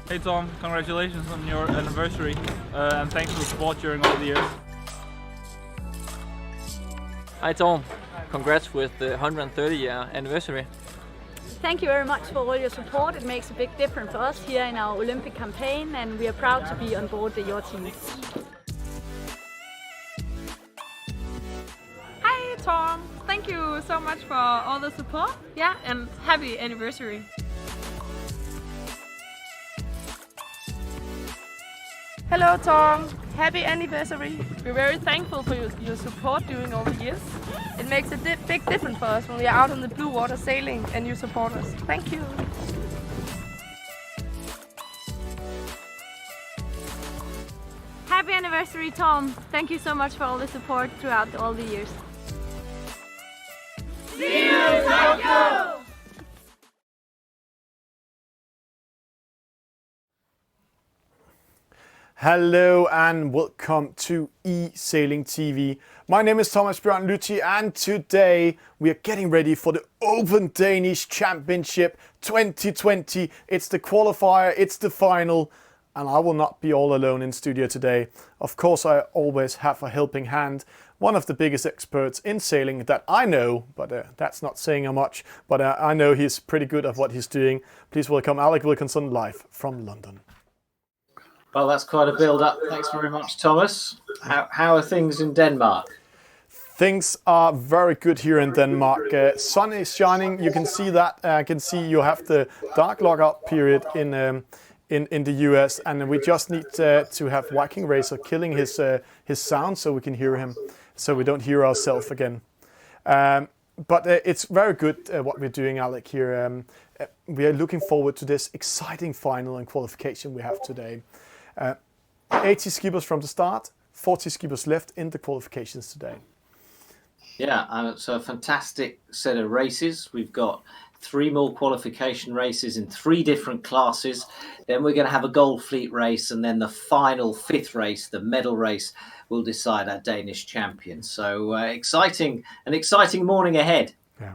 Hey Tom, congratulations on your anniversary and thanks for the support during all the years. Hi Tom, congrats with the 130-year anniversary. Thank you very much for all your support. It makes a big difference for us here in our Olympic campaign, and we are proud to be on board your team. Hi Tom, thank you so much for all the support. Yeah, and happy anniversary. Hello Tom, happy anniversary. We're very thankful for your support during all the years. It makes a big difference for us when we are out on the blue water sailing and you support us. Thank you. Happy anniversary, Tom. Thank you so much for all the support throughout all the years. See you in Tokyo! Hello and welcome to eSailing TV. My name is Thomas Bjørn Lytty and today we are getting ready for the Open Danish Championship 2020. It's the qualifier, it's the final, and I will not be all alone in studio today. Of course, I always have a helping hand. One of the biggest experts in sailing that I know, but that's not saying much, but I know he's pretty good at what he's doing. Please welcome Alec Wilkinson live from London. Well, that's quite a build-up. Thanks very much, Thomas. How are things in Denmark? Things are very good here in Denmark. Sun is shining. You can see that. I can see you have the dark lockout period in the US, and we just need to have Viking Racer killing his sound so we can hear him, so we don't hear ourselves again. But it's very good what we're doing, Alec, here. We are looking forward to this exciting final and qualification we have today. 80 skippers from the start, 40 skippers left in the qualifications today. Yeah, it's a fantastic set of races. We've got 3 more qualification races in 3 different classes. Then we're going to have a Gold Fleet race, and then the final 5th race, the medal race, will decide our Danish champion. So an exciting morning ahead. Yeah.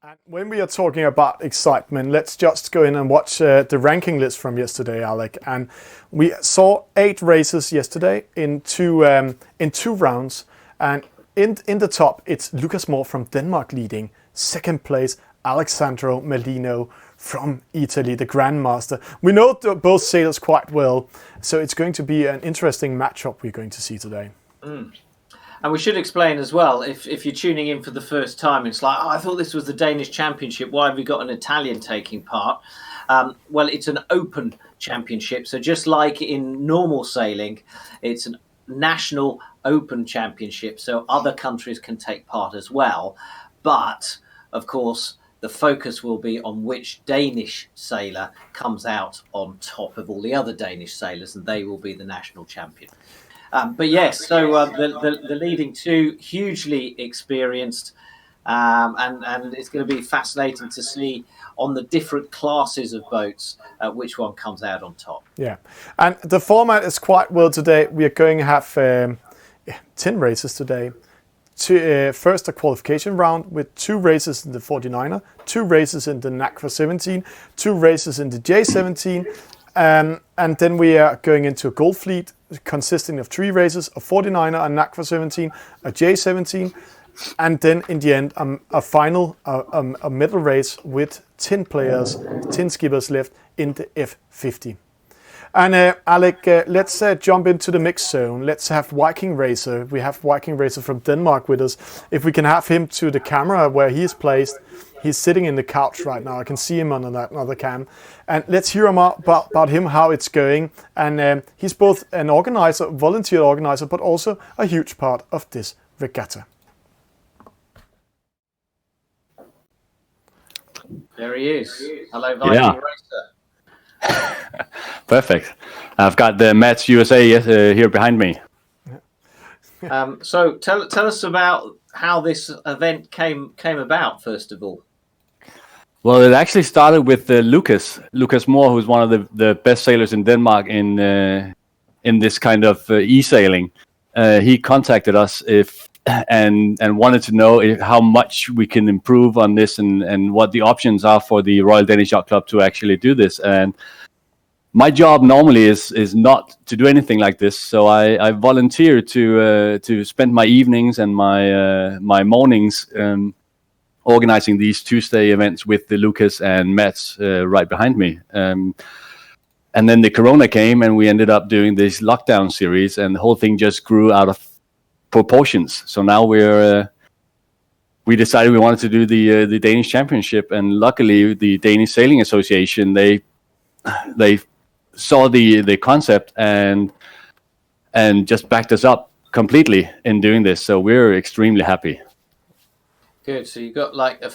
And when we are talking about excitement, let's just go in and watch the ranking list from yesterday, Alec. And we saw 8 races yesterday in two rounds. And in the top, it's Lucas Moore from Denmark leading. Second place, Alessandro Merlino from Italy, the Grandmaster. We know both sailors quite well, so it's going to be an interesting matchup we're going to see today. Mm. And we should explain as well, if you're tuning in for the first time, it's like, oh, I thought this was the Danish Championship. Why have we got an Italian taking part? Well, it's an open championship. So just like in normal sailing, it's a national open championship. So other countries can take part as well. But, of course, the focus will be on which Danish sailor comes out on top of all the other Danish sailors, and they will be the national champion. But yes, so the leading 2, hugely experienced, and it's going to be fascinating to see on the different classes of boats which one comes out on top. Yeah, and the format is quite well today. We are going to have 10 races today. First a qualification round with 2 races in the 49er, 2 races in the NACRA 17, 2 races in the J17, and then we are going into a Gold Fleet consisting of 3 races, a 49er, a NACRA 17, a J17, and then in the end a final, a medal race with 10 players, 10 skippers left in the F50. And Alec, let's jump into the mix zone. Let's have Viking Racer. We have Viking Racer from Denmark with us. If we can have him to the camera where he is placed. He's sitting in the couch right now. I can see him on that other cam. And let's hear about him, how it's going. And he's both an organizer, volunteer organizer, but also a huge part of this regatta. There he is. Hello, Viking Racer. Perfect. I've got the Match USA here behind me. So tell us about how this event came about, first of all. Well, it actually started with Lucas Moore, who's one of the best sailors in Denmark in this kind of e-sailing. He contacted us and wanted to know how much we can improve on this and what the options are for the Royal Danish Yacht Club to actually do this. And my job normally is not to do anything like this, so I volunteer to spend my evenings and my mornings organizing these Tuesday events with the Lucas and Mats right behind me. And then the Corona came, and we ended up doing this lockdown series, and the whole thing just grew out of proportions. So now we decided we wanted to do the Danish Championship, and luckily the Danish Sailing Association they saw the concept and just backed us up completely in doing this. So we're extremely happy. Good. So you've got like the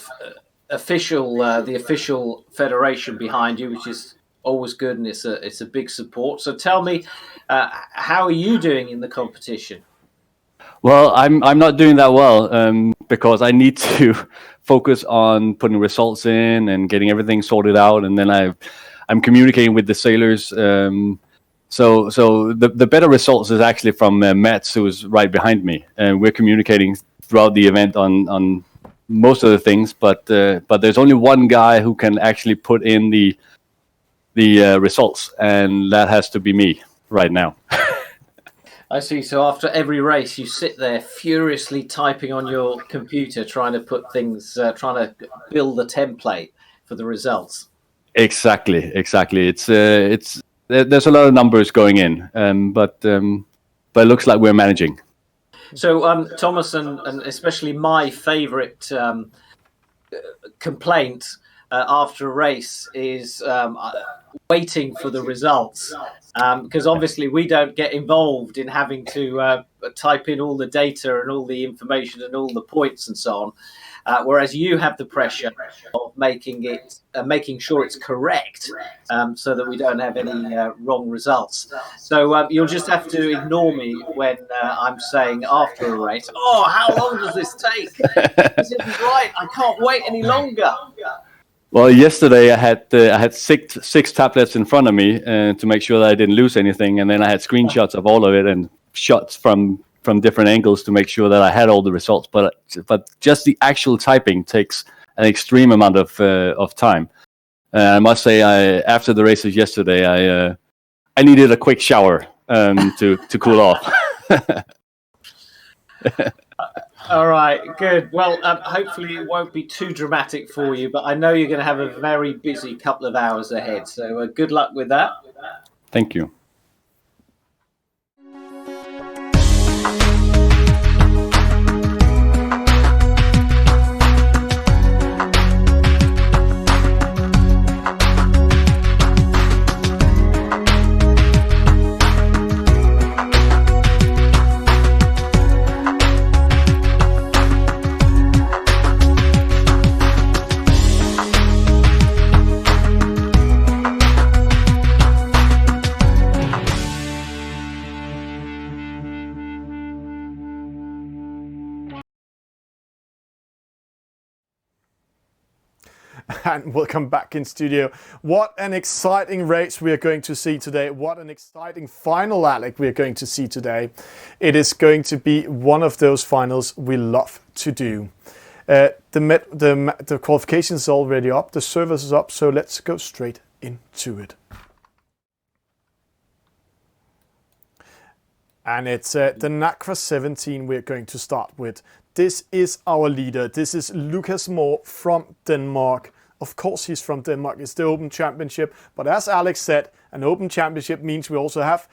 official federation behind you, which is always good, and it's a big support. So tell me, how are you doing in the competition? Well, I'm not doing that well because I need to focus on putting results in and getting everything sorted out, and then I'm communicating with the sailors. So the better results is actually from Mats, who is right behind me, and we're communicating throughout the event on most of the things. But there's only one guy who can actually put in the results, and that has to be me right now. I see. So after every race, you sit there furiously typing on your computer, trying to put things, trying to build a template for the results. Exactly. It's there's a lot of numbers going in, but it looks like we're managing. So Thomas, and especially my favourite complaint after a race is waiting for the results, because obviously we don't get involved in having to type in all the data and all the information and all the points and so on, whereas you have the pressure of making sure it's correct, so that we don't have any wrong results. So you'll just have to ignore me when I'm saying after a race, "Oh, how long does this take? This isn't right. I can't wait any longer." Well, yesterday I had six tablets in front of me to make sure that I didn't lose anything, and then I had screenshots of all of it and shots from different angles to make sure that I had all the results. But just the actual typing takes an extreme amount of time. I must say, after the races yesterday, I needed a quick shower to cool off. All right, good. Well, hopefully it won't be too dramatic for you, but I know you're going to have a very busy couple of hours ahead. So good luck with that. Thank you. And welcome back in studio. What an exciting race we are going to see today. What an exciting final, Alec, we are going to see today. It is going to be one of those finals we love to do. The qualifications is already up, the service is up, so let's go straight into it. And it's the NACRA 17 we're going to start with. This is our leader. This is Lucas Moore from Denmark. Of course he's from Denmark. It's the Open Championship. But as Alex said, an Open Championship means we also have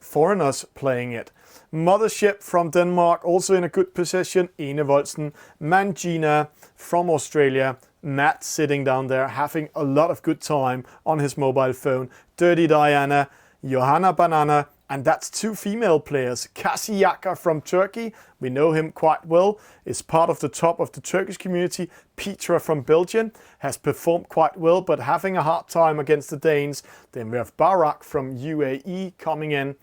foreigners playing it. Mothership from Denmark, also in a good position. Ene Voldsen, Mangina from Australia. Matt sitting down there having a lot of good time on his mobile phone. Dirty Diana, Johanna Banana, and that's two female players. Kasiyaka from Turkey, we know him quite well, is part of the top of the Turkish community. Petra from Belgium has performed quite well, but having a hard time against the Danes. Then we have Barak from UAE coming in.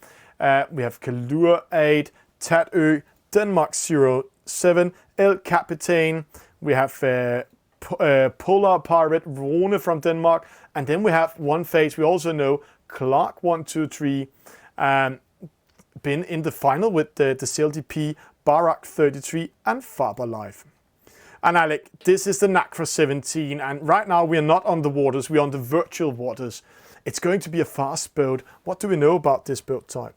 We have Kalur 8, Tatø, Denmark 07, El Capitan. We have Polar Pirate Rune from Denmark. And then we have one face we also know, Clark 123. Been in the final with the CLDP, Barak 33 and Faber Life. And Alec, this is the NACRA 17, and right now we are not on the waters, we are on the virtual waters. It's going to be a fast boat. What do we know about this boat type?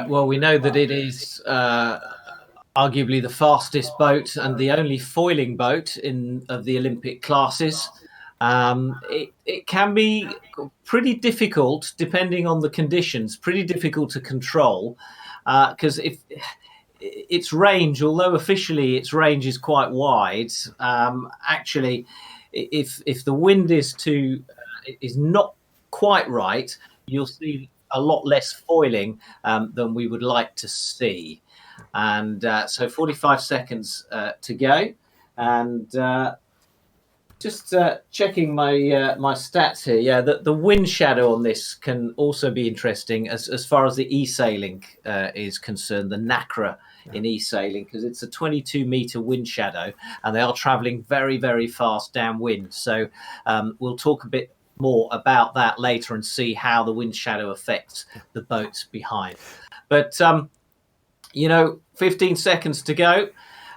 Well, we know that it is arguably the fastest boat and the only foiling boat of the Olympic classes. It can be pretty difficult, depending on the conditions, pretty difficult to control, because if its range, although officially its range is quite wide, actually, if the wind is not quite right, you'll see a lot less foiling than we would like to see. And so 45 seconds to go, and just checking my stats here. Yeah, the wind shadow on this can also be interesting as far as the e-sailing is concerned, the NACRA in e-sailing, because it's a 22-meter wind shadow, and they are traveling very, very fast downwind. So we'll talk a bit more about that later and see how the wind shadow affects the boats behind. But 15 seconds to go,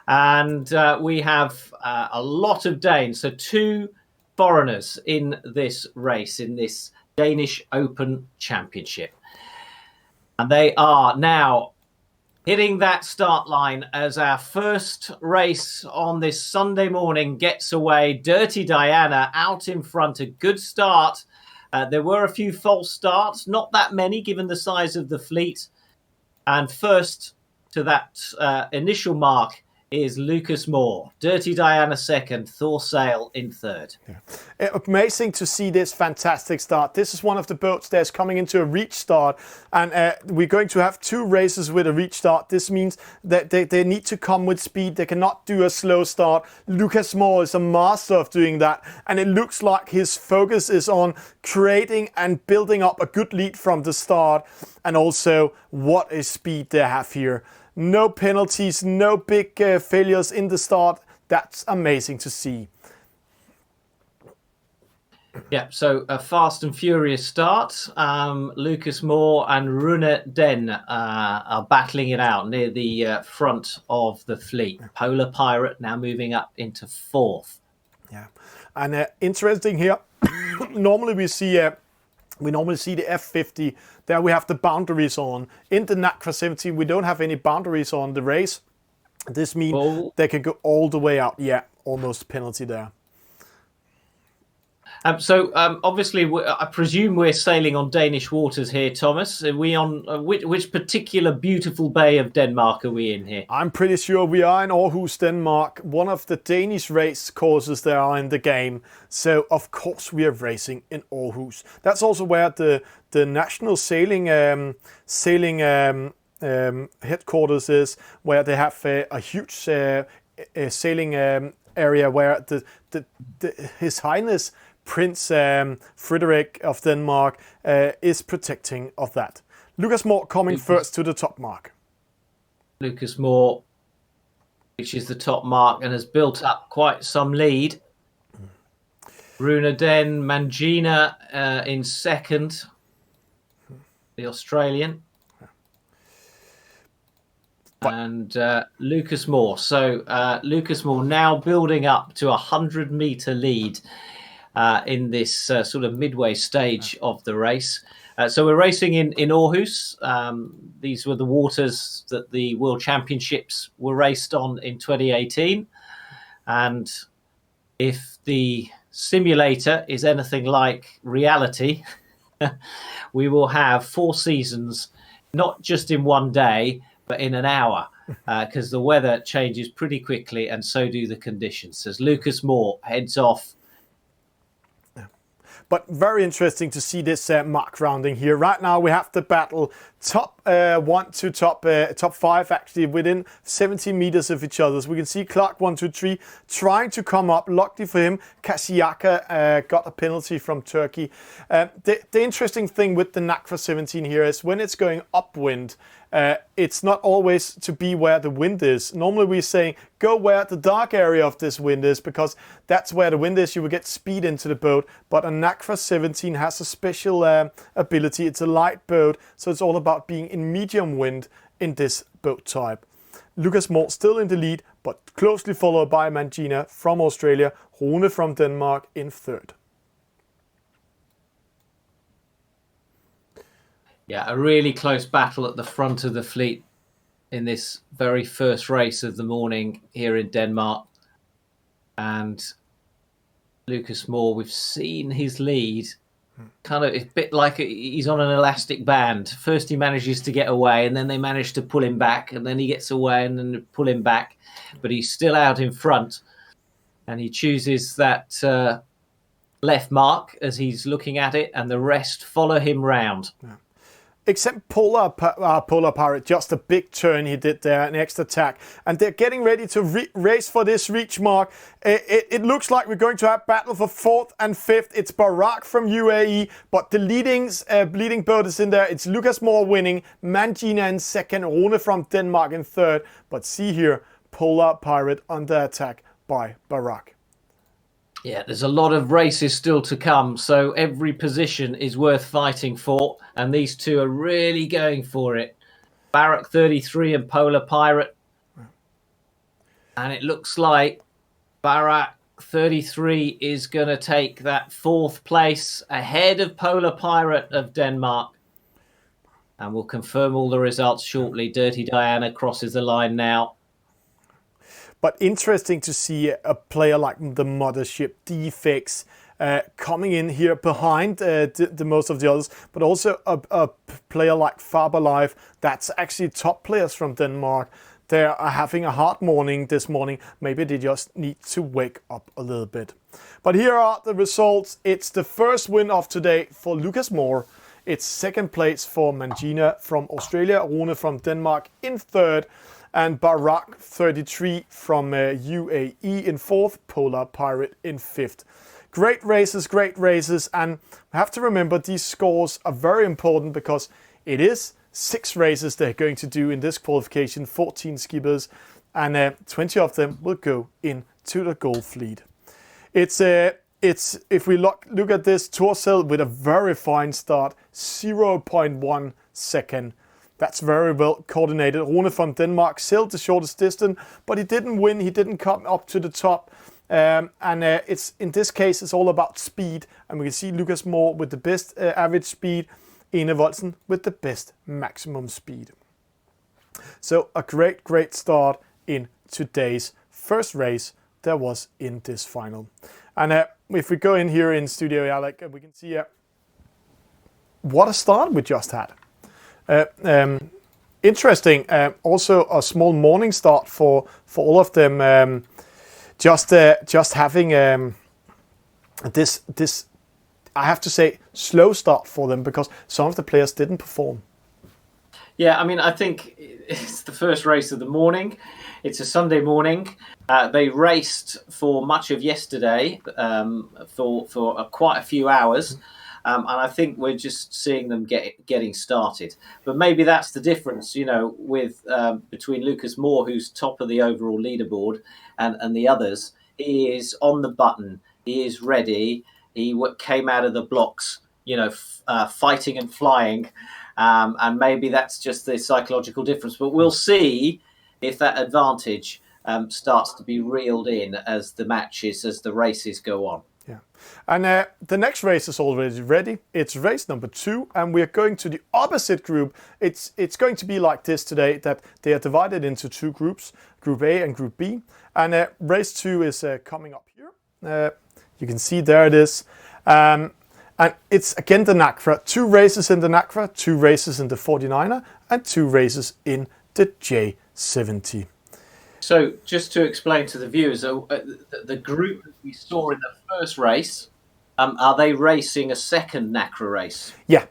and we have a lot of Danes. So 2 foreigners in this race, in this Danish Open Championship. And they are now hitting that start line as our first race on this Sunday morning gets away. Dirty Diana out in front, a good start. There were a few false starts, not that many given the size of the fleet. And first to that initial mark is Lucas Moore. Dirty Diana second, Thor Sail in third. Yeah. Amazing to see this fantastic start. This is one of the boats that's coming into a reach start, and we're going to have 2 races with a reach start. This means that they need to come with speed. They cannot do a slow start. Lucas Moore is a master of doing that, and it looks like his focus is on creating and building up a good lead from the start, and also what a speed they have here. No penalties, no big failures in the start. That's amazing to see. Yeah, so a fast and furious start. Lucas Moore and Rune Den are battling it out near the front of the fleet. Polar Pirate now moving up into 4th. Yeah, and interesting here. Normally we see the F50. There we have the boundaries on. In the NACRA 17, we don't have any boundaries on the race. This means they can go all the way out. Yeah, almost penalty there. So obviously, I presume we're sailing on Danish waters here, Thomas. Are we on which particular beautiful bay of Denmark are we in here? I'm pretty sure we are in Aarhus, Denmark, one of the Danish race courses there are in the game. So of course we are racing in Aarhus. That's also where the national sailing headquarters is, where they have a huge sailing area where His Highness Prince Frederik of Denmark is protecting of that. Lucas Moore coming first to the top mark. Lucas Moore reaches the top mark and has built up quite some lead. Rune Den, Mangina in second, the Australian. And Lucas Moore. So Lucas Moore now building up to a 100-meter lead in this sort of midway stage of the race. So we're racing in Aarhus. These were the waters that the World Championships were raced on in 2018. And if the simulator is anything like reality, we will have 4 seasons, not just in one day, but in an hour, because the weather changes pretty quickly and so do the conditions. As Lucas Moore heads off. But very interesting to see this mark rounding here. Right now we have the battle top 1 to top 5 actually within 70 meters of each other. So we can see Clark 1, 2, 3 trying to come up. Luckily for him, Kasiyaka got a penalty from Turkey. The interesting thing with the NACRA 17 here is when it's going upwind, it's not always to be where the wind is. Normally we're saying go where the dark area of this wind is, because that's where the wind is. You will get speed into the boat. But a NACRA 17 has a special ability. It's a light boat, so it's all about being in medium wind in this boat type. Lucas Moore still in the lead, but closely followed by Mangina from Australia, Rune from Denmark in third. Yeah, a really close battle at the front of the fleet in this very first race of the morning here in Denmark. And Lucas Moore, we've seen his lead kind of, it's a bit like he's on an elastic band. First he manages to get away, and then they manage to pull him back, and then he gets away and then pull him back. But he's still out in front, and he chooses that left mark as he's looking at it, and the rest follow him round. Yeah. Except Polar Pirate, just a big turn he did there, an extra tack. And they're getting ready to race for this reach mark. It looks like we're going to have battle for 4th and 5th. It's Barak from UAE, but the leading boat is in there. It's Lucas Moore winning, Mangina in 2nd, Rune from Denmark in 3rd. But see here, Polar Pirate under attack by Barak. Yeah, there's a lot of races still to come, so every position is worth fighting for, and these two are really going for it. Barak 33 and Polar Pirate. And it looks like Barak 33 is going to take that 4th place ahead of Polar Pirate of Denmark. And we'll confirm all the results shortly. Dirty Diana crosses the line now. But interesting to see a player like the Mothership Defects coming in here behind the most of the others, but also a player like Faberlife, that's actually top players from Denmark. They are having a hard morning this morning. Maybe they just need to wake up a little bit. But here are the results. It's the first win of today for Lucas Moore. It's 2nd place for Mangina from Australia, Rune from Denmark in 3rd, and Barak 33 from UAE in 4th, Polar Pirate in 5th. Great races, and we have to remember these scores are very important because it is 6 races they're going to do in this qualification, 14 skippers, and 20 of them will go into the gold fleet. It's if we look at this, Torcell with a very fine start, 0.1 second. That's very well coordinated. Rune from Denmark sailed the shortest distance, but he didn't win. He didn't come up to the top. It's in this case, it's all about speed. And we can see Lucas Moore with the best average speed, Ine Voldsen with the best maximum speed. So a great start in today's first race there was in this final. And if we go in here in Studio Alec, we can see what a start we just had. Interesting. Also a small morning start for all of them. Just having this I have to say slow start for them because some of the players didn't perform. Yeah, I mean, I think it's the first race of the morning. It's a Sunday morning. They raced for much of yesterday for quite a few hours. And I think we're just seeing them getting started. But maybe that's the difference, with between Lucas Moore, who's top of the overall leaderboard, and the others. He is on the button. He is ready. He came out of the blocks, fighting and flying. And maybe that's just the psychological difference. But we'll see if that advantage starts to be reeled in as the races go on. Yeah, and the next race is already ready. It's race number 2, and we're going to the opposite group. It's going to be like this today, that they are divided into 2 groups, Group A and Group B. And race 2 is coming up here. You can see there it is. And it's again the NACRA. 2 races in the NACRA, 2 races in the 49er, and 2 races in the J70. So just to explain to the viewers, the group that we saw in the first race, are they racing a second NACRA race? Yeah.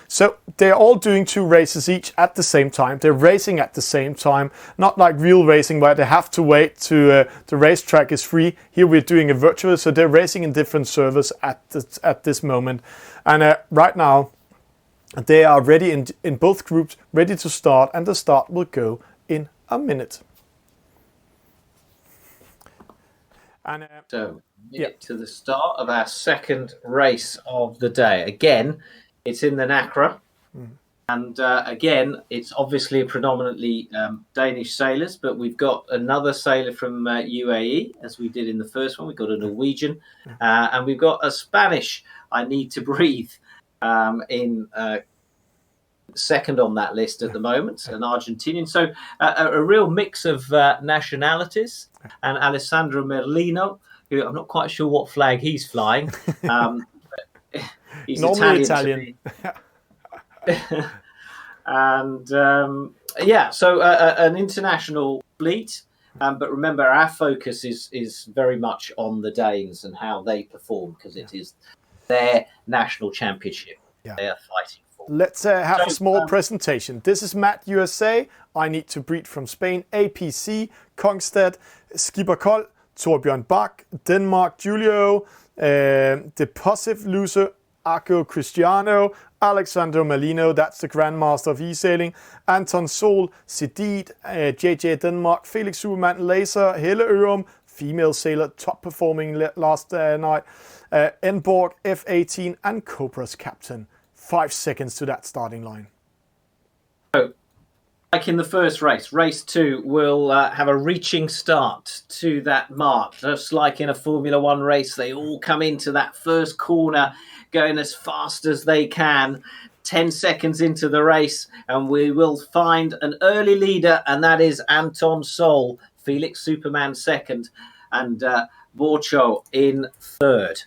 So they're all doing 2 races each at the same time. They're racing at the same time, not like real racing where they have to wait to the racetrack is free. Here we're doing a virtual, so they're racing in different servers at this moment. And right now they are ready in both groups, ready to start, and the start will go in a minute. And so to the start of our second race of the day. Again, it's in the NACRA. And again, it's obviously predominantly Danish sailors, but we've got another sailor from UAE, as we did in the first one. We've got a Norwegian, and we've got a Spanish, I Need to Breathe, in second on that list at the moment, an Argentinian. So a real mix of nationalities. And Alessandro Merlino, who I'm not quite sure what flag he's flying. But he's Normally Italian. And so an international fleet. But remember, our focus is very much on the Danes and how they perform, because it is their national championship they are fighting for. Let's have a small presentation. This is Matt, USA. I Need to Breed from Spain. APC, Kongstedt, Skipper Kold, Torbjørn Bach, Denmark, Julio, Depositive Loser, Arco Cristiano, Alessandro Merlino, that's the Grandmaster of e-sailing, Anton Sol, Sedid, JJ Denmark, Felix Superman, Laser, Helle Ørum, female sailor, top performing last night, Enborg, F-18, and Cobra's captain. 5 seconds to that starting line. So, like in the first race, race 2 will have a reaching start to that mark. Just like in a Formula 1 race, they all come into that first corner going as fast as they can. 10 seconds into the race, and we will find an early leader, and that is Anton Sol, Felix Superman second, and Borcho in third.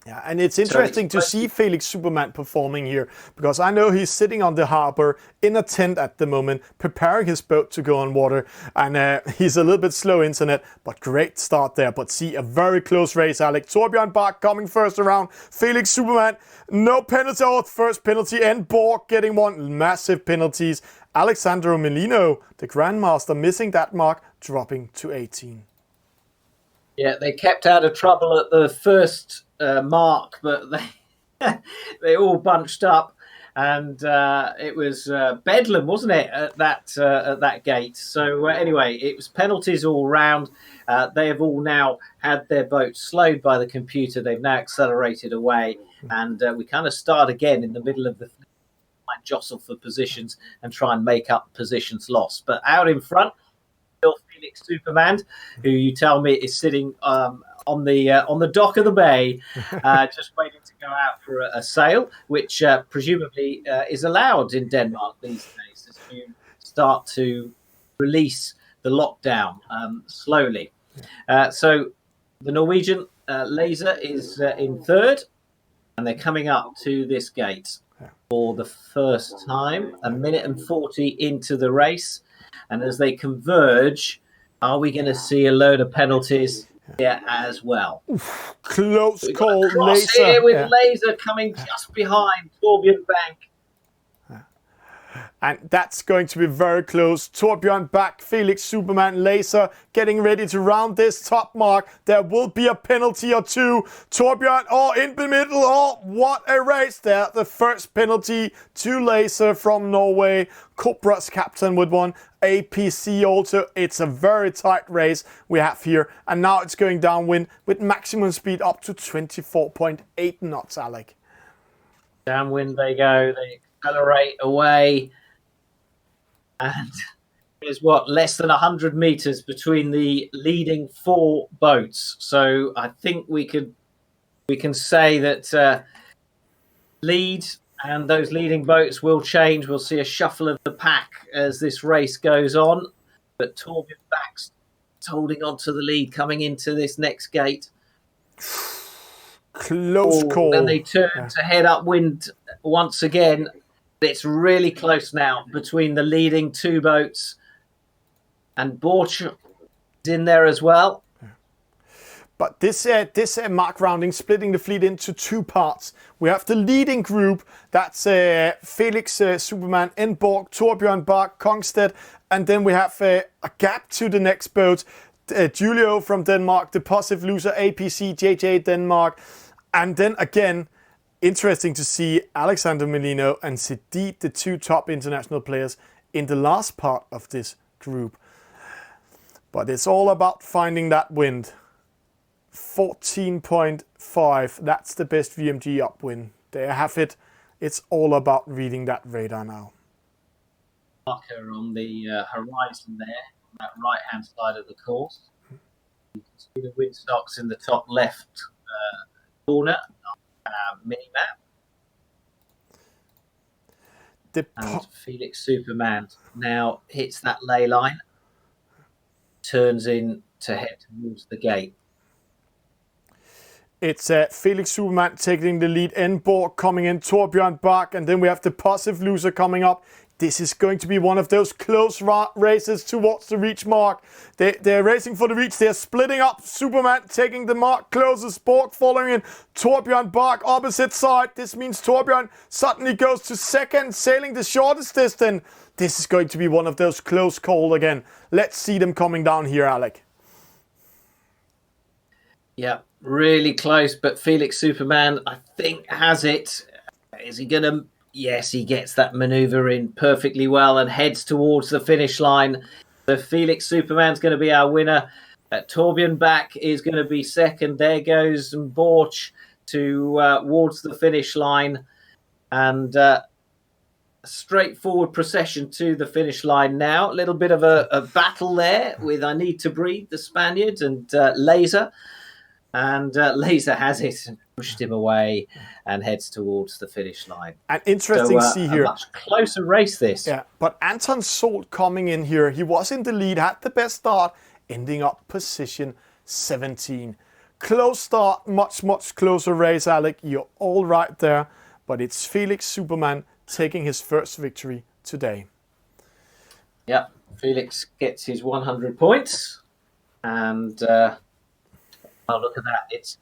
Yeah, and it's interesting to see Felix Superman performing here, because I know he's sitting on the harbor in a tent at the moment, preparing his boat to go on water, and he's a little bit slow internet, but great start there. But see, a very close race, Alec. Torbjørn Bach coming first around, Felix Superman, no penalty, first penalty, and Borg getting one, massive penalties. Alessandro Merlino, the Grandmaster, missing that mark, dropping to 18. Yeah, they kept out of trouble at the first mark, but they all bunched up, and it was bedlam, wasn't it, at that gate? So anyway, it was penalties all round. They have all now had their boats slowed by the computer. They've now accelerated away, and we kind of start again in the middle of the might jostle for positions and try and make up positions lost. But out in front, Felix Superman, who you tell me is sitting on the dock of the bay, just waiting to go out for a sail, which presumably is allowed in Denmark these days as you start to release the lockdown slowly. So the Norwegian Laser is in third, and they're coming up to this gate for the first time, 1 minute and 40 into the race. And as they converge, are we going to see a load of penalties here as well? Close call, Laser. Here with Laser coming just behind Torbjørn Bach. And that's going to be very close. Torbjørn Bach, Felix Superman, Laser getting ready to round this top mark. There will be a penalty or two. Torbjørn, in the middle. What a race there. The first penalty to Laser from Norway. Cobra's captain with one. APC also. It's a very tight race we have here. And now it's going downwind with maximum speed up to 24.8 knots, Alec. Downwind they go. They accelerate away. And there's less than 100 meters between the leading 4 boats. So I think we can say that lead and those leading boats will change. We'll see a shuffle of the pack as this race goes on. But Torbjørn Bach's holding on to the lead coming into this next gate. Close call. And they turn to head upwind once again. It's really close now between the leading 2 boats, and Borch is in there as well. But this mark rounding, splitting the fleet into 2 parts. We have the leading group, that's Felix Superman, Enborg, Torbjørn Bach, Kongstedt, and then we have a gap to the next boat, Julio from Denmark, Depositive Loser, APC, JJ Denmark, and then again, interesting to see Alessandro Merlino and Sedid, the 2 top international players, in the last part of this group. But it's all about finding that wind. 14.5, that's the best VMG upwind. There you have it. It's all about reading that radar now. Marker on the horizon there, on that right-hand side of the course. You can see the windstocks in the top left corner. Mini-map. And Felix Superman now hits that ley line, turns in to head towards the gate. It's Felix Superman taking the lead. Enborg coming in, Torbjørn Bach, and then we have the positive loser coming up. This is going to be one of those close races towards the reach mark. They're racing for the reach. They're splitting up. Superman taking the mark closest. Borg following in. Torbjørn Bach opposite side. This means Torbjørn suddenly goes to second, sailing the shortest distance. This is going to be one of those close calls again. Let's see them coming down here, Alec. Yeah, really close, but Felix Superman, I think, has it. Is he going to... Yes, he gets that manoeuvre in perfectly well and heads towards the finish line. So Felix Superman's going to be our winner. Torbjørn Bach is going to be second. There goes Borch towards the finish line. And a straightforward procession to the finish line now. A little bit of a battle there with I Need to Breathe, the Spaniard, and Laser. And Laser has it and pushed him away and heads towards the finish line. And interesting to see here. A much closer race this. Yeah, but Anton Solt coming in here. He was in the lead, had the best start, ending up position 17. Close start, much closer race, Alec. You're all right there. But it's Felix Superman taking his first victory today. Yeah, Felix gets his 100 points. And... oh, look at that. It's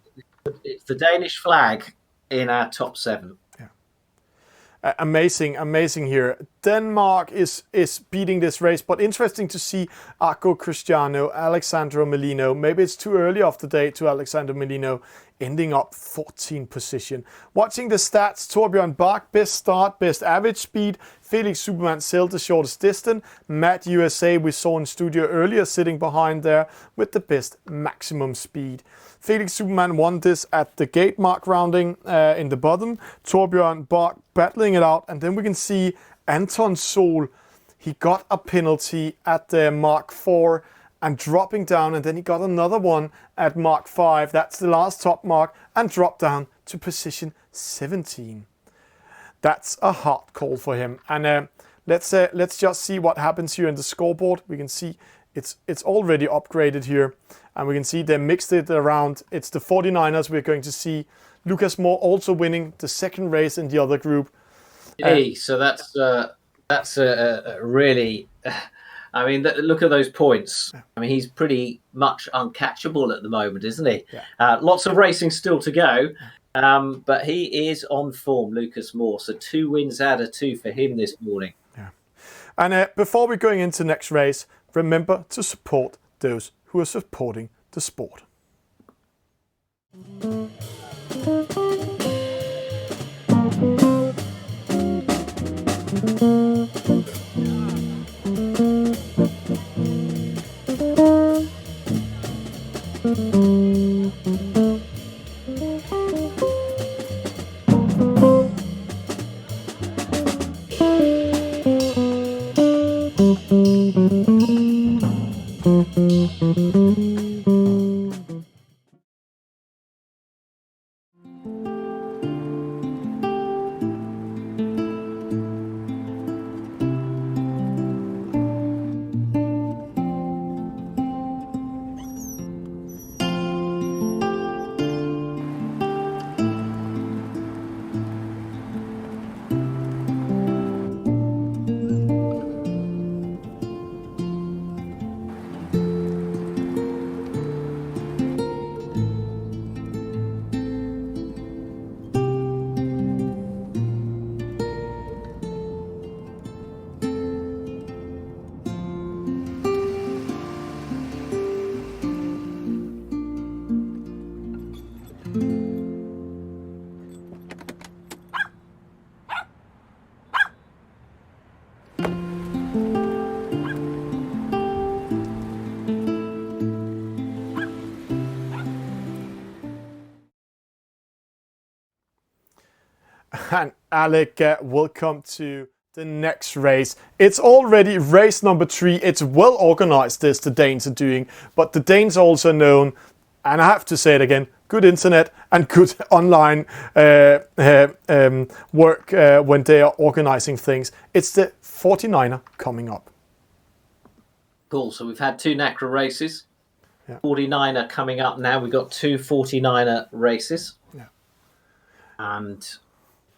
the Danish flag in our top 7. Yeah. Amazing here. Denmark is beating this race, but interesting to see Arco Cristiano, Alessandro Merlino. Maybe it's too early of the day to Alessandro Merlino ending up 14th position. Watching the stats, Torbjørn Bach, best start, best average speed. Felix Superman sailed the shortest distance. Matt USA, we saw in studio earlier, sitting behind there with the best maximum speed. Felix Superman won this at the gate mark rounding in the bottom. Torbjørn Bach battling it out. And then we can see Anton Sol. He got a penalty at the Mark 4 and dropping down, and then he got another one at Mark 5. That's the last top mark, and dropped down to position 17. That's a hard call for him. And let's just see what happens here in the scoreboard. We can see it's already upgraded here, and we can see they mixed it around. It's the 49ers. We're going to see Lucas Moore also winning the second race in the other group. Hey, so that's a really... I mean, look at those points. I mean, he's pretty much uncatchable at the moment, isn't he? Yeah. Lots of racing still to go, but he is on form, Lucas Moore. So 2 wins out of 2 for him this morning. Yeah. And before we're going into next race, remember to support those who are supporting the sport. And Alec, welcome to the next race. It's already race number 3. It's well organized, this the Danes are doing, but the Danes are also known, and I have to say it again, good internet, and good online work when they are organizing things. It's the 49er coming up. Cool. So we've had 2 NACRA races. Yeah. 49er coming up now. We've got 2 49er races. Yeah. And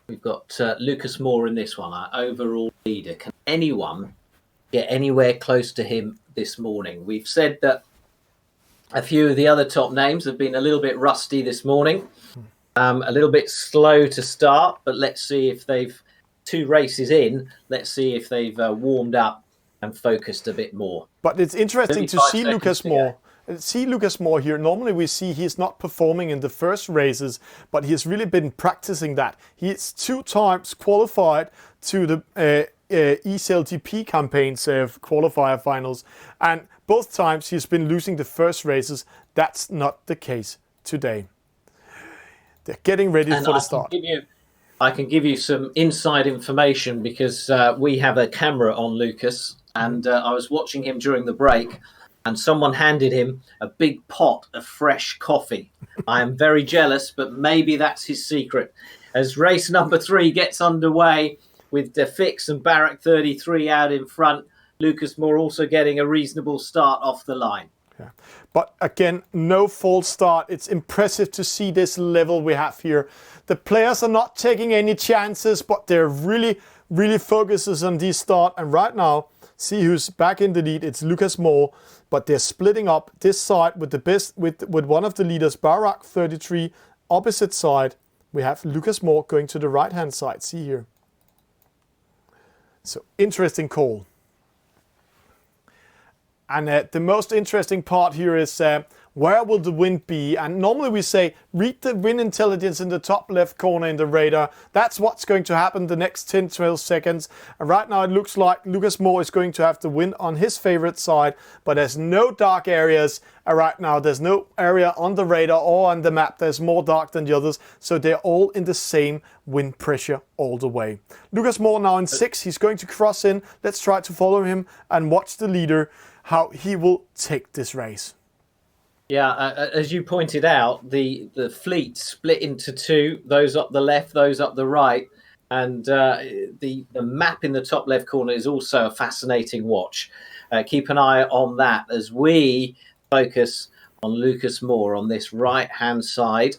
we've got Lucas Moore in this one, our overall leader. Can anyone get anywhere close to him this morning? We've said that a few of the other top names have been a little bit rusty this morning, a little bit slow to start, but let's see if they've 2 races in. Let's see if they've warmed up and focused a bit more. But it's interesting to see Lucas Moore. Lucas Moore here. Normally we see he's not performing in the first races, but he's really been practicing that. He's 2 times qualified to the ECLGP campaigns qualifier finals, and both times he's been losing the first races. That's not the case today. They're getting ready for the start. I can give you some inside information because we have a camera on Lucas, and I was watching him during the break, and someone handed him a big pot of fresh coffee. I am very jealous, but maybe that's his secret. As race number 3 gets underway with De Fix and Barrack 33 out in front, Lucas Moore also getting a reasonable start off the line. Yeah. But again, no false start. It's impressive to see this level we have here. The players are not taking any chances, but they're really focuses on this start. And right now, see who's back in the lead. It's Lucas Moore, but they're splitting up this side with the best, with one of the leaders, Barrack 33. Opposite side, we have Lucas Moore going to the right-hand side. See here. So interesting call. And the most interesting part here is where will the wind be? And normally we say, read the wind intelligence in the top left corner in the radar. That's what's going to happen the next 10-12 seconds. And right now it looks like Lucas Moore is going to have the wind on his favorite side, but there's no dark areas right now. There's no area on the radar or on the map. There's more dark than the others. So they're all in the same wind pressure all the way. Lucas Moore now in 6. He's going to cross in. Let's try to follow him and watch the leader, how he will take this race. Yeah, as you pointed out, the fleet split into 2, those up the left, those up the right. And the map in the top left corner is also a fascinating watch. Keep an eye on that as we focus on Lucas Moore on this right-hand side,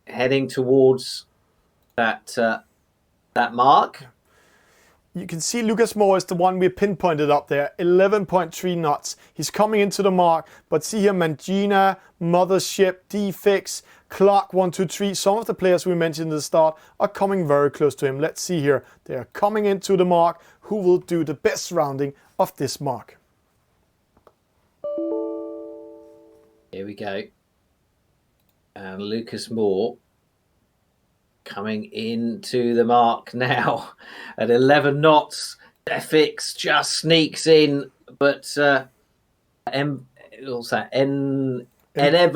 heading towards that mark. You can see Lucas Moore is the one we pinpointed up there, 11.3 knots. He's coming into the mark, but see here, Mangina, Mothership, D-Fix, Clark 123. Some of the players we mentioned at the start are coming very close to him. Let's see here. They are coming into the mark. Who will do the best rounding of this mark? Here we go. And Lucas Moore coming into the mark now at 11 knots. FX just sneaks in, but Enev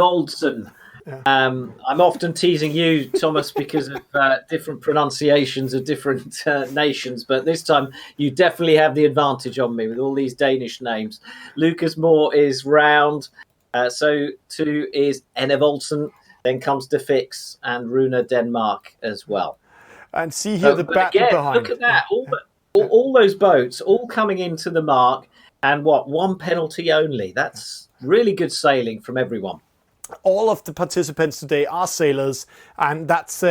Olsen. Yeah. I'm often teasing you, Thomas, because of different pronunciations of different nations, but this time you definitely have the advantage on me with all these Danish names. Lucas Moore is round, so 2 is Enev Olsen. Then comes De Fix and Runa Denmark as well. And see here the battle again, behind. Look at that. All those boats all coming into the mark, and 1 penalty only. That's really good sailing from everyone. All of the participants today are sailors, and that's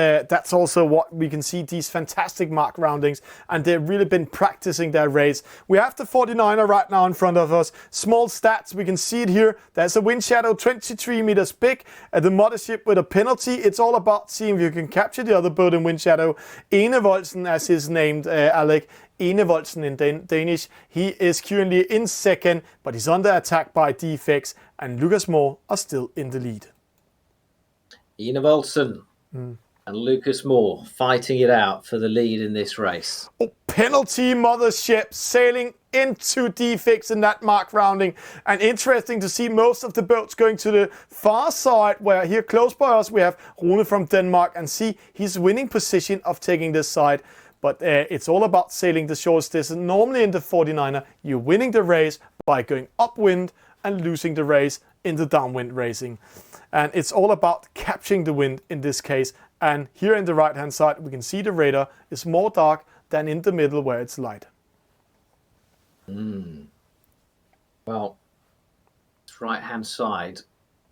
also what we can see, these fantastic mark roundings, and they've really been practicing their race. We have the 49er right now in front of us. Small stats, we can see it here. There's a wind shadow 23 meters big, the Mothership with a penalty. It's all about seeing if you can capture the other boat in wind shadow. Enev Olsen, as is named, Alec. Enev Olsen in Danish. He is currently in 2nd, but he's under attack by D-Fix, and Lucas Moore are still in the lead. Enev Olsen and Lucas Moore fighting it out for the lead in this race. Oh, penalty, Mothership sailing into D-Fix in that mark rounding. And interesting to see most of the boats going to the far side, where here close by us we have Rune from Denmark, and see he's winning position of taking this side. But it's all about sailing the shortest distance. Normally in the 49er, you're winning the race by going upwind and losing the race in the downwind racing. And it's all about capturing the wind in this case. And here in the right hand side, we can see the radar is more dark than in the middle where it's light. Well, this right hand side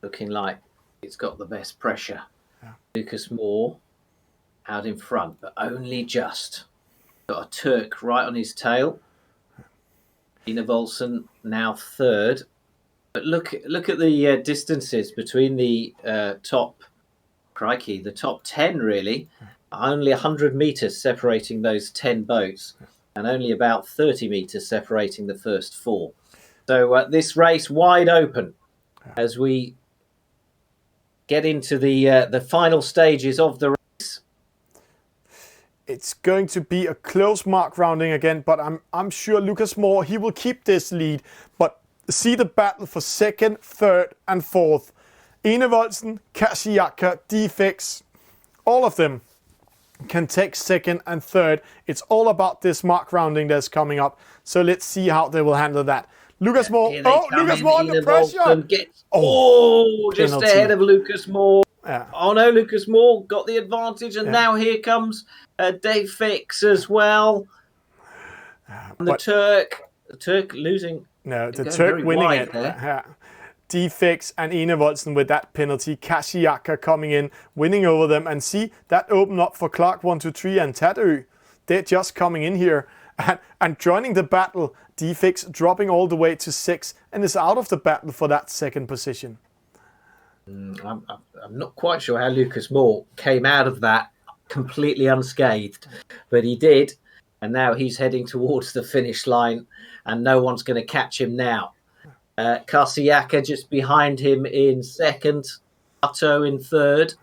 looking like it's got the best pressure. Lucas Moore out in front, but only just. Got a Turk right on his tail. Ina Volson now third. But look at the distances between the top 10 really. Only 100 meters separating those 10 boats, and only about 30 meters separating the first 4. So this race wide open as we get into the final stages of the race. It's going to be a close mark rounding again, but I'm sure Lucas Moore, he will keep this lead. But see the battle for second, third and fourth. Ina Volson, Kasiyaka, Defix, all of them can take second and third. It's all about this mark rounding that's coming up. So let's see how they will handle that. Lucas Moore, Lucas Moore under pressure. Just penalty. ahead of Lucas Moore. Yeah. Oh no, Lucas Moore got the advantage, and now here comes Dave Fix as well. And the Turk losing. No, the Turk winning it. Defix and Ina Volson with that penalty. Kasiyaka coming in, winning over them. And see, that opened up for Clark 1, 2, 3 and Tadu. They're just coming in here and joining the battle. Defix dropping all the way to 6 and is out of the battle for that second position. I'm not quite sure how Lucas Moore came out of that completely unscathed, but he did. And now he's heading towards the finish line, and no one's going to catch him now. Kasiyaka just behind him in second. Otto in third.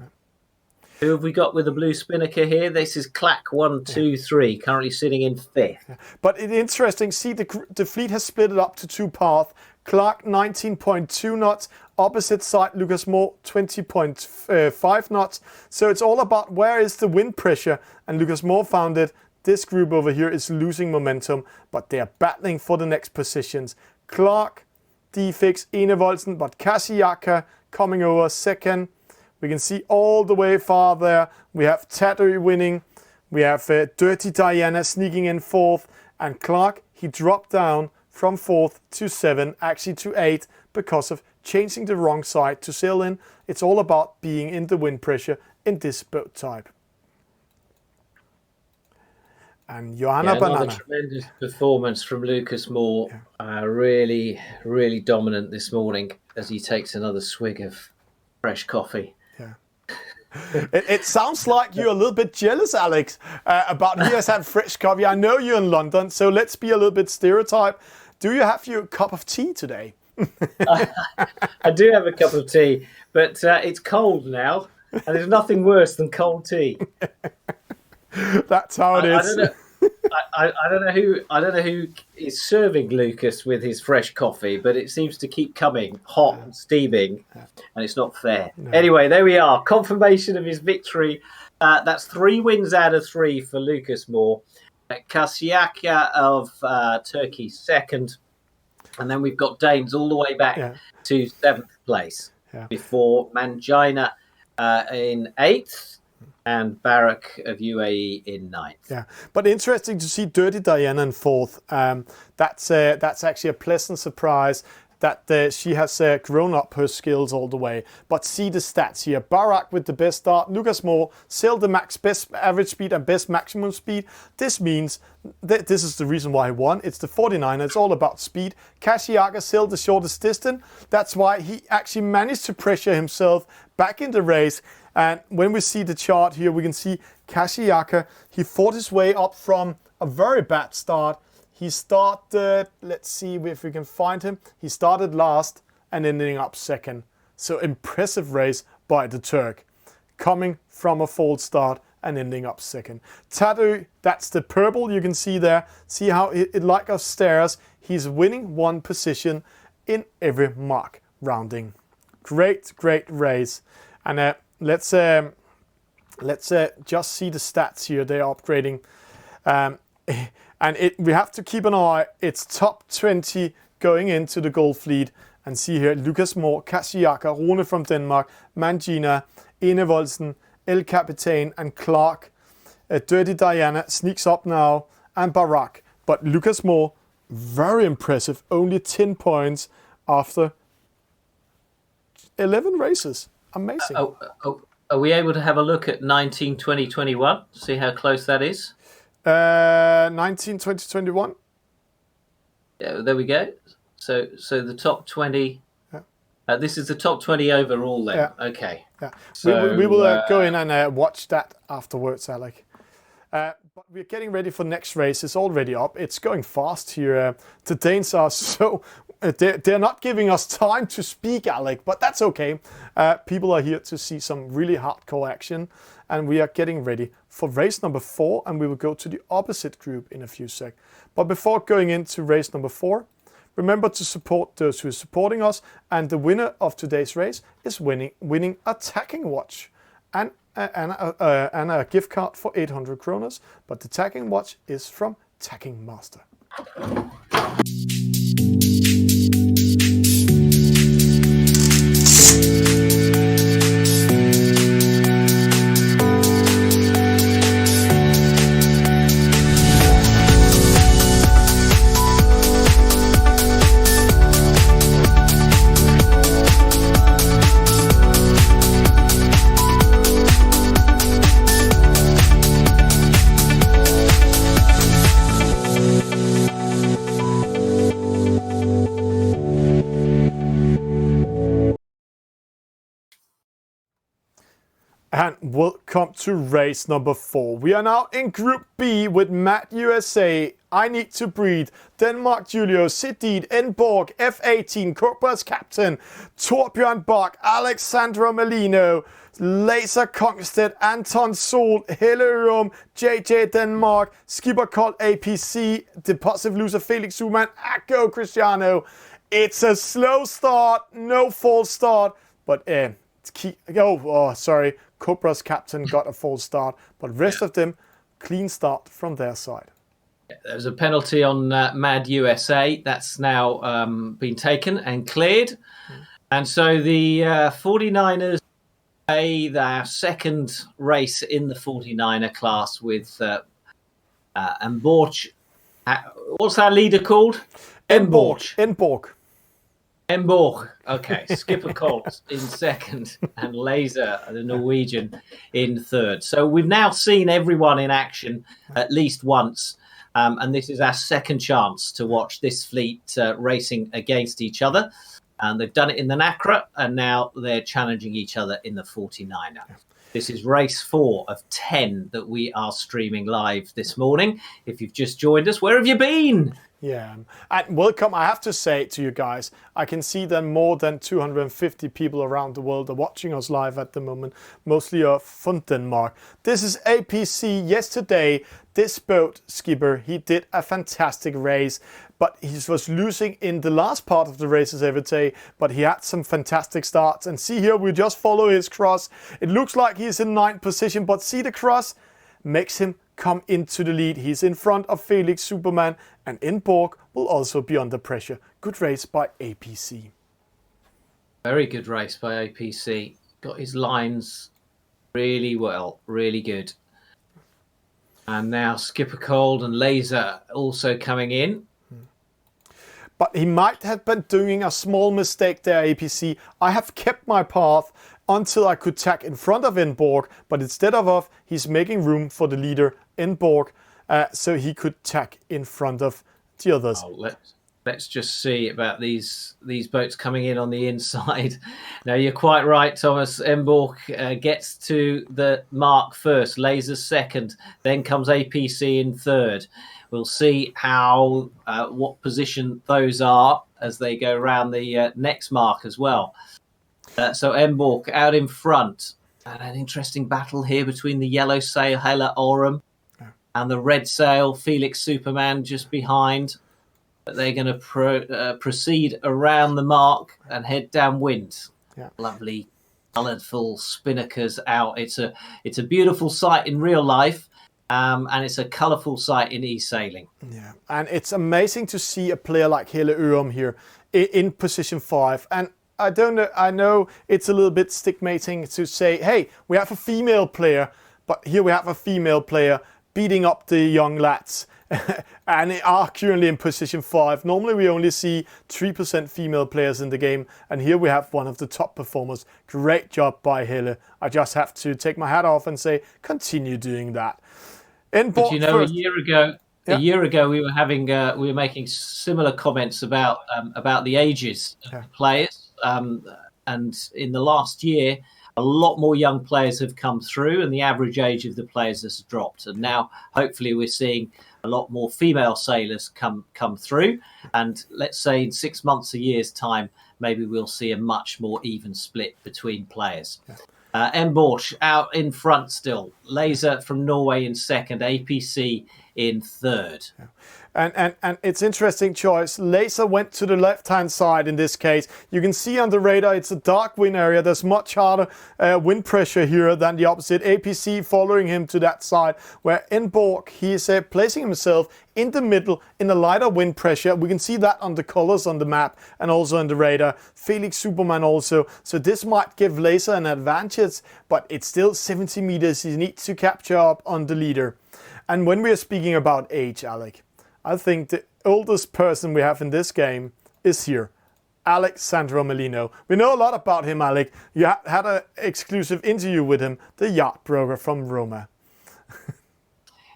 Who have we got with the blue spinnaker here? This is Clack 1, 2, 3, currently sitting in fifth. But it's interesting. See, the fleet has split it up to 2 paths. Clark 19.2 knots. Opposite side, Lucas Moore 20.5 knots. So it's all about where is the wind pressure. And Lucas Moore found it. This group over here is losing momentum, but they are battling for the next positions. Clark, Defix, Ina Volson, but Kasiyaka coming over second. We can see all the way far there. We have Tadu winning. We have Dirty Diana sneaking in fourth. And Clark, he dropped down from 4th to 7, actually to 8, because of changing the wrong side to sail in. It's all about being in the wind pressure in this boat type. And Johanna Banana. Another tremendous performance from Lucas Moore. Really, really dominant this morning as he takes another swig of fresh coffee. It sounds like you're a little bit jealous, Alex, about he has had fresh coffee. I know you're in London, so let's be a little bit stereotyped. Do you have your cup of tea today? I do have a cup of tea, but it's cold now, and there's nothing worse than cold tea. That's how it is. I don't know who is serving Lucas with his fresh coffee, but it seems to keep coming hot and steaming, and it's not fair. No. Anyway, there we are. Confirmation of his victory. That's 3 wins out of 3 for Lucas Moore. Kasiyaka of Turkey second, and then we've got Danes all the way back to 7th place before Mangina in 8th. And Barak of UAE in 9th. Yeah, but interesting to see Dirty Diana in 4th. That's actually a pleasant surprise that she has grown up her skills all the way. But see the stats here. Barak with the best start. Lucas Moore sailed the max best average speed and best maximum speed. This means that this is the reason why he won. It's the 49. It's all about speed. Kasiyaka sailed the shortest distance. That's why he actually managed to pressure himself back in the race. And when we see the chart here, we can see Kasiyaka, he fought his way up from a very bad start. He started, let's see if we can find him. He started last and ending up second. So impressive race by the Turk, coming from a false start and ending up second. Tadu, that's the purple you can see there. See how it like us stairs. He's winning 1 position in every mark rounding. Great, great race. And let's just see the stats here. They're upgrading. And we have to keep an eye. It's top 20 going into the gold fleet. And see here, Lucas Moore, Kashiaka, Rune from Denmark, Mangina, Enevoldsen, El Capitan, and Clark. Dirty Diana sneaks up now, and Barak. But Lucas Moore, very impressive, only 10 points after 11 races. Amazing. Are we able to have a look at 19, 20, 21? See how close that is? 19, 20, 21. Yeah, there we go. So the top 20. This is the top 20 overall then. Yeah. Okay. Yeah. So, we will go in and watch that afterwards, Alec. But we're getting ready for next race. It's already up. It's going fast here. The Danes are so... They're not giving us time to speak, Alec, but that's okay. People are here to see some really hardcore action. And we are getting ready for race number 4. And we will go to the opposite group in a few seconds. But before going into race number 4, remember to support those who are supporting us. And the winner of today's race is winning a tacking watch. And a gift card for 800 kroners, but the tacking watch is from Tacking Master. And welcome to race number 4. We are now in Group B with Matt USA, I Need to Breathe, Denmark Julio, Sidid, Enborg, F18, Cobra's Captain, Torbjørn Bach, Alessandro Merlino, Laser Kongstedt, Anton Sol, Hellerum, JJ Denmark, Skipper Colt APC, Depositive Loser Felix Zuman, Akko Cristiano. It's a slow start, no false start, but sorry. Cobra's Captain got a false start, but rest of them, clean start from their side. There's a penalty on Mad USA. That's now been taken and cleared. And so the 49ers play their second race in the 49er class with Emborch. What's our leader called? Enborg. Emborg. Okay, Skipper Colt in second and Laser, the Norwegian, in third. So we've now seen everyone in action at least once. And this is our second chance to watch this fleet racing against each other. And they've done it in the NACRA, and now they're challenging each other in the 49er. This is race 4 of 10 that we are streaming live this morning. If you've just joined us, where have you been? Yeah, and welcome. I have to say to you guys, I can see that more than 250 people around the world are watching us live at the moment, mostly from Denmark. This is APC. Yesterday, this boat skipper, he did a fantastic race, but he was losing in the last part of the races every day, but he had some fantastic starts. And see here, we just follow his cross. It looks like he's in 9th position, but see the cross makes him come into the lead. He's in front of Felix Superman, and Enborg will also be under pressure. Good race by APC. Very good race by APC. Got his lines really well, really good. And now Skipper Cold and Laser also coming in. But he might have been doing a small mistake there, APC. I have kept my path until I could tack in front of Enborg, but instead of he's making room for the leader, Enborg, so he could tack in front of the others. Oh, let's just see about these boats coming in on the inside. Now, you're quite right, Thomas. Enborg gets to the mark first, Laser's second, then comes APC in third. We'll see how what position those are as they go around the next mark as well. So Enborg out in front. And an interesting battle here between the yellow sail, Hela Orum, and the red sail, Felix Superman, just behind. But they're going to proceed around the mark and head downwind. Yeah. Lovely, colourful spinnakers out. It's a beautiful sight in real life. And it's a colourful sight in e-sailing. Yeah, and it's amazing to see a player like Hele Ørum here in position 5. And I don't know, I know it's a little bit stigmating to say, hey, we have a female player, but here we have a female player beating up the young lads and they are currently in position 5. Normally we only see 3% female players in the game, and here we have one of the top performers. Great job by Helle. I just have to take my hat off and say, continue doing that. But you know, a year ago we were making similar comments about the ages of the players, and in the last year a lot more young players have come through, and the average age of the players has dropped. And now, hopefully, we're seeing a lot more female sailors come through. And let's say in 6 months, a year's time, maybe we'll see a much more even split between players. Emborch out in front still. Laser from Norway in second. APC in third. And it's interesting choice. Laser went to the left-hand side in this case. You can see on the radar it's a dark wind area. There's much harder wind pressure here than the opposite. APC following him to that side, where Emborch, he is placing himself in the middle in a lighter wind pressure. We can see that on the colors on the map and also on the radar. Felix Superman also. So this might give Laser an advantage, but it's still 70 meters. He needs to capture up on the leader. And when we are speaking about age, Alec, I think the oldest person we have in this game is here, Alessandro Merlino. We know a lot about him, Alec. You had an exclusive interview with him, the yacht broker from Roma.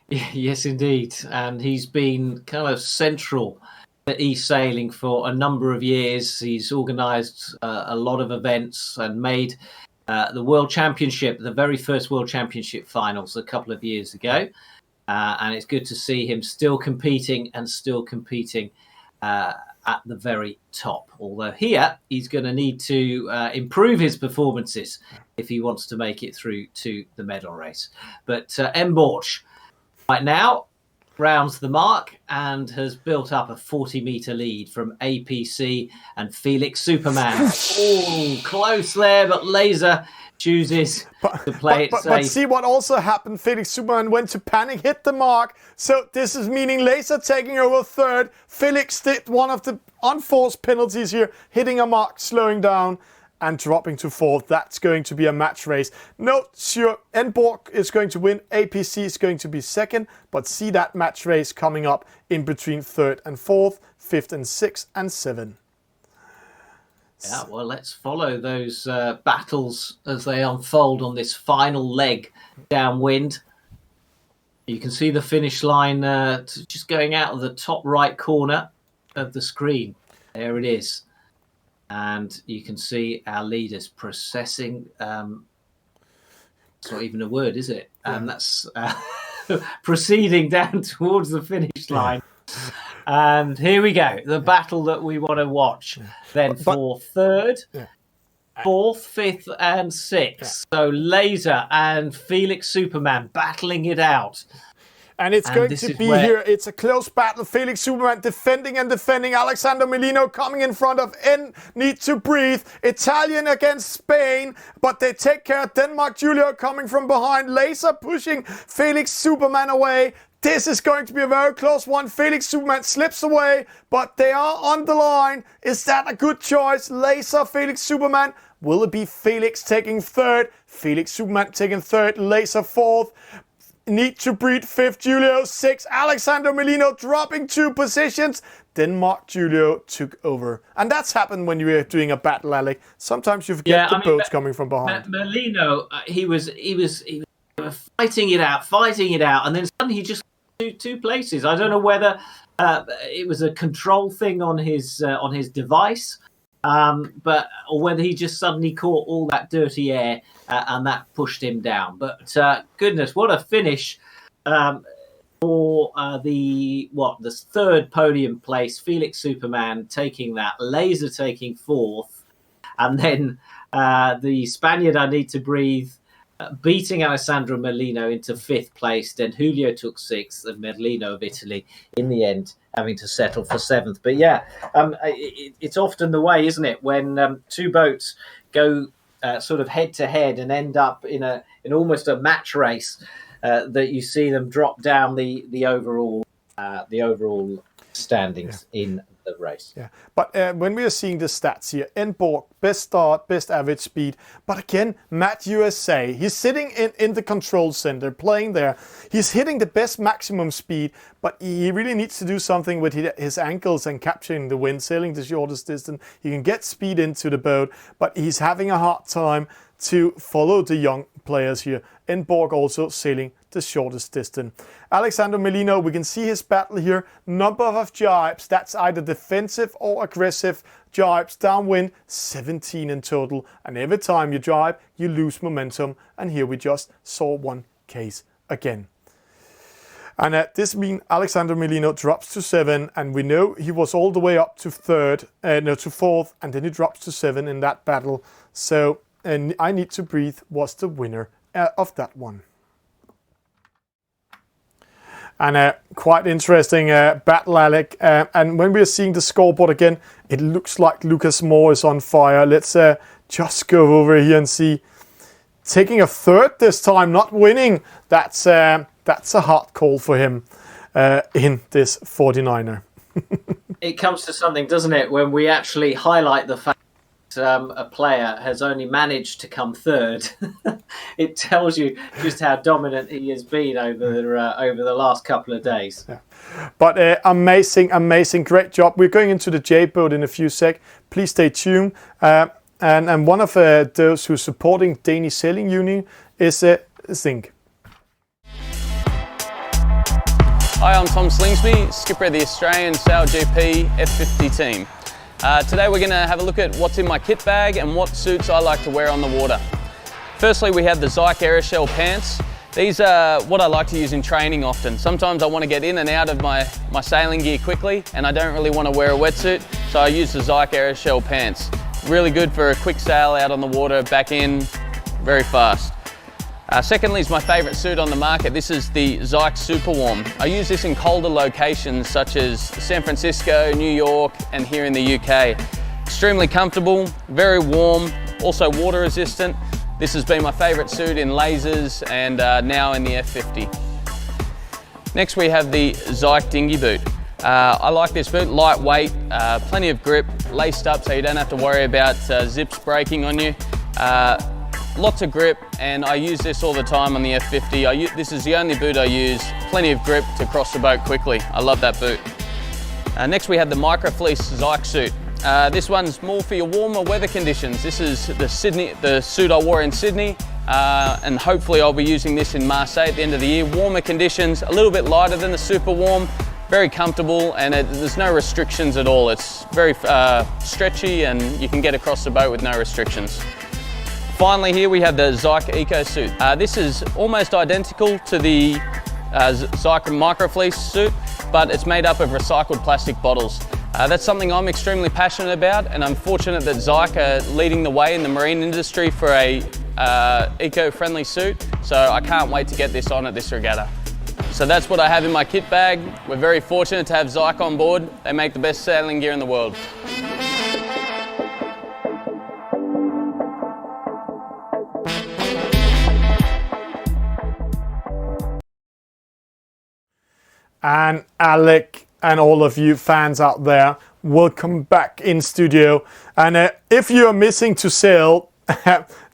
Yes, indeed. And he's been kind of central to e-sailing for a number of years. He's organised a lot of events and made the World Championship, the very first World Championship finals a couple of years ago. And it's good to see him still competing at the very top. Although here, he's going to need to improve his performances if he wants to make it through to the medal race. But Emborch, right now, rounds the mark and has built up a 40-metre lead from APC and Felix Superman. Oh, close there, but Laser chooses to play it safe. But see what also happened. Felix Superman went to panic, hit the mark. So this is meaning Laser taking over third. Felix did one of the unforced penalties here, hitting a mark, slowing down and dropping to fourth. That's going to be a match race. No, sure, Emborch is going to win. APC is going to be second. But see that match race coming up in between third and fourth, fifth and sixth and seven. Yeah, well, let's follow those battles as they unfold on this final leg downwind. You can see the finish line just going out of the top right corner of the screen. There it is. And you can see our leaders processing. It's not even a word, is it? And that's proceeding down towards the finish line. And here we go, the battle that we want to watch. Then for third, fourth, fifth, and sixth. So Laser and Felix Superman battling it out. And it's going to be here. It's a close battle. Felix Superman defending and defending. Alessandro Merlino coming in front of Need to Breathe. Italian against Spain. But they take care of Denmark. Giulio coming from behind. Laser pushing Felix Superman away. This is going to be a very close one. Felix Superman slips away, but they are on the line. Is that a good choice? Laser, Felix Superman. Will it be Felix taking third? Felix Superman taking third. Laser fourth. Need to Breathe fifth. Giulio sixth. Alessandro Merlino dropping 2 positions. Denmark, Giulio took over. And that's happened when you're doing a battle, Alec. Sometimes you forget the boats coming from behind. Merlino, he was fighting it out, and then suddenly he just two places. I don't know whether it was a control thing on his device, or whether he just suddenly caught all that dirty air and that pushed him down. But goodness, what a finish for the third podium place. Felix Superman taking that, Laser taking fourth, and then the Spaniard I Need to Breathe beating Alessandro Merlino into fifth place. Then Giulio took sixth, and Merlino of Italy in the end having to settle for seventh. But yeah, it's often the way, isn't it, when two boats go sort of head to head and end up in almost a match race, that you see them drop down the overall the overall standings in the race. Yeah, but when we are seeing the stats here, Enborg, best start, best average speed. But again, Matt USA, he's sitting in the control center, playing there. He's hitting the best maximum speed, but he really needs to do something with his ankles and capturing the wind, sailing the shortest distance. He can get speed into the boat, but he's having a hard time to follow the young players here. Enborg also sailing the shortest distance. Alessandro Merlino, we can see his battle here. Number of jibes, that's either defensive or aggressive jibes. Downwind, 17 in total. And every time you jibe, you lose momentum. And here we just saw one case again. And this means Alessandro Merlino drops to 7, and we know he was all the way up to to 4th, and then he drops to 7 in that battle. So, and I Need to Breathe was the winner of that one. And quite interesting battle, Alec. And when we are seeing the scoreboard again, it looks like Lucas Moore is on fire. Let's just go over here and see. Taking a 3rd this time, not winning. That's a hard call for him in this 49er. It comes to something, doesn't it, when we actually highlight the fact a player has only managed to come 3rd. It tells you just how dominant he has been over the last couple of days. Yeah. But amazing, great job. We're going into the J boat in a few sec. Please stay tuned. And one of those who's supporting Danish Sailing Union is Zyke. Hi, I'm Tom Slingsby, skipper of the Australian Sail GP F50 team. Today we're going to have a look at what's in my kit bag and what suits I like to wear on the water. Firstly, we have the Zyke Aeroshell pants. These are what I like to use in training often. Sometimes I want to get in and out of my sailing gear quickly and I don't really want to wear a wetsuit, so I use the Zyke Aeroshell pants. Really good for a quick sail out on the water, back in, very fast. Secondly is my favourite suit on the market. This is the Zyke Super Warm. I use this in colder locations such as San Francisco, New York, and here in the UK. Extremely comfortable, very warm, also water resistant. This has been my favourite suit in lasers and now in the F50. Next we have the Zyke Dinghy Boot. I like this boot, lightweight, plenty of grip, laced up so you don't have to worry about zips breaking on you. Lots of grip, and I use this all the time on the F50. This is the only boot I use, plenty of grip to cross the boat quickly. I love that boot. Next we have the Micro Fleece Zyke suit. This one's more for your warmer weather conditions. This is the suit I wore in Sydney, and hopefully I'll be using this in Marseille at the end of the year. Warmer conditions, a little bit lighter than the Super Warm, very comfortable, and there's no restrictions at all. It's very stretchy and you can get across the boat with no restrictions. Finally here we have the Zyke Eco Suit. This is almost identical to the Zyke Micro Fleece suit, but it's made up of recycled plastic bottles. That's something I'm extremely passionate about, and I'm fortunate that Zyke are leading the way in the marine industry for a eco-friendly suit, so I can't wait to get this on at this regatta. So that's what I have in my kit bag. We're very fortunate to have Zyke on board. They make the best sailing gear in the world. And Alec and all of you fans out there, welcome back in studio. And if you're missing to sail,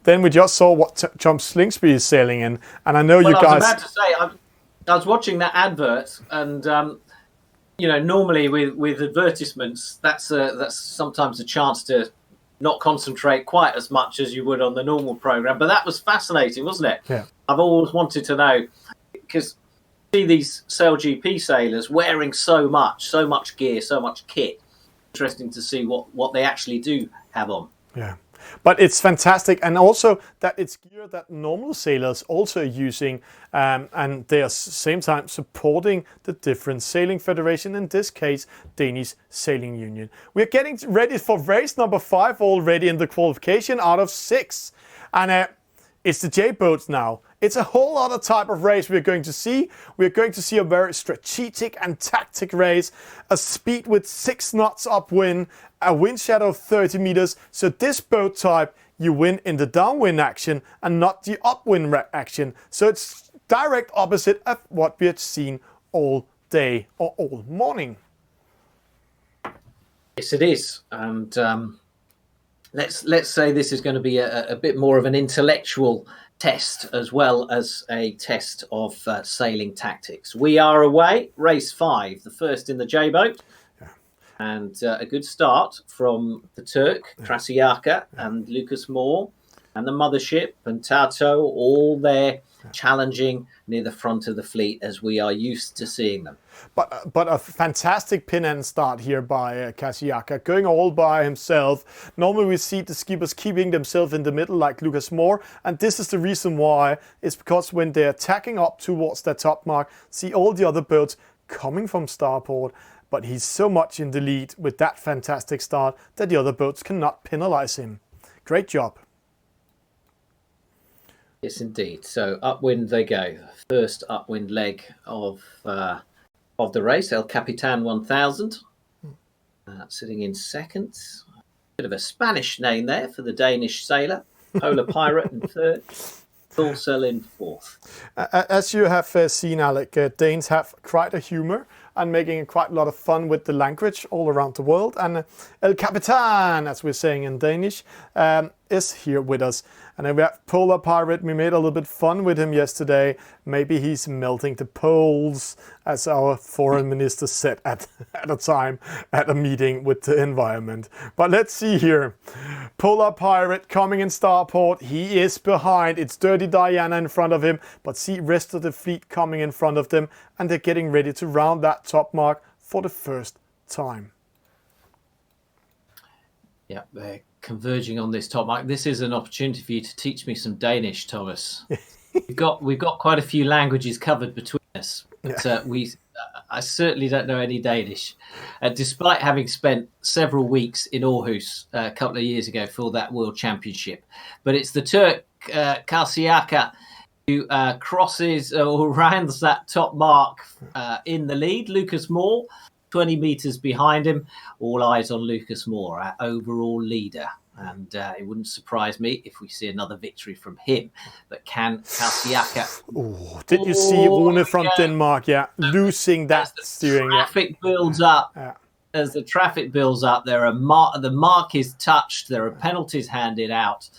then we just saw what Tom Slingsby is sailing in. And I know you guys... I was about to say, I was watching that advert, and normally with advertisements, that's sometimes a chance to not concentrate quite as much as you would on the normal program. But that was fascinating, wasn't it? Yeah. I've always wanted to know, because see these Sail GP sailors wearing so much gear, so much kit. Interesting to see what they actually do have on. Yeah. But it's fantastic, and also that it's gear that normal sailors also are using, and they are same time supporting the different sailing federation, in this case Danish Sailing Union. We're getting ready for race number 5 already in the qualification out of 6, and it's the J boats now. It's a whole other type of race we're going to see. We're going to see a very strategic and tactic race, a speed with 6 knots upwind, a wind shadow of 30 meters. So this boat type, you win in the downwind action and not the upwind action. So it's direct opposite of what we had seen all day or all morning. Yes, it is. And let's say this is going to be a bit more of an intellectual test as well as a test of sailing tactics. We are away, race 5, the first in the J-boat. And a good start from the Turk, Krasiaka, and Lucas Moore, and the mothership, and Tato, all there challenging near the front of the fleet as we are used to seeing them. But a fantastic pin end start here by Krasiaka, going all by himself. Normally we see the skippers keeping themselves in the middle like Lucas Moore, and this is the reason why. It's because when they're tacking up towards their top mark, see all the other boats coming from starboard, but he's so much in the lead with that fantastic start that the other boats cannot penalize him. Great job. Yes, indeed. So upwind they go. First upwind leg of the race, El Capitan 1000, sitting in second. Bit of a Spanish name there for the Danish sailor. Polar Pirate in third. Dorsal in fourth. As you have seen, Alec, Danes have quite a humor and making quite a lot of fun with the language all around the world. And El Capitan, as we're saying in Danish, is here with us. And then we have Polar Pirate. We made a little bit fun with him yesterday. Maybe he's melting the poles, as our foreign minister said at a time at a meeting with the environment. But let's see here. Polar Pirate coming in starport. He is behind. It's Dirty Diana in front of him. But see rest of the fleet coming in front of them. And they're getting ready to round that top mark for the first time. Yeah, they're converging on this top mark. This is an opportunity for you to teach me some Danish, Thomas. We've got quite a few languages covered between us, but I certainly don't know any Danish, despite having spent several weeks in Aarhus a couple of years ago for that World Championship. But it's the Turk, Krasiaka, who crosses or rounds that top mark in the lead. Lucas Moore, 20 metres behind him. All eyes on Lucas Moore, our overall leader. And it wouldn't surprise me if we see another victory from him. But can Krasiaka... Oh, did you see Rune from Denmark? Yeah, losing that steering. Traffic builds up. As the traffic builds up, the mark is touched. There are penalties handed out.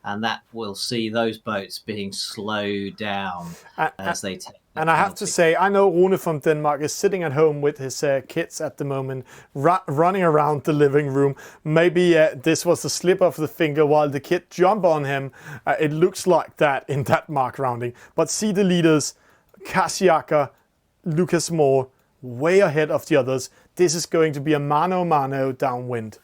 And that will see those boats being slowed down as they take. And I have to say, I know Rune from Denmark is sitting at home with his kids at the moment, running around the living room. Maybe this was a slip of the finger while the kid jumped on him. It looks like that in that mark rounding. But see the leaders, Krasiaka, Lucas Moore, way ahead of the others. This is going to be a mano-mano downwind.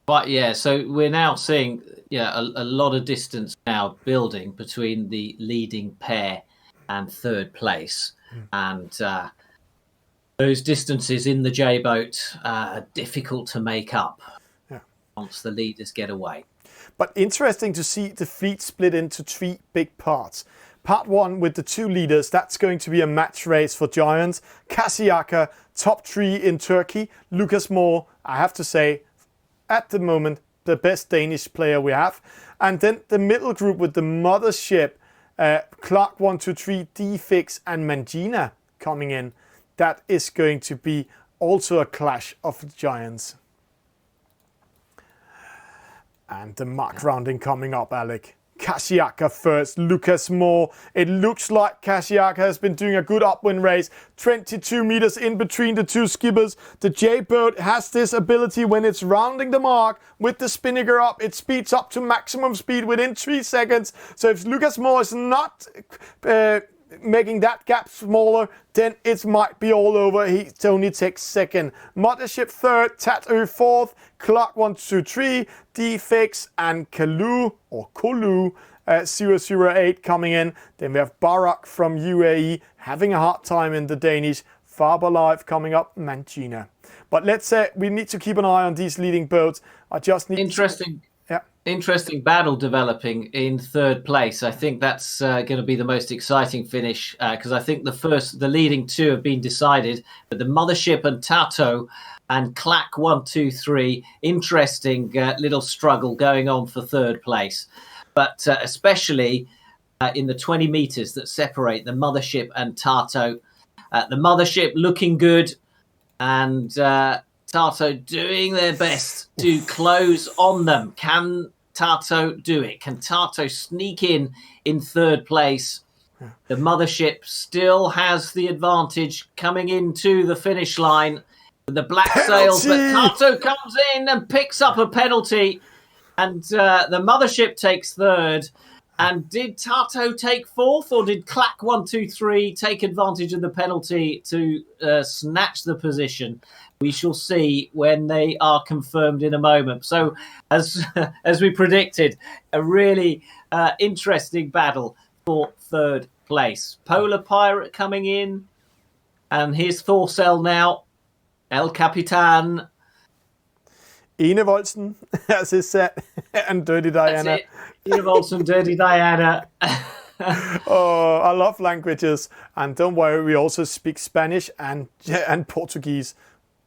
But yeah, so we're now seeing a lot of distance now building between the leading pair and third place. And those distances in the J-boat are difficult to make up once the leaders get away. But interesting to see the fleet split into 3 big parts. Part 1 with the 2 leaders, that's going to be a match race for Giants. Krasiaka, top 3 in Turkey. Lucas Moore, I have to say, at the moment, the best Danish player we have. And then the middle group with the mothership, Clark 123, D-Fix and Mangina coming in. That is going to be also a clash of giants. And the mark rounding coming up, Alec. Krasiaka first, Lucas Moore. It looks like Krasiaka has been doing a good upwind race. 22 meters in between the 2 skippers. The J-boat has this ability when it's rounding the mark with the spinnaker up. It speeds up to maximum speed within 3 seconds. So if Lucas Moore is not making that gap smaller, then it might be all over. He only takes second. Mothership third, Tattoo fourth, Clark 123, D-Fix and Kolu 008 coming in. Then we have Barak from UAE having a hard time in the Danish. Faber Live coming up, Mangina. But let's say we need to keep an eye on these leading boats. I just need Interesting battle developing in third place. I think that's going to be the most exciting finish because I think the leading 2 have been decided, but the Mothership and Tato and Clack 123, interesting little struggle going on for third place. But especially in the 20 meters that separate the mothership and Tato. The mothership looking good, and Tato doing their best to close on them. Can Tato do it? Can Tato sneak in third place? The mothership still has the advantage coming into the finish line with the black sails, but Tato comes in and picks up a penalty, and the mothership takes third. And did Tato take fourth, or did Clack 123 take advantage of the penalty to snatch the position? We shall see when they are confirmed in a moment. So, as we predicted, a really interesting battle for third place. Polar Pirate coming in, and here's Thorcell now. El Capitan. Enevoldsen, as is said, and Dirty Diana. Enevoldsen, Dirty Diana. Oh, I love languages, and don't worry, we also speak Spanish and Portuguese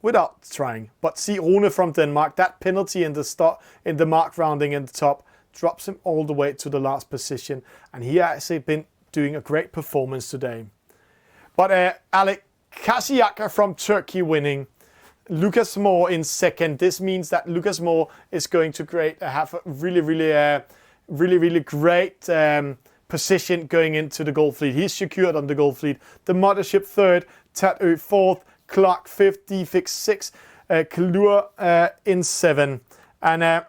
without trying. But see Rune from Denmark, that penalty in the mark rounding in the top drops him all the way to the last position, and he has actually been doing a great performance today. But Alec Kasiaka from Turkey winning. Lucas Moore in second. This means that Lucas Moore is going to have a really great position going into the gold fleet. He's secured on the gold fleet. The mothership third, Tato fourth, Clark fifth, Defix sixth, Kalur in seven. And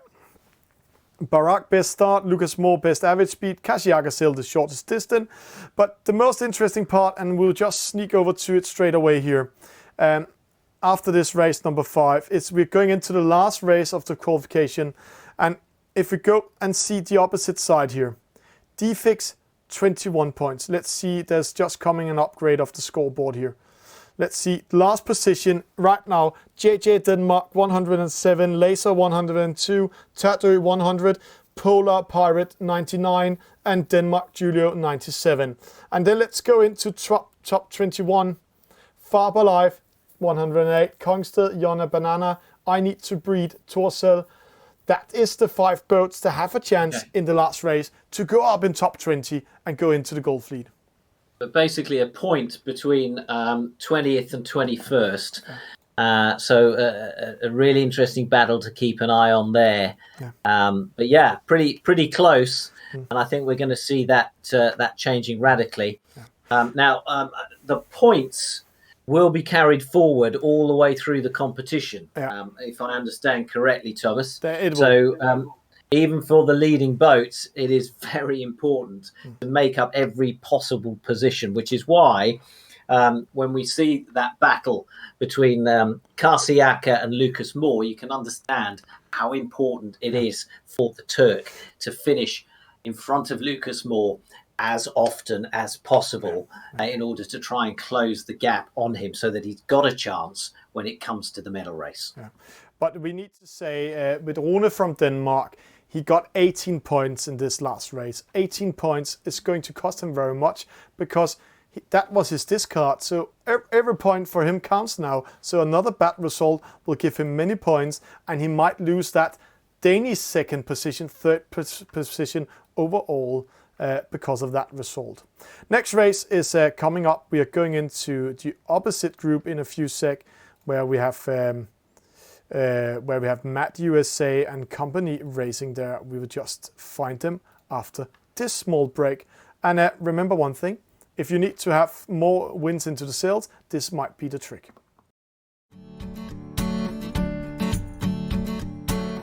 Barak best start, Lucas Moore best average speed, Kasiaka still the shortest distance. But the most interesting part, and we'll just sneak over to it straight away here. After this race number 5, we're going into the last race of the qualification, and if we go and see the opposite side here, Defix 21 points. Let's see, there's just coming an upgrade of the scoreboard here. Let's see, last position right now, JJ Denmark 107, Laser 102, Tato 100, Polar Pirate 99, and Denmark Julio 97. And then let's go into top 21, Faber Life 108, Kongsted, Jonna Banana, I Need to Breed, Torcell. That is the 5 boats that have a chance in the last race to go up in top 20 and go into the gold fleet. But basically a point between 20th and 21st. So a really interesting battle to keep an eye on there. But yeah, pretty close. And I think we're going to see that changing radically. Now, the points will be carried forward all the way through the competition, if I understand correctly, Thomas. So even for the leading boats, it is very important to make up every possible position, which is why when we see that battle between Kasiaka and Lucas Moore, you can understand how important it is for the Turk to finish in front of Lucas Moore as often as possible in order to try and close the gap on him so that he's got a chance when it comes to the medal race. But we need to say, with Rune from Denmark, he got 18 points in this last race. 18 points is going to cost him very much because that was his discard. So every point for him counts now. So another bad result will give him many points, and he might lose that Danish second position, third position overall. Because of that result. Next race is coming up. We are going into the opposite group in a few sec, where we have Matt USA and company racing there. We will just find them after this small break. And remember one thing: if you need to have more wins into the sails, this might be the trick.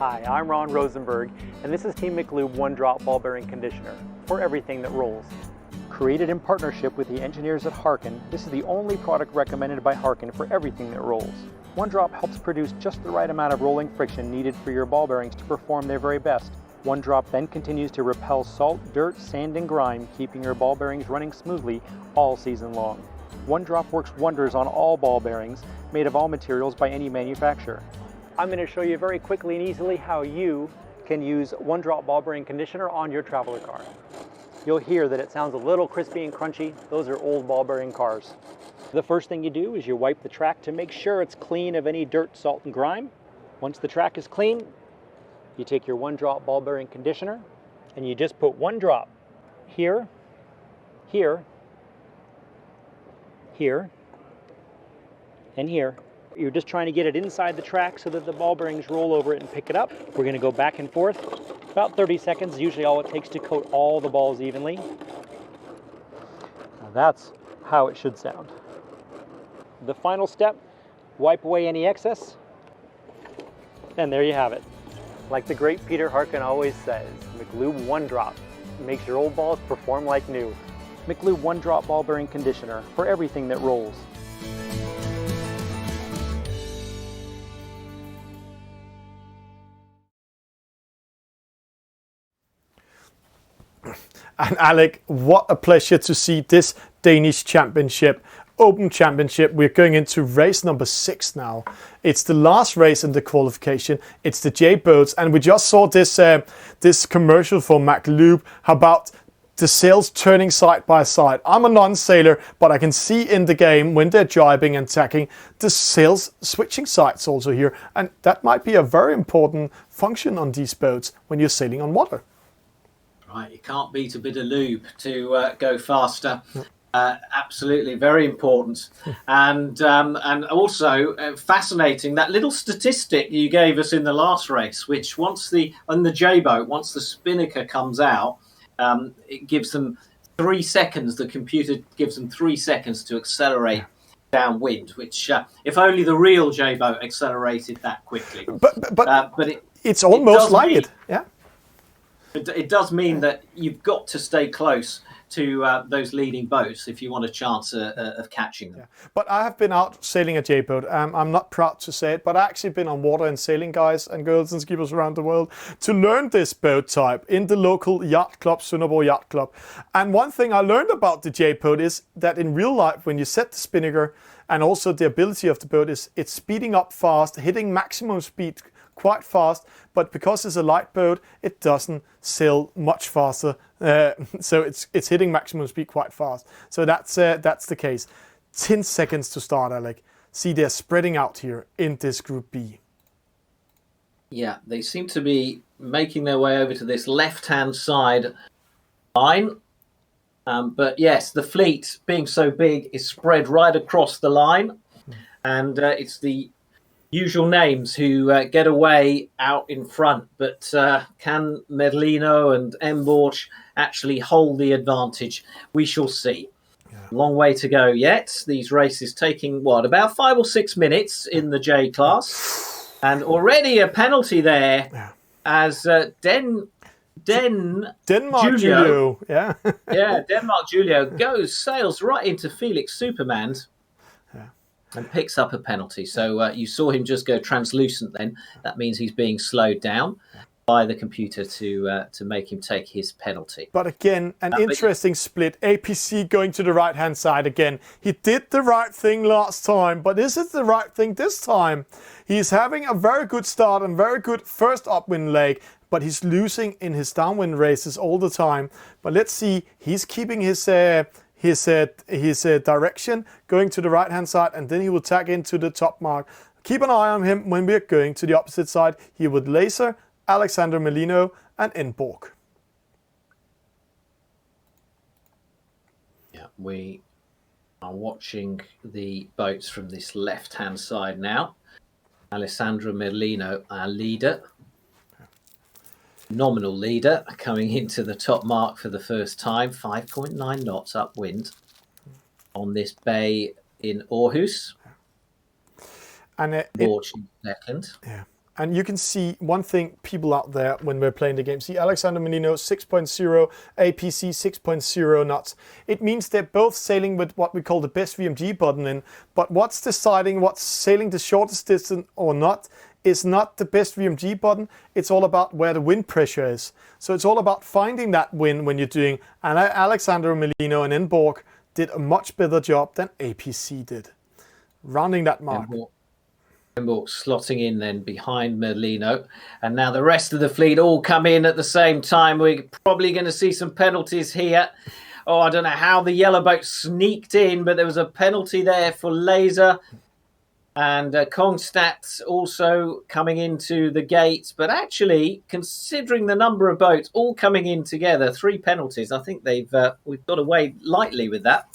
Hi, I'm Ron Rosenberg, and this is Team McLube One Drop Ball Bearing Conditioner for everything that rolls. Created in partnership with the engineers at Harken, this is the only product recommended by Harken for everything that rolls. One Drop helps produce just the right amount of rolling friction needed for your ball bearings to perform their very best. One Drop then continues to repel salt, dirt, sand, and grime, keeping your ball bearings running smoothly all season long. One Drop works wonders on all ball bearings, made of all materials by any manufacturer. I'm going to show you very quickly and easily how you can use One Drop Ball Bearing Conditioner on your traveler car. You'll hear that it sounds a little crispy and crunchy. Those are old ball bearing cars. The first thing you do is you wipe the track to make sure it's clean of any dirt, salt, and grime. Once the track is clean, you take your One Drop Ball Bearing Conditioner and you just put 1 drop here here, here, and here. You're just trying to get it inside the track so that the ball bearings roll over it and pick it up. We're going to go back and forth. About 30 seconds is usually all it takes to coat all the balls evenly. Now that's how it should sound. The final step, wipe away any excess, and there you have it. Like the great Peter Harkin always says, McLube One Drop makes your old balls perform like new. McLube One Drop Ball Bearing Conditioner for everything that rolls. And Alec, what a pleasure to see this Danish championship, Open Championship. We're going into race number 6 now. It's the last race in the qualification. It's the J boats, and we just saw this this commercial for McLube about the sails turning side by side. I'm a non-sailor, but I can see in the game when they're jibing and tacking, the sails switching sides also here, and that might be a very important function on these boats when you're sailing on water. Right, you can't beat a bit of lube to go faster. Absolutely, very important, and also fascinating, that little statistic you gave us in the last race, which on the J boat, once the spinnaker comes out, it gives them 3 seconds. The computer gives them 3 seconds to accelerate downwind, which if only the real J boat accelerated that quickly. But it's almost like it, yeah. It does mean that you've got to stay close to those leading boats if you want a chance of catching them. Yeah. But I have been out sailing a J-boat. I'm not proud to say it, but I've actually been on water and sailing, guys and girls and skippers around the world, to learn this boat type in the local yacht club, Sønderborg Yacht Club. And one thing I learned about the J-boat is that in real life, when you set the spinnaker, and also the ability of the boat is it's speeding up fast, hitting maximum speed quite fast, but because it's a light boat, it doesn't sail much faster. So it's hitting maximum speed quite fast. So that's the case. 10 seconds to start, Alec. See, they're spreading out here in this Group B. Yeah, they seem to be making their way over to this left-hand side line. But yes, the fleet, being so big, is spread right across the line. And it's the usual names who get away out in front, but can Merlino and Emborch actually hold the advantage? We shall see. Yeah. Long way to go yet. These races taking, about 5 or 6 minutes in the J class, and already a penalty there as Denmark Julio. Yeah. Yeah, Denmark Julio sails right into Felix Supermans. And picks up a penalty. So you saw him just go translucent then. That means he's being slowed down by the computer to make him take his penalty. But again, an interesting split. APC going to the right-hand side again. He did the right thing last time, but is it the right thing this time? He's having a very good start and very good first upwind leg, but he's losing in his downwind races all the time. But let's see, he's keeping his direction, going to the right hand side, and then he will tag into the top mark. Keep an eye on him when we're going to the opposite side. He would laser Alessandro Merlino and Emborch. Yeah, we are watching the boats from this left hand side now. Alessandro Merlino, our leader. Nominal leader, coming into the top mark for the first time, 5.9 knots upwind on this bay in Aarhus. And second. Yeah. And you can see one thing, people out there, when we're playing the game, see Alessandro Merlino 6.0, APC 6.0 knots. It means they're both sailing with what we call the best VMG button in, but what's deciding what's sailing the shortest distance or not is not the best VMG button. It's all about where the wind pressure is. So it's all about finding that wind when you're doing, and Alessandro Merlino and Emborch did a much better job than APC did, rounding that mark. Emborch slotting in then behind Merlino, and now the rest of the fleet all come in at the same time. We're probably going to see some penalties here. Oh, I don't know how the yellow boat sneaked in, but there was a penalty there for laser. And Kongstad's also coming into the gates. But actually, considering the number of boats all coming in together, 3 penalties, I think we've got away lightly with that.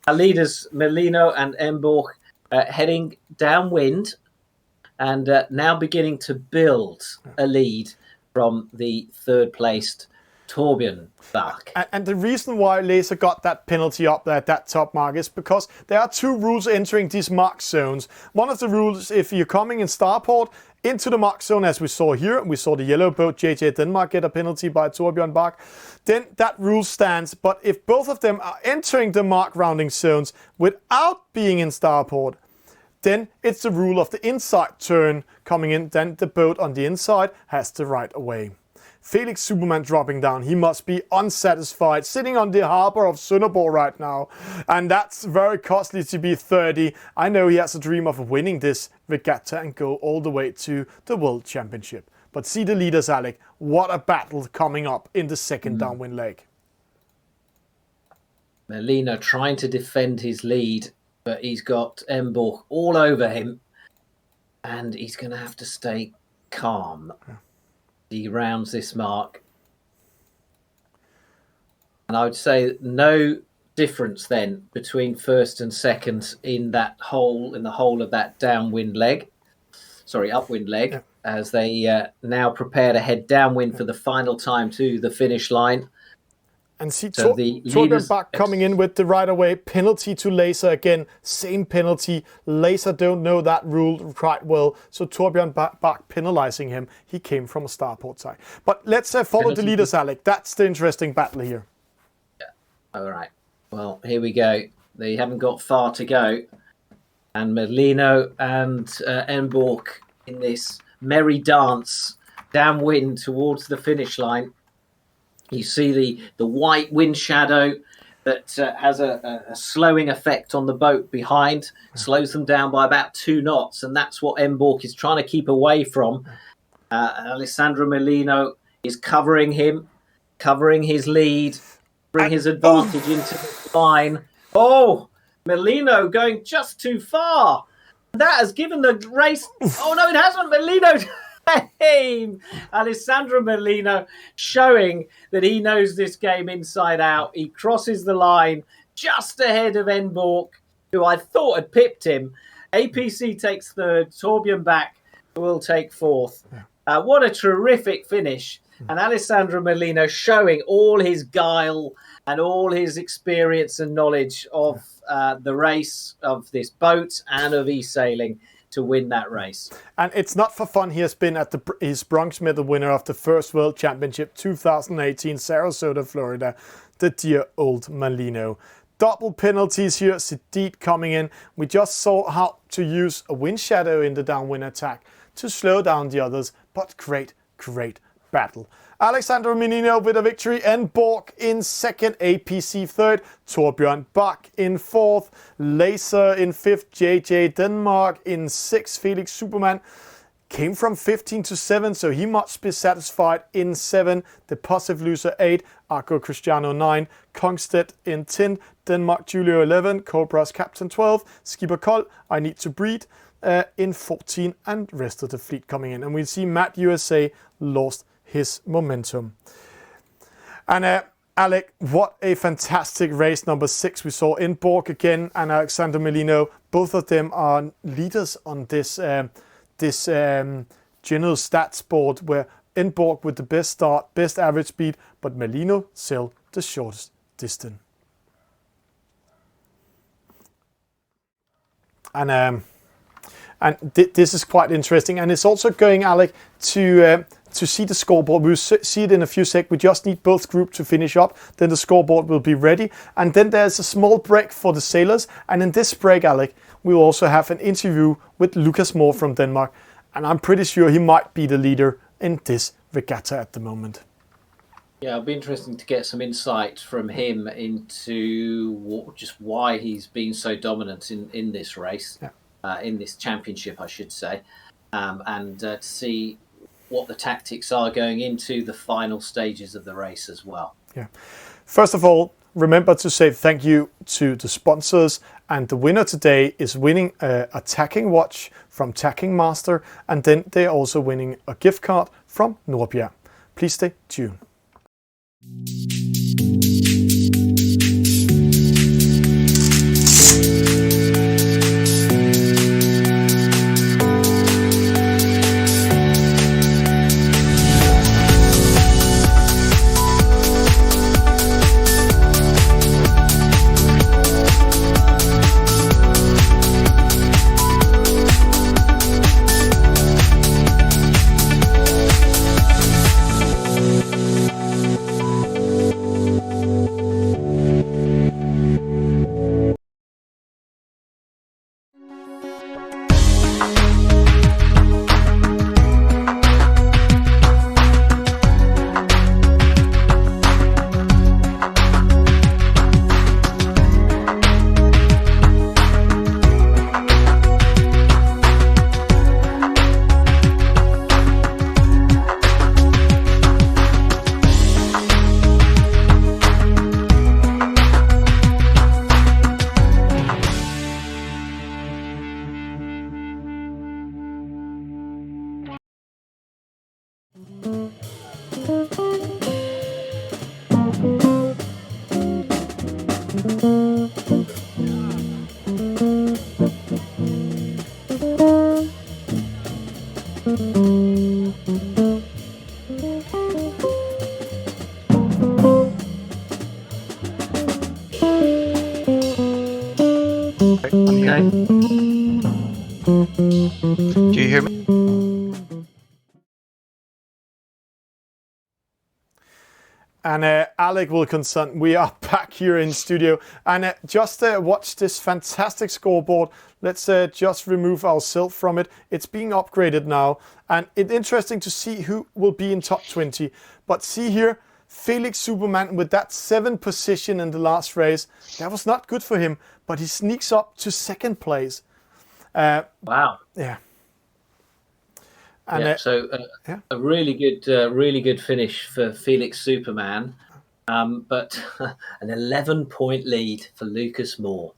Our leaders, Merlino and Emborg, heading downwind and now beginning to build a lead from the third-placed Torbjørn Bach. And the reason why Laser got that penalty up there at that top mark is because there are 2 rules entering these mark zones. One of the rules, if you're coming in starport into the mark zone, as we saw here, we saw the yellow boat JJ Denmark get a penalty by Torbjørn Bach, then that rule stands. But if both of them are entering the mark rounding zones without being in starport, then it's the rule of the inside turn coming in, then the boat on the inside has the right of way. Felix Superman dropping down. He must be unsatisfied, sitting on the harbor of Sønderborg right now. And that's very costly to be 30. I know he has a dream of winning this regatta and go all the way to the World Championship. But see the leaders, Alec. What a battle coming up in the second downwind leg. Merlino trying to defend his lead, but he's got Emborg all over him. And he's going to have to stay calm. He rounds this mark. And I would say no difference then between first and second in the whole of that upwind leg, as they now prepare to head downwind for the final time to the finish line. And see So Torbjørn Bach coming in with the right away penalty to Laser again. Same penalty. Laser don't know that rule quite well. So Torbjørn Bach penalizing him. He came from a starport side. But let's follow the leaders, Alec. That's the interesting battle here. Yeah. All right. Well, here we go. They haven't got far to go. And Merlino and Emborg in this merry dance downwind towards the finish line. You see the white wind shadow that has a slowing effect on the boat behind, slows them down by about 2 knots, and that's what Emborg is trying to keep away from. Alessandro Merlino is covering him, covering his lead, bring his advantage into the line. Oh, Merlino going just too far. That has given the race... Oh, no, it hasn't. Merlino... Hey, Alessandro Merlino showing that he knows this game inside out. He crosses the line just ahead of Emborg, who I thought had pipped him. APC takes third. Torbjørn Bach will take fourth. What a terrific finish. And Alessandro Merlino showing all his guile and all his experience and knowledge of the race, of this boat and of e-sailing, to win that race. And it's not for fun. He has been at his bronze medal winner of the first World Championship 2018, Sarasota, Florida, the dear old Merlino. Double penalties here, Sidit coming in. We just saw how to use a wind shadow in the downwind attack to slow down the others, but great battle. Alessandro Merlino with a victory, Emborg in second, APC third, Torbjørn Bach in fourth, Laser in fifth, JJ Denmark in sixth, Felix Superman came from 15 to 7, so he must be satisfied in 7, the positive loser 8, Arco Cristiano 9, Kongstad in 10, Denmark Julio 11, Cobra's captain 12, Skipper Kold, I Need to Breathe in 14, and rest of the fleet coming in. And we see Matt USA lost his momentum. And Alec, what a fantastic race, number 6 we saw. Emborg again and Alessandro Merlino, both of them are leaders on this general stats board, where Emborg with the best start, best average speed, but Merlino sailed the shortest distance. And this is quite interesting, and it's also going, Alec, to see the scoreboard. We'll see it in a few seconds. We just need both groups to finish up. Then the scoreboard will be ready. And then there's a small break for the sailors. And in this break, Alec, we'll also have an interview with Lucas Moore from Denmark. And I'm pretty sure he might be the leader in this regatta at the moment. Yeah, it'll be interesting to get some insight from him into just why he's been so dominant in this race, in this championship, I should say, and to see what the tactics are going into the final stages of the race as well. Yeah. First of all, remember to say thank you to the sponsors, and the winner today is winning a tacking watch from Tacking Master, and then they're also winning a gift card from Nordbjerg. Please stay tuned. Okay. Do you hear me? And Alec Wilkinson, we are back here in studio, and just watch this fantastic scoreboard. Let's just remove ourselves from it. It's being upgraded now, and it's interesting to see who will be in top 20. But see here, Felix Superman with that 7th position in the last race. That was not good for him, but he sneaks up to 2nd place. Wow. Yeah. And, a really good finish for Felix Superman, but an 11-point lead for Lucas Moore.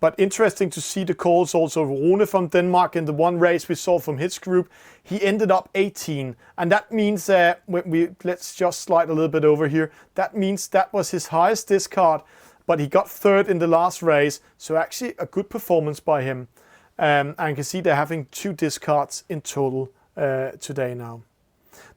But interesting to see the calls also. Rune from Denmark in the one race we saw from his group, he ended up 18, and that means let's just slide a little bit over here. That means that was his highest discard, but he got 3rd in the last race, so actually a good performance by him. And you can see they're having 2 discards in total today now.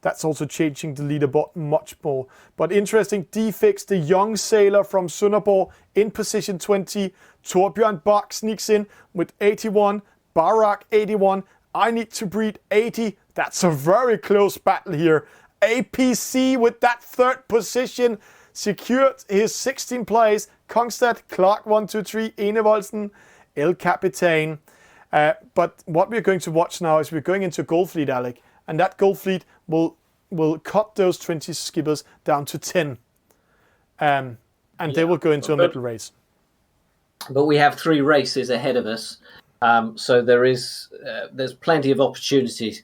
That's also changing the leaderboard much more. But interesting, Defix, the young sailor from Sønderborg, in position 20. Torbjørn Bach sneaks in with 81. Barak 81. I Need to Breed 80. That's a very close battle here. APC with that 3rd position secured his 16th place. Kongstad, Clark 1, 2, 3, Enevoldsen, El Capitan. But what we're going to watch now is we're going into Gold Fleet, Alec, and that Gold Fleet will cut those 20 skippers down to 10, and they will go into a middle race. But we have 3 races ahead of us, so there's plenty of opportunities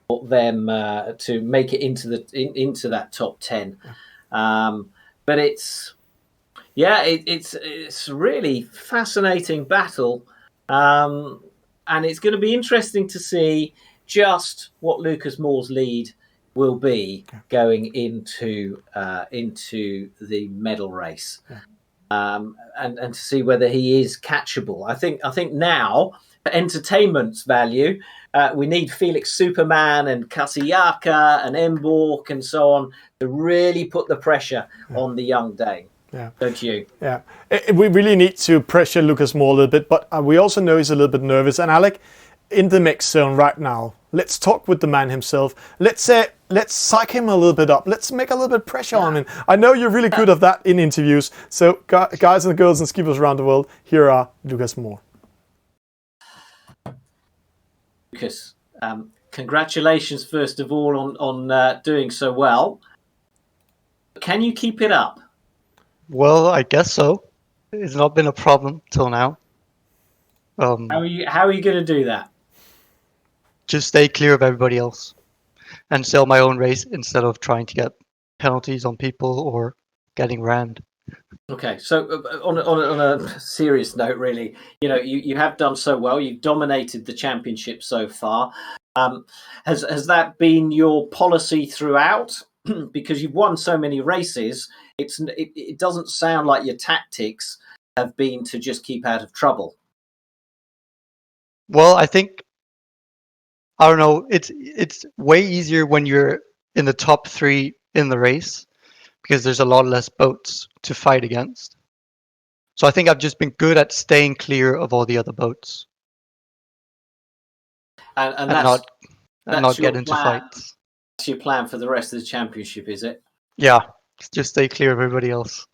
for them to make it into that top 10. But it's a really fascinating battle. And it's going to be interesting to see just what Lucas Moore's lead will be going into the medal race, and to see whether he is catchable. I think now, for entertainment's value, we need Felix Superman and Kasiyaka and Emborg and so on to really put the pressure on the young Dane. Yeah. Don't you? Yeah. We really need to pressure Lucas Moore a little bit, but we also know he's a little bit nervous. And Alec, in the mix zone right now, let's talk with the man himself. Let's psych him a little bit up. Let's make a little bit of pressure on him. I know you're really good at that in interviews. So guys and girls and skippers around the world, here are Lucas Moore. Lucas, congratulations first of all on doing so well. Can you keep it up? Well, I guess so. It's not been a problem till now. How are you going to do that? Just stay clear of everybody else and sail my own race instead of trying to get penalties on people or getting rammed. Okay, so on a serious note, really, you have done so well. You've dominated the championship so far. Has that been your policy throughout? Because you've won so many races, it doesn't sound like your tactics have been to just keep out of trouble. Well, I don't know. It's way easier when you're in the top 3 in the race because there's a lot less boats to fight against. So I think I've just been good at staying clear of all the other boats and not get into fights. That's your plan for the rest of the championship, is it? Yeah, just stay clear of everybody else.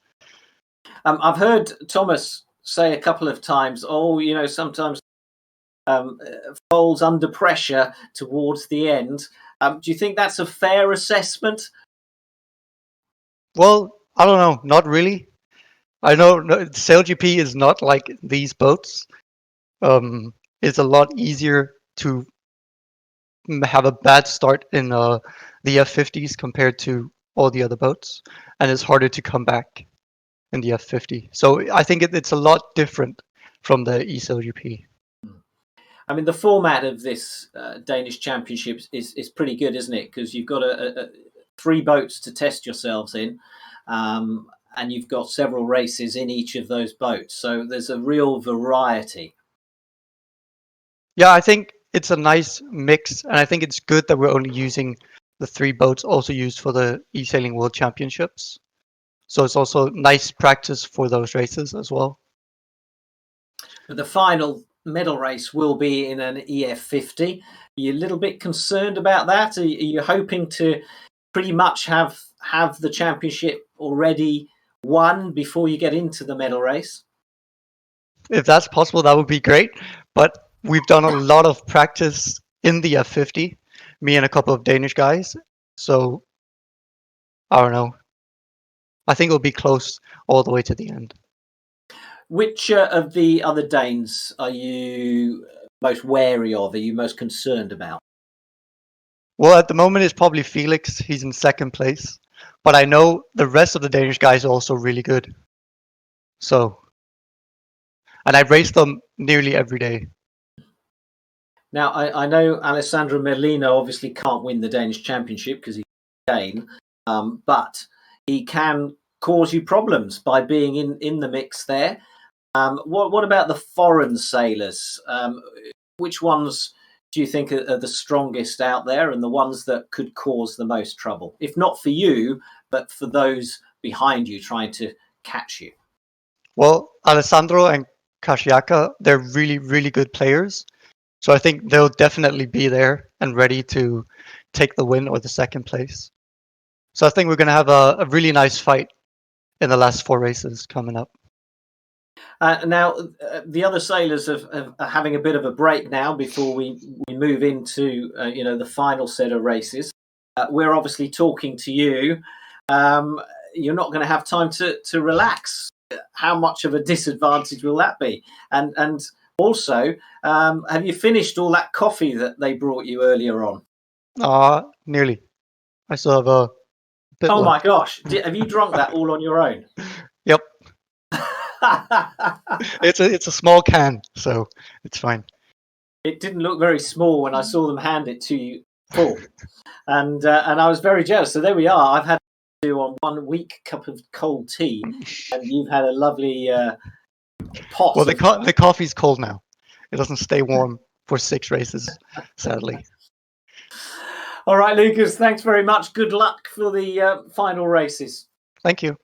I've heard Thomas say a couple of times, sometimes falls under pressure towards the end. Do you think that's a fair assessment? Well, I don't know. Not really. I know SailGP is not like these boats. It's a lot easier to have a bad start in the F50s compared to all the other boats, and it's harder to come back in the F50. So I think it's a lot different from the eSailGP. I mean, the format of this Danish championship is pretty good, isn't it? Because you've got 3 boats to test yourselves in, and you've got several races in each of those boats. So there's a real variety. Yeah, I think it's a nice mix, and I think it's good that we're only using the 3 boats also used for the eSailing World Championships. So it's also nice practice for those races as well. But the final medal race will be in an EF50. Are you a little bit concerned about that? Are you hoping to pretty much have the championship already won before you get into the medal race? If that's possible, that would be great. But we've done a lot of practice in the F50, me and a couple of Danish guys. So I don't know. I think it'll be close all the way to the end. Which of the other Danes are you most wary of? Are you most concerned about? Well, at the moment, it's probably Felix. He's in 2nd place. But I know the rest of the Danish guys are also really good. And I race them nearly every day. Now, I know Alessandro Merlino obviously can't win the Danish championship because he's Dane, but he can cause you problems by being in the mix there. What about the foreign sailors? Which ones do you think are the strongest out there and the ones that could cause the most trouble? If not for you, but for those behind you trying to catch you? Well, Alessandro and Kashiaka, they're really, really good players. So I think they'll definitely be there and ready to take the win or the 2nd place. So I think we're going to have a really nice fight in the last 4 races coming up. Now, the other sailors are having a bit of a break now before we move into the final set of races. We're obviously talking to you. You're not going to have time to relax. How much of a disadvantage will that be? And also, have you finished all that coffee that they brought you earlier on? Nearly. I still have a bit left. My gosh. Have you drunk that all on your own? Yep. It's a small can, so it's fine. It didn't look very small when I saw them hand it to you full. And I was very jealous. So there we are. I've had to do on 1 weak cup of cold tea, and you've had a lovely pot. Well, the coffee's cold now. It doesn't stay warm for 6 races, sadly. All right, Lucas, thanks very much. Good luck for the final races. Thank you.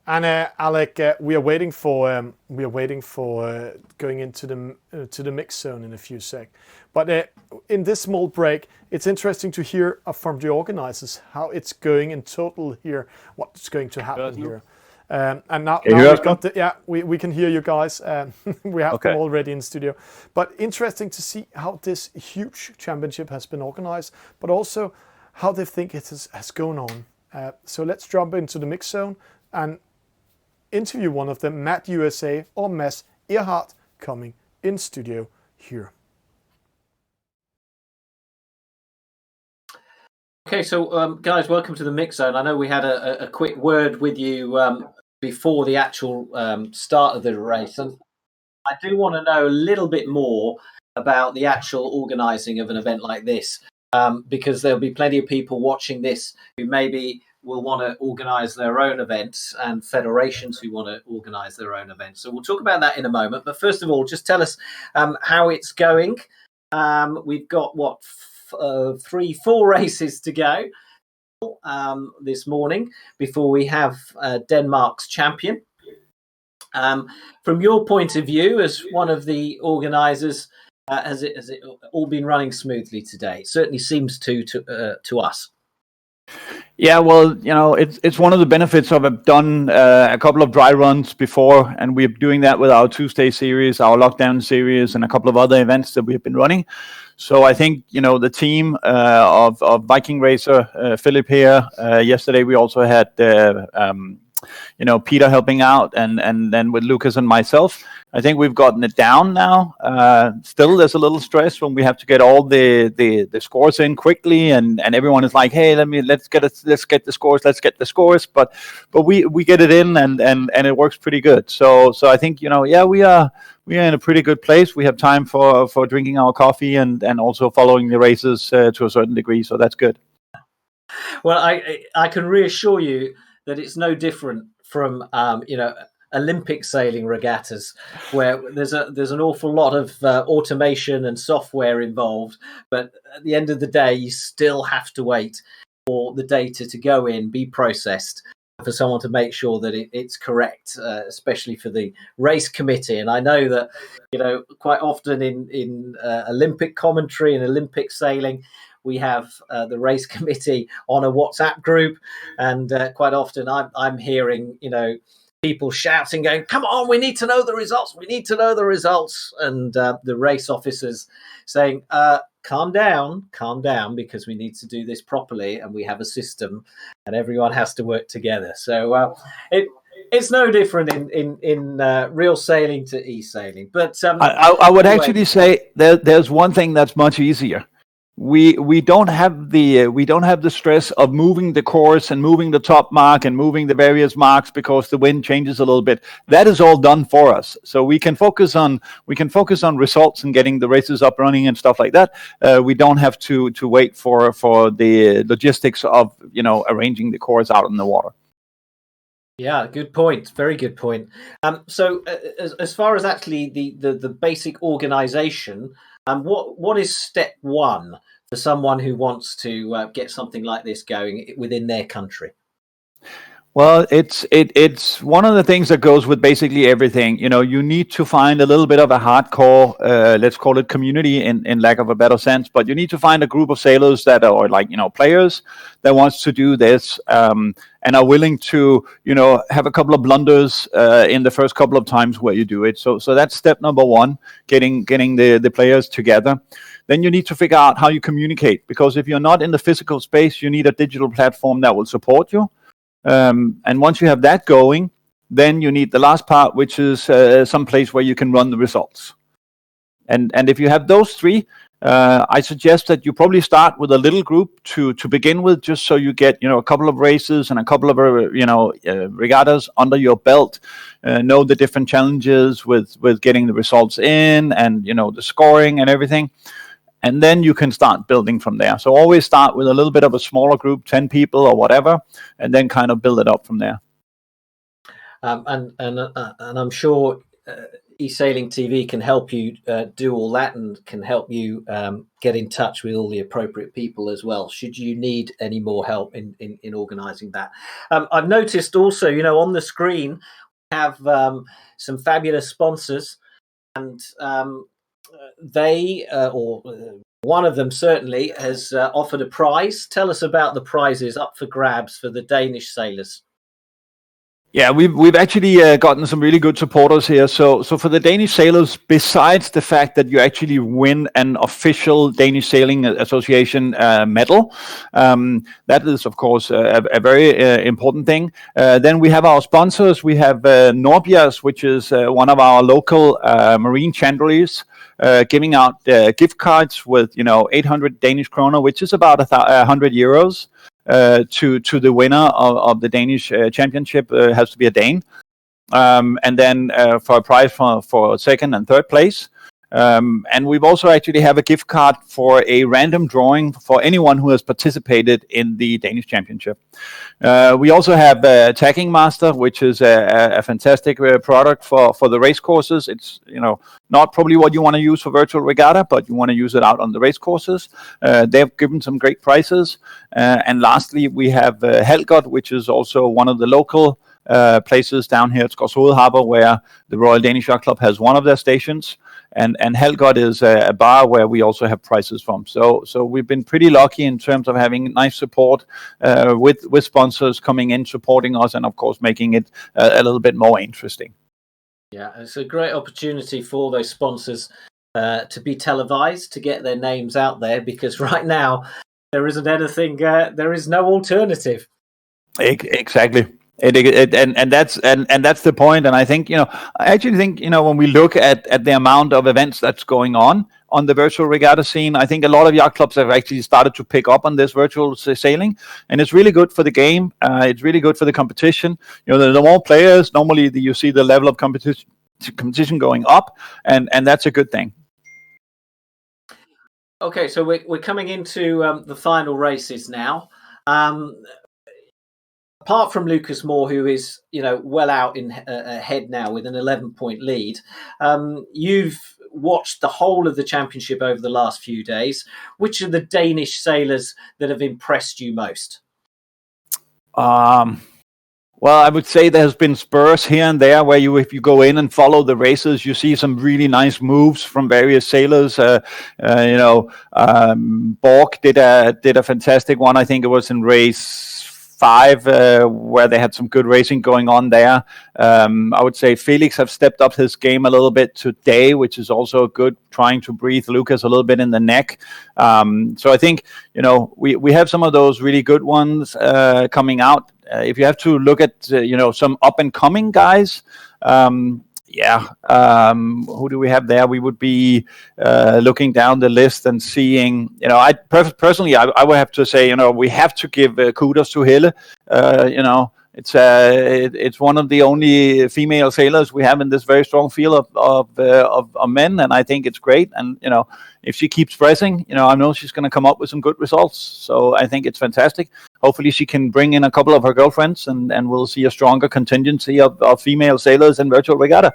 And Alec, we are waiting for going into the mix zone in a few sec. But in this small break, it's interesting to hear from the organizers how it's going in total here, what's going to happen here. And now we've got we can hear you guys. We have them already in studio. But interesting to see how this huge championship has been organized, but also how they think it has gone on. So let's jump into the mix zone and interview one of them, Matt USA or Mads Earhart, coming in studio here. Okay, so guys, welcome to the mix zone. I know we had a quick word with you before the actual start of the race, and I do want to know a little bit more about the actual organising of an event like this, because there'll be plenty of people watching this who maybe will want to organise their own events, and federations who want to organise their own events. So we'll talk about that in a moment. But first of all, just tell us how it's going. We've got, 3-4 races to go this morning before we have Denmark's champion. From your point of view, as one of the organisers, has it all been running smoothly today? It certainly seems to us. Yeah, well, it's one of the benefits of I've done a couple of dry runs before, and we're doing that with our Tuesday series, our lockdown series, and a couple of other events that we've been running. So I think, the team of Viking Racer, Philip here, yesterday we also had Peter helping out, and then with Lucas and myself, I think we've gotten it down now. Still, there's a little stress when we have to get all the scores in quickly, and everyone is like, "Hey, let's get the scores." But we get it in, and it works pretty good. So I think we are in a pretty good place. We have time for drinking our coffee and also following the races to a certain degree. So that's good. Well, I can reassure you that it's no different from Olympic sailing regattas, where there's an awful lot of automation and software involved, but at the end of the day, you still have to wait for the data to go in, be processed, for someone to make sure that it's correct, especially for the race committee. And I know that quite often in Olympic commentary and Olympic sailing, we have the race committee on a WhatsApp group, and quite often I'm hearing people shouting, going, "Come on, we need to know the results. We need to know the results." And the race officers saying, calm down, because we need to do this properly, and we have a system, and everyone has to work together. So it's no different in real sailing to e-sailing. But I would actually say there's one thing that's much easier. We don't have the stress of moving the course and moving the top mark and moving the various marks because the wind changes a little bit. That is all done for us, so we can focus on results and getting the races up running and stuff like that. We don't have to wait for the logistics of arranging the course out in the water. Yeah, good point. Very good point. So as far as actually the basic organisation, what is step one for someone who wants to get something like this going within their country? Well, it's one of the things that goes with basically everything. You need to find a little bit of a hardcore, let's call it community in lack of a better sense, but you need to find a group of sailors that are players that wants to do this. and are willing to, have a couple of blunders in the first couple of times where you do it. So that's step number one, getting the players together. Then you need to figure out how you communicate, because if you're not in the physical space, you need a digital platform that will support you. And once you have that going, then you need the last part, which is some place where you can run the results. And if you have those three, I suggest that you probably start with a little group to begin with, just so you get a couple of races and a couple of regattas under your belt. Know the different challenges with getting the results in, and the scoring and everything. And then you can start building from there. So always start with a little bit of a smaller group, 10 people or whatever, and then kind of build it up from there. And I'm sure eSailing TV can help you do all that, and can help you get in touch with all the appropriate people as well, should you need any more help in organising that. I've noticed also, on the screen, we have some fabulous sponsors, and they, or one of them certainly, has offered a prize. Tell us about the prizes up for grabs for the Danish sailors. Yeah, we've actually gotten some really good supporters here. So for the Danish sailors, besides the fact that you actually win an official Danish Sailing Association medal, that is of course a very important thing. Then we have our sponsors. We have Norbjergs, which is one of our local marine chandleries, giving out gift cards with 800 Danish kroner, which is about 100 euros. To the winner of the Danish championship, has to be a Dane, and then for a prize for second and third place. And we've also actually have a gift card for a random drawing for anyone who has participated in the Danish championship. We also have Tacking Master, which is a fantastic product for the race courses. It's not probably what you want to use for virtual regatta, but you want to use it out on the race courses. They've given some great prices. And lastly, we have Helgot, which is also one of the local places down here at Skovshoved Harbor, where the Royal Danish Yacht Club has one of their stations. And Helgot is a bar where we also have prices from. So we've been pretty lucky in terms of having nice support with sponsors coming in, supporting us, and of course making it a little bit more interesting. Yeah, it's a great opportunity for those sponsors to be televised, to get their names out there, because right now there isn't anything. There is no alternative. Exactly. And that's the point. And I think I actually think when we look at the amount of events that's going on the virtual regatta scene, I think a lot of yacht clubs have actually started to pick up on this virtual sailing, and it's really good for the game. It's really good for the competition. The more players, normally you see the level of competition going up, and that's a good thing. Okay, so we're coming into the final races now. Apart from Lucas Moore, who is well out ahead now with an 11-point lead, you've watched the whole of the championship over the last few days. Which are the Danish sailors that have impressed you most? Well, I would say there's been spurs here and there where if you go in and follow the races, you see some really nice moves from various sailors. Borg did a fantastic one. I think it was in race 5, where they had some good racing going on there. I would say Felix have stepped up his game a little bit today, which is also good, trying to breathe Lucas a little bit in the neck. So I think, we have some of those really good ones coming out. If you have to look at, some up and coming guys, who do we have there? We would be looking down the list and seeing, I personally would have to say, we have to give kudos to Helle. It's one of the only female sailors we have in this very strong field of men, and I think it's great. And if she keeps pressing, I know she's going to come up with some good results. So I think it's fantastic. Hopefully she can bring in a couple of her girlfriends, and we'll see a stronger contingency of female sailors in virtual regatta.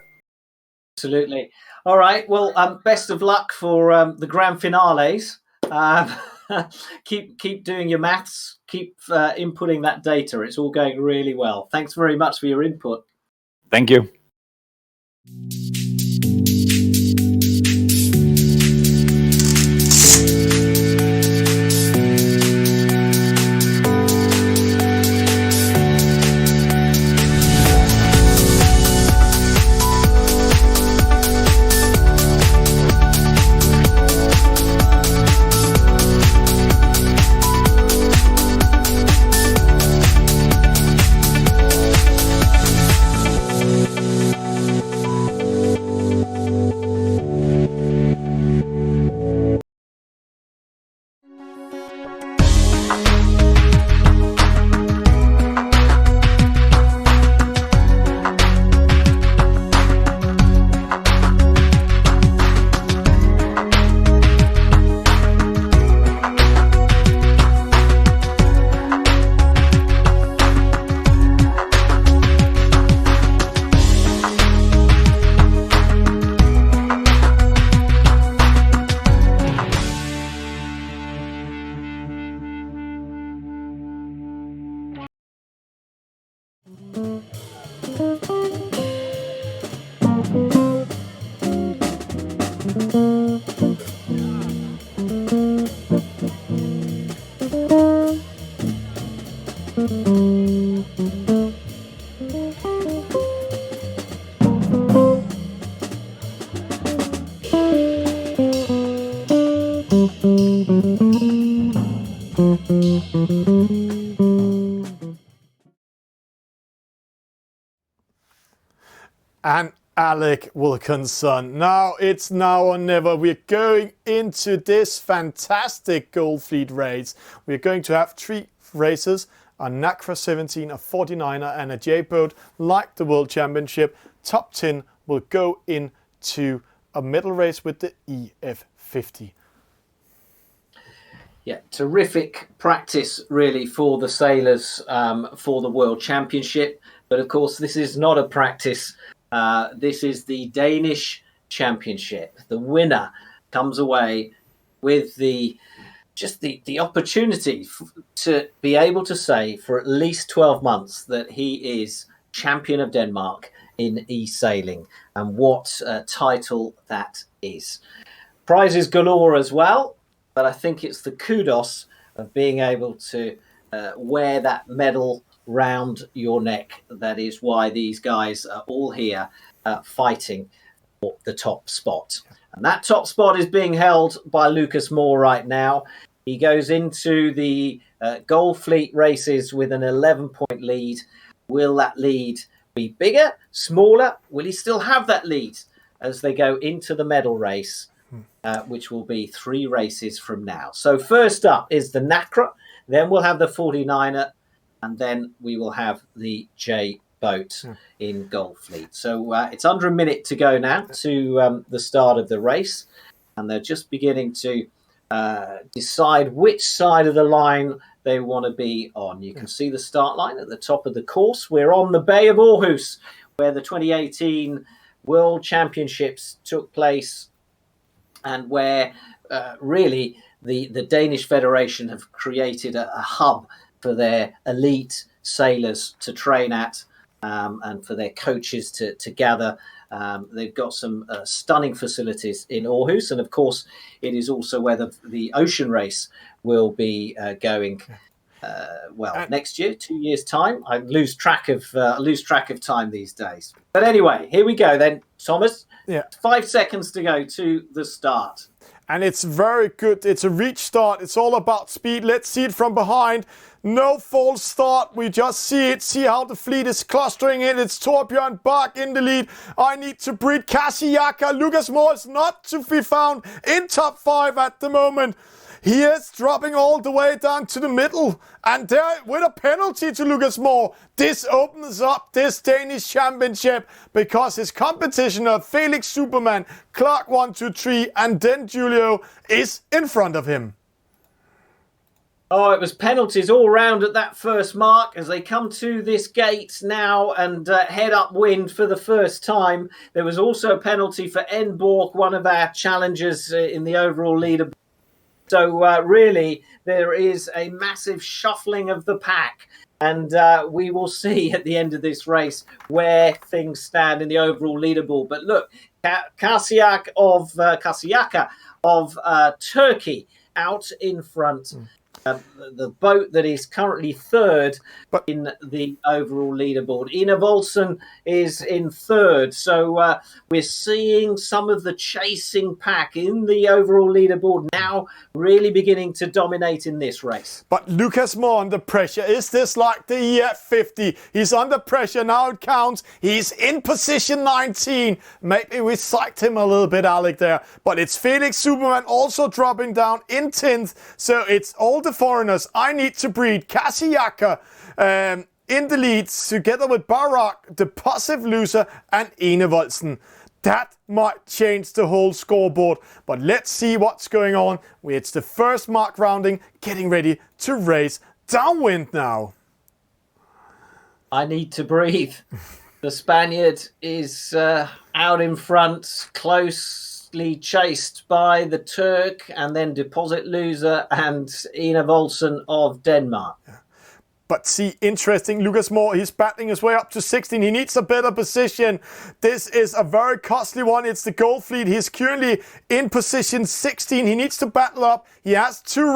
Absolutely. All right. Well, best of luck for the grand finales. Keep doing your maths. Keep inputting that data. It's all going really well. Thanks very much for your input. Thank you. and Alec Wilkinson. Now it's now or never. We're going into this fantastic Gold Fleet race. We're going to have 3 races, a NACRA 17, a 49er and a J-boat like the World Championship. Top 10 will go into a medal race with the EF50. Yeah, terrific practice really for the sailors for the World Championship. But of course, this is not a practice. This is the Danish Championship. The winner comes away with the opportunity to be able to say for at least 12 months that he is champion of Denmark in e-sailing, and what title that is. Prizes galore as well, but I think it's the kudos of being able to wear that medal round your neck. That is why these guys are all here fighting for the top spot. And that top spot is being held by Lucas Moore right now. He goes into the Gold Fleet races with an 11-point lead. Will that lead be bigger, smaller? Will he still have that lead as they go into the medal race, which will be 3 races from now? So first up is the NACRA, then we'll have the 49er, and then we will have the J-boat in Gold Fleet. So it's under a minute to go now to the start of the race, and they're just beginning to decide which side of the line they want to be on. You can see the start line at the top of the course. We're on the Bay of Aarhus, where the 2018 World Championships took place, and where really the Danish Federation have created a hub for their elite sailors to train at, and for their coaches to gather. They've got some stunning facilities in Aarhus, and of course it is also where the ocean race will be going next year, 2 years time. I lose track of time these days. But anyway, here we go then, Thomas. 5 seconds to go to the start. And it's very good. It's a reach start. It's all about speed. Let's see it from behind. No false start. We just see it. See how the fleet is clustering in. It's Torbjørn Bach in the lead. I need to breed Kasiyaka. Lucas Moore is not to be found in top 5 at the moment. He is dropping all the way down to the middle. And there, with a penalty to Lucas Moore, this opens up this Danish championship, because his competitioner, Felix Superman, Clark 1, 2, 3, and then Julio is in front of him. Oh, it was penalties all round at that first mark as they come to this gate now and head upwind for the first time. There was also a penalty for Enborg, one of our challengers in the overall leaderboard. So really, there is a massive shuffling of the pack, and we will see at the end of this race where things stand in the overall leaderboard. But look, Kasiyaka of Turkey out in front. The boat that is currently third in the overall leaderboard. Ina Volsen is in third. So we're seeing some of the chasing pack in the overall leaderboard now really beginning to dominate in this race. But Lucas Moore under pressure. Is this like the EF50? He's under pressure. Now it counts. He's in position 19. Maybe we psyched him a little bit, Alec, there. But it's Felix Superman also dropping down in 10th. So it's all the foreigners. I need to breed Kasiyaka in the leads together with Barak, the passive loser, and Ine Volsen. That might change the whole scoreboard, but let's see what's going on. It's the first mark rounding, getting ready to race downwind now. I need to breathe. The Spaniard is out in front, closely chased by the Turk and then deposit loser and Ina Volsen of Denmark. But see, interesting, Lucas Moore, he's battling his way up to 16. He needs a better position. This is a very costly one. It's the Gold Fleet. He's currently in position 16. He needs to battle up. He has two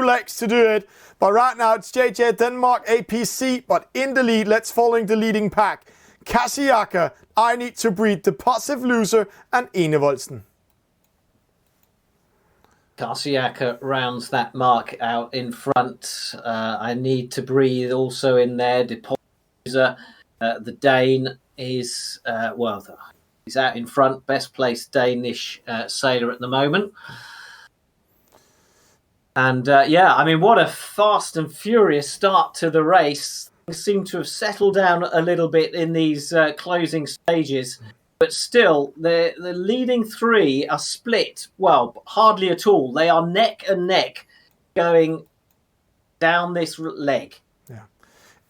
legs to do it. But right now it's JJ Denmark, APC, but in the lead. Let's follow the leading pack. Kasiyaka, I need to breed, the passive loser, and Ine Volsen. Kasiyaka rounds that mark out in front. I need to breathe also in there. Deposit The Dane is, he's out in front, best placed Danish sailor at the moment. And what a fast and furious start to the race. Things seem to have settled down a little bit in these closing stages. But still, the leading three are split. Well, hardly at all. They are neck and neck going down this leg. Yeah.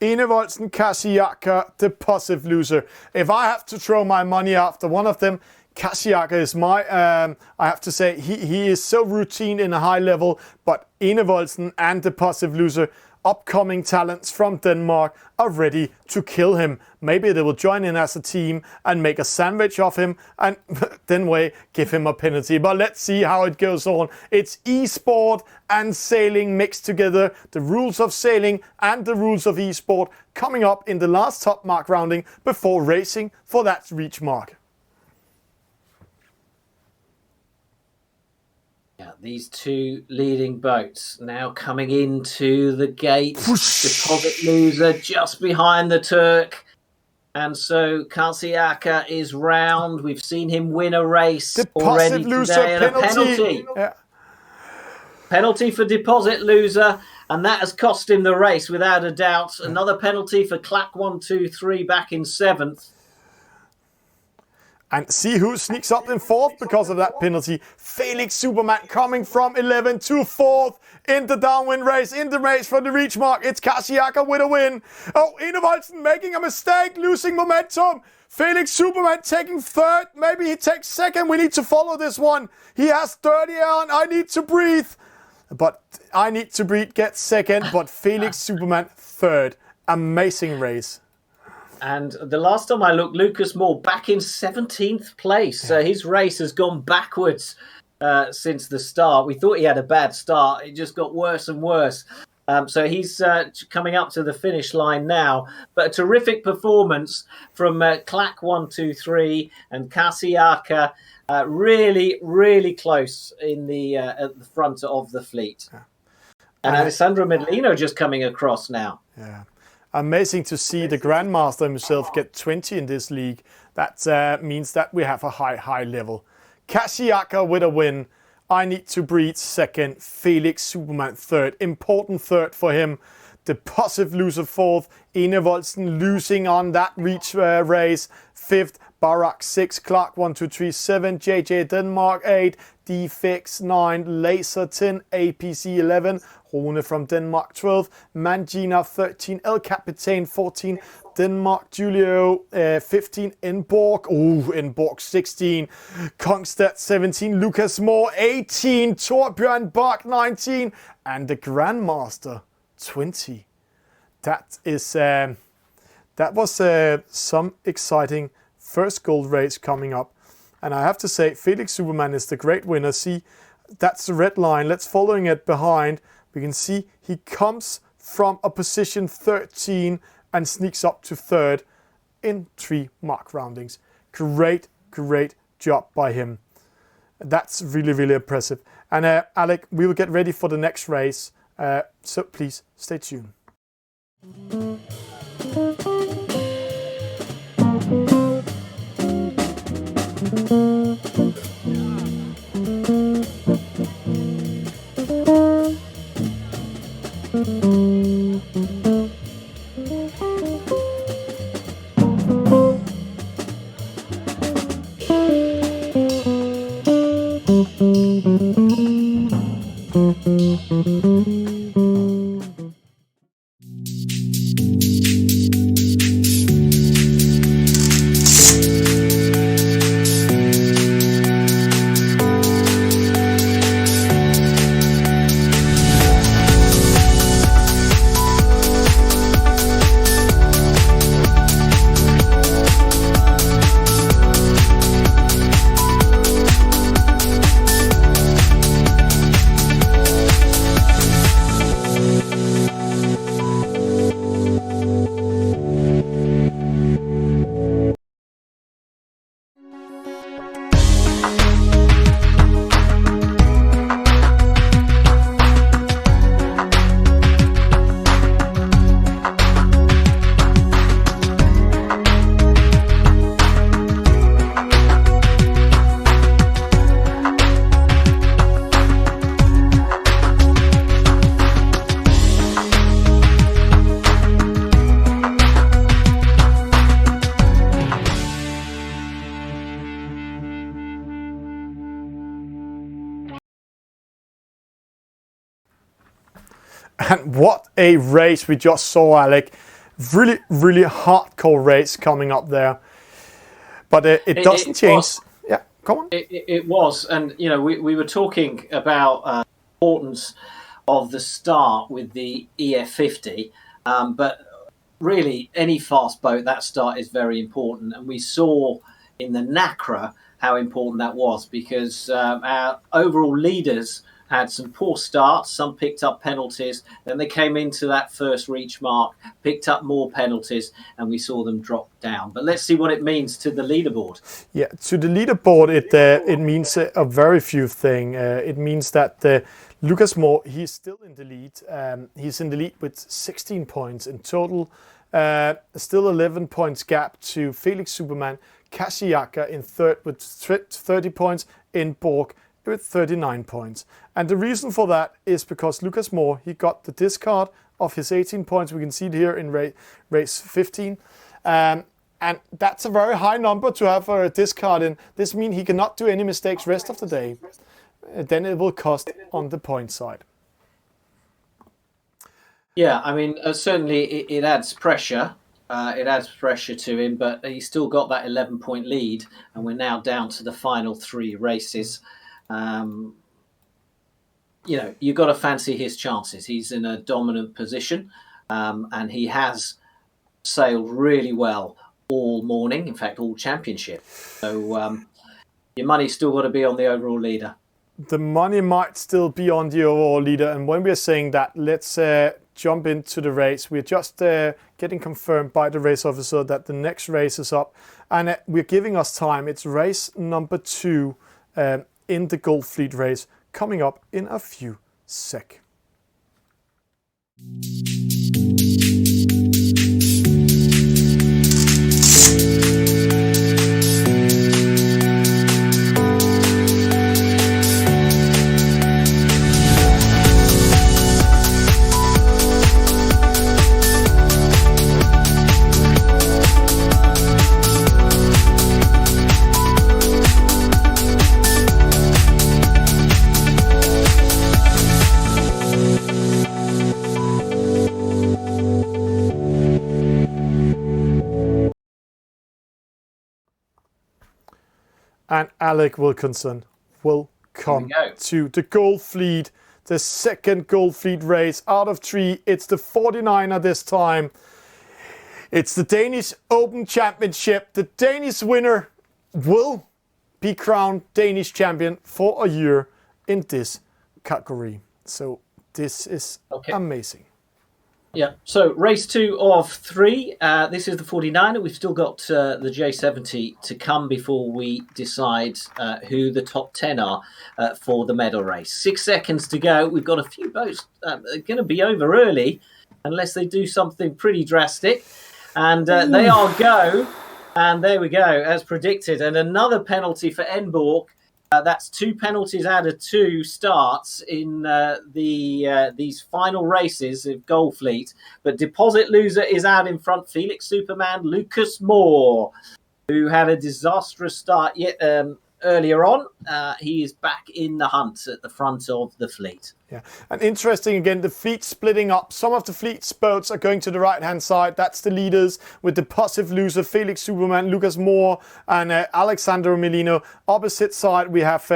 Enevoldsen, Kasiaka, Deposit Loser. If I have to throw my money after one of them, Kasiaka is my, I have to say, he is so routine in a high level, but Enevoldsen and Deposit Loser, upcoming talents from Denmark, are ready to kill him. Maybe they will join in as a team and make a sandwich of him and then give him a penalty. But let's see how it goes on. It's e-sport and sailing mixed together. The rules of sailing and the rules of e-sport coming up in the last top mark rounding before racing for that reach mark. Yeah, these two leading boats now coming into the gate. Deposit Loser just behind the Turk. And so Kasiaka is round. We've seen him win a race already today. And a penalty. Yeah. Penalty for Deposit Loser. And that has cost him the race without a doubt. Another penalty for Clack 1, 2, 3 back in 7th. And see who sneaks up in 4th because of that penalty. Felix Superman coming from 11 to 4th in the downwind race, in the race for the reach mark. It's Kasiaka with a win. Oh, Enevoldsen making a mistake, losing momentum. Felix Superman taking 3rd. Maybe he takes 2nd. We need to follow this one. He has 30 on. I need to breathe. But I need to breathe, get 2nd. But Felix Superman 3rd. Amazing race. And the last time I looked, Lucas Moore back in 17th place. His race has gone backwards since the start. We thought he had a bad start. It just got worse and worse. So he's coming up to the finish line now. But a terrific performance from Clack 1, 2, 3 and Kasiaka. Really, really close in at the front of the fleet. Yeah. And Alessandro Merlino just coming across now. Yeah. Amazing to see the Grandmaster himself get 20 in this league. That means that we have a high level. Kasiaka with a win. I need to breathe 2nd. Felix Superman 3rd. Important 3rd for him. Deposit Loser 4th. Enevoldsen losing on that reach race. 5th. Barak 6. Clark 1, 2, 3, 7. JJ Denmark 8. Defix 9. Laser 10. APC 11. Rune from Denmark 12, Mangina 13, El Capitan 14, Denmark Julio 15, Enborg, Enborg 16, Kongstad 17, Lucas Moore 18, Torbjørn Bach 19, and the Grandmaster 20. That was some exciting first gold race coming up. And I have to say, Felix Superman is the great winner. See, that's the red line. Let's following it behind. We can see he comes from a position 13 and sneaks up to 3rd in 3 mark roundings. Great job by him. That's really impressive. And Alec, we will get ready for the next race. So please stay tuned. And what a race we just saw, Alec. Really, really hardcore race coming up there. But it doesn't change. Yeah, come on. It was. And, you know, we were talking about importance of the start with the EF50. But really, any fast boat, that start is very important. And we saw in the NACRA how important that was, because our overall leaders had some poor starts, some picked up penalties, then they came into that first reach mark, picked up more penalties, and we saw them drop down. But let's see what it means to the leaderboard. Yeah, to the leaderboard, it means a very few things. It means that Lucas Moore, he's still in the lead. He's in the lead with 16 points in total. Still 11 points gap to Felix Superman. Kashiaka in third with 30 points, in Borg with 39 points. And the reason for that is because Lucas Moore, he got the discard of his 18 points. We can see it here in race 15. And that's a very high number to have a discard in. This means he cannot do any mistakes rest of the day. Then it will cost on the point side. Yeah, I mean, certainly it adds pressure. It adds pressure to him, but he's still got that 11-point lead, and we're now down to the final 3 races. You know, you've got to fancy his chances. He's in a dominant position, and he has sailed really well all morning, in fact, all championship. So your money's still got to be on the overall leader. The money might still be on the overall leader, and when we're saying that, let's jump into the race. We're just getting confirmed by the race officer that the next race is up, and we're giving us time. It's race number 2 in the Gold Fleet race coming up in a few seconds. And Alec Wilkinson will come to the Gold Fleet, the second Gold Fleet race out of 3. It's the 49er this time. It's the Danish Open Championship. The Danish winner will be crowned Danish champion for a year in this category. So this is amazing. Yeah, so race 2 of 3. This is the 49er. We've still got the J70 to come before we decide who the top 10 are for the medal race. 6 seconds to go. We've got a few boats going to be over early unless they do something pretty drastic. And they are go. And there we go, as predicted. And another penalty for Enborg. That's 2 penalties out of 2 starts in these final races of Gold Fleet. But Deposit Loser is out in front. Felix Superman, Lucas Moore, who had a disastrous start earlier on. He is back in the hunt at the front of the fleet. Yeah, and interesting again, the fleet splitting up. Some of the fleet's boats are going to the right-hand side. That's the leaders with Deposit Loser, Felix Superman, Lucas Moore, and Alessandro Merlino. Opposite side, we have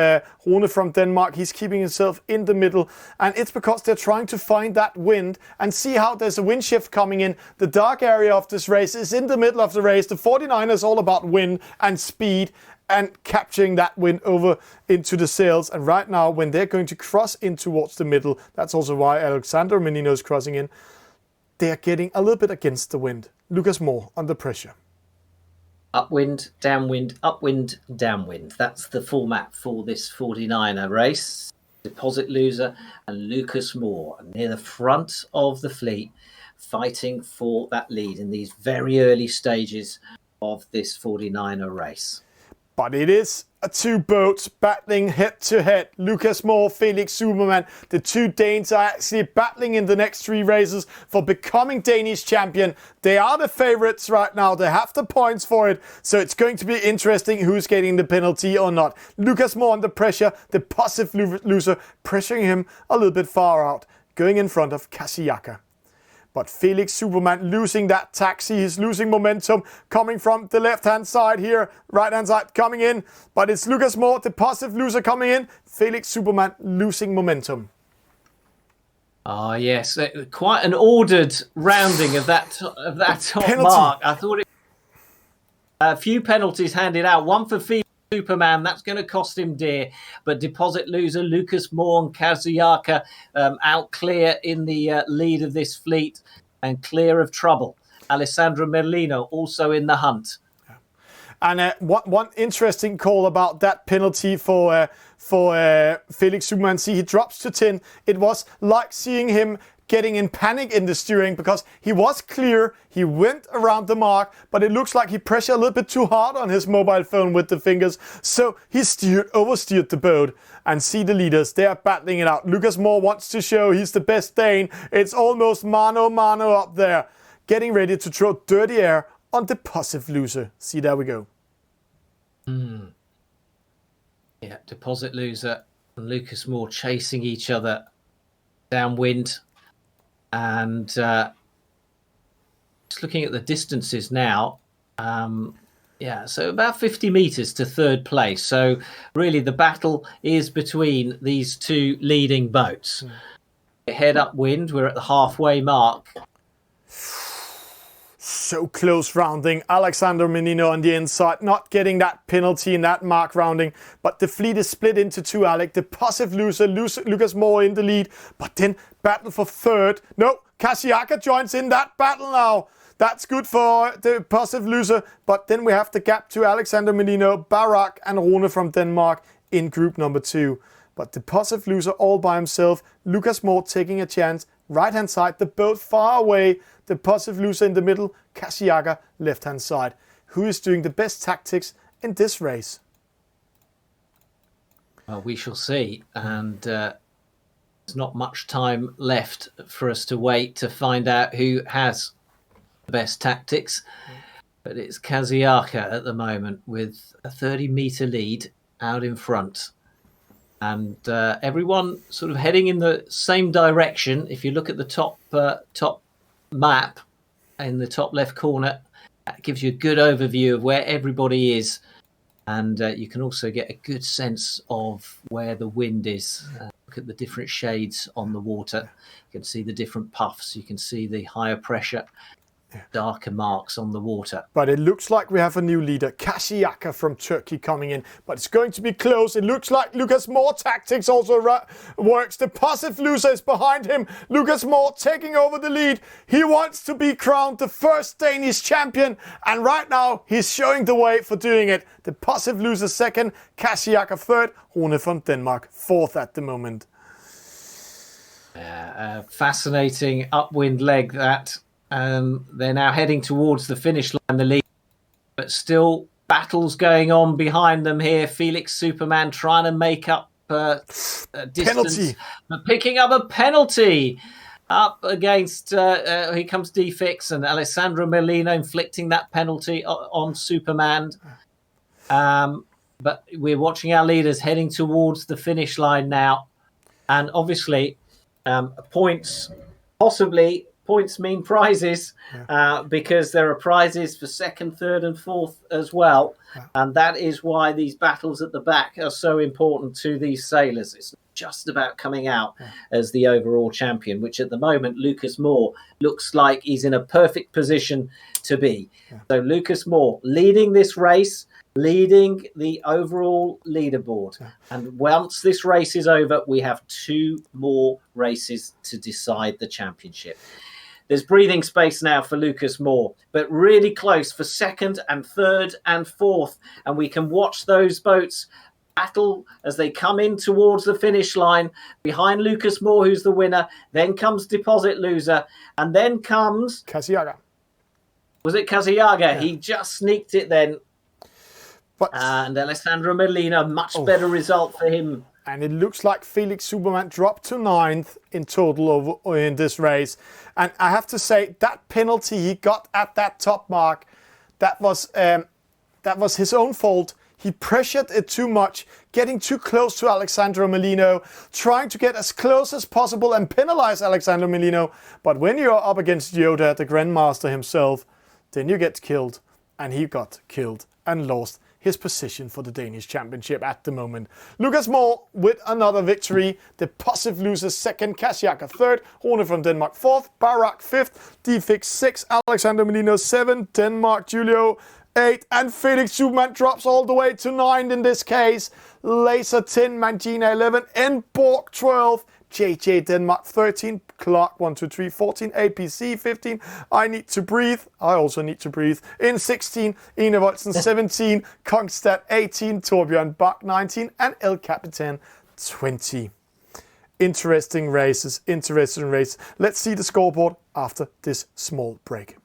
Rune from Denmark. He's keeping himself in the middle, and it's because they're trying to find that wind and see how there's a wind shift coming in. The dark area of this race is in the middle of the race. The 49 is all about wind and speed, and capturing that wind over into the sails. And right now, when they're going to cross in towards the middle, that's also why Alessandro Merlino is crossing in, they're getting a little bit against the wind. Lucas Moore under pressure. Upwind, downwind, upwind, downwind. That's the format for this 49er race. Deposit Loser and Lucas Moore near the front of the fleet, fighting for that lead in these very early stages of this 49er race. But it is 2 boats battling head-to-head. Lucas Moore, Felix Superman. The 2 Danes are actually battling in the next 3 races for becoming Danish champion. They are the favorites right now. They have the points for it. So it's going to be interesting who's getting the penalty or not. Lucas Moore under pressure. Deposit Loser pressuring him a little bit far out. going in front of Kasiyaka. But Felix Superman losing that taxi, he's losing momentum, coming from the left-hand side here, right-hand side coming in, but it's Lucas Moore, the positive loser coming in, Felix Superman losing momentum. Ah, yes, quite an ordered rounding of that top Penalty. mark. I thought it. A few penalties handed out. One for Felix Superman, that's going to cost him dear. But deposit loser Lucas Moore and Kasiyaka out clear in the lead of this fleet and clear of trouble. Alessandro Merlino also in the hunt. And one interesting call about that penalty for Felix Superman. See, he drops to 10. It was like seeing him getting in panic in the steering because he was clear, he went around the mark, but it looks like he pressured a little bit too hard on his mobile phone with the fingers, so he oversteered the boat. And see the leaders, they are battling it out. Lucas Moore wants to show he's the best Dane. It's almost mano up there, getting ready to throw dirty air on the positive loser. See, there we go. Yeah, deposit loser and Lucas Moore chasing each other downwind. And just looking at the distances now, yeah, so about 50 metres to third place. So really the battle is between these two leading boats. Head upwind, we're at the halfway mark. So close rounding. Alessandro Merlino on the inside, not getting that penalty in that mark rounding. But the fleet is split into two, Alec. The positive loser, Lucas Moore in the lead. But then battle for third. No, Kasiyaka joins in that battle now. That's good for the positive loser. But then we have the gap to Alessandro Merlino, Barak and Rune from Denmark in group number 2. But the positive loser all by himself. Lucas Moore taking a chance. Right hand side, the boat far away. The positive loser in the middle, Kasiyaka left hand side. Who is doing the best tactics in this race? Well, we shall see. And there's not much time left for us to wait to find out who has the best tactics. But it's Kasiyaka at the moment with a 30-metre lead out in front. And everyone sort of heading in the same direction. If you look at the top map in the top left corner, that gives you a good overview of where everybody is. And you can also get a good sense of where the wind is. Look at the different shades on the water. You can see the different puffs. You can see the higher pressure, darker marks on the water. But it looks like we have a new leader, Kasiyaka from Turkey coming in. But it's going to be close. It looks like Lucas Moore tactics also works. The positive loser is behind him. Lucas Moore taking over the lead. He wants to be crowned the first Danish champion. And right now he's showing the way for doing it. The positive loser second, Kasiyaka third, Rune from Denmark fourth at the moment. Fascinating upwind leg that. They're now heading towards the finish line, the lead, but still battles going on behind them here. Felix Superman trying to make up distance, penalty, but picking up a penalty up against. Here comes Defix and Alessandro Merlino inflicting that penalty on Superman. But we're watching our leaders heading towards the finish line now, and obviously points possibly. Points mean prizes because there are prizes for second, third and fourth as well. And that is why these battles at the back are so important to these sailors. It's just about coming out as the overall champion, which at the moment, Lucas Moore looks like he's in a perfect position to be. So Lucas Moore leading this race, leading the overall leaderboard. And once this race is over, we have 2 more races to decide the championship. There's breathing space now for Lucas Moore, but really close for second and third and fourth. And we can watch those boats battle as they come in towards the finish line. Behind Lucas Moore, who's the winner. Then comes Deposit Loser. And then comes... Kasiyaka. Was it Kasiyaka? Yeah. He just sneaked it then. And Alessandro Merlino, much better result for him. And it looks like Felix Superman dropped to 9th in total in this race. And I have to say, that penalty he got at that top mark, that was his own fault. He pressured it too much, getting too close to Alessandro Merlino, trying to get as close as possible and penalize Alessandro Merlino. But when you're up against Yoda, the Grandmaster himself, then you get killed. And he got killed and lost his position for the Danish championship at the moment. Lucas Moore with another victory. Deposiv loses second, Kasiaka third, Rune from Denmark fourth, Barak fifth, Dfix 6, Alexander Merlino 7, Denmark Julio 8, and Felix Superman drops all the way to 9 in this case. Laser 10, Mangina 11, Enborg 12, JJ Denmark 13, Clark 1, 2, 3, 14, APC 15, I Need to Breathe, I also need to breathe, in 16, Ine Voldsen 17, Kongstad 18, Torbjørn Bach 19, and El Capitan 20. Interesting races. Let's see the scoreboard after this small break.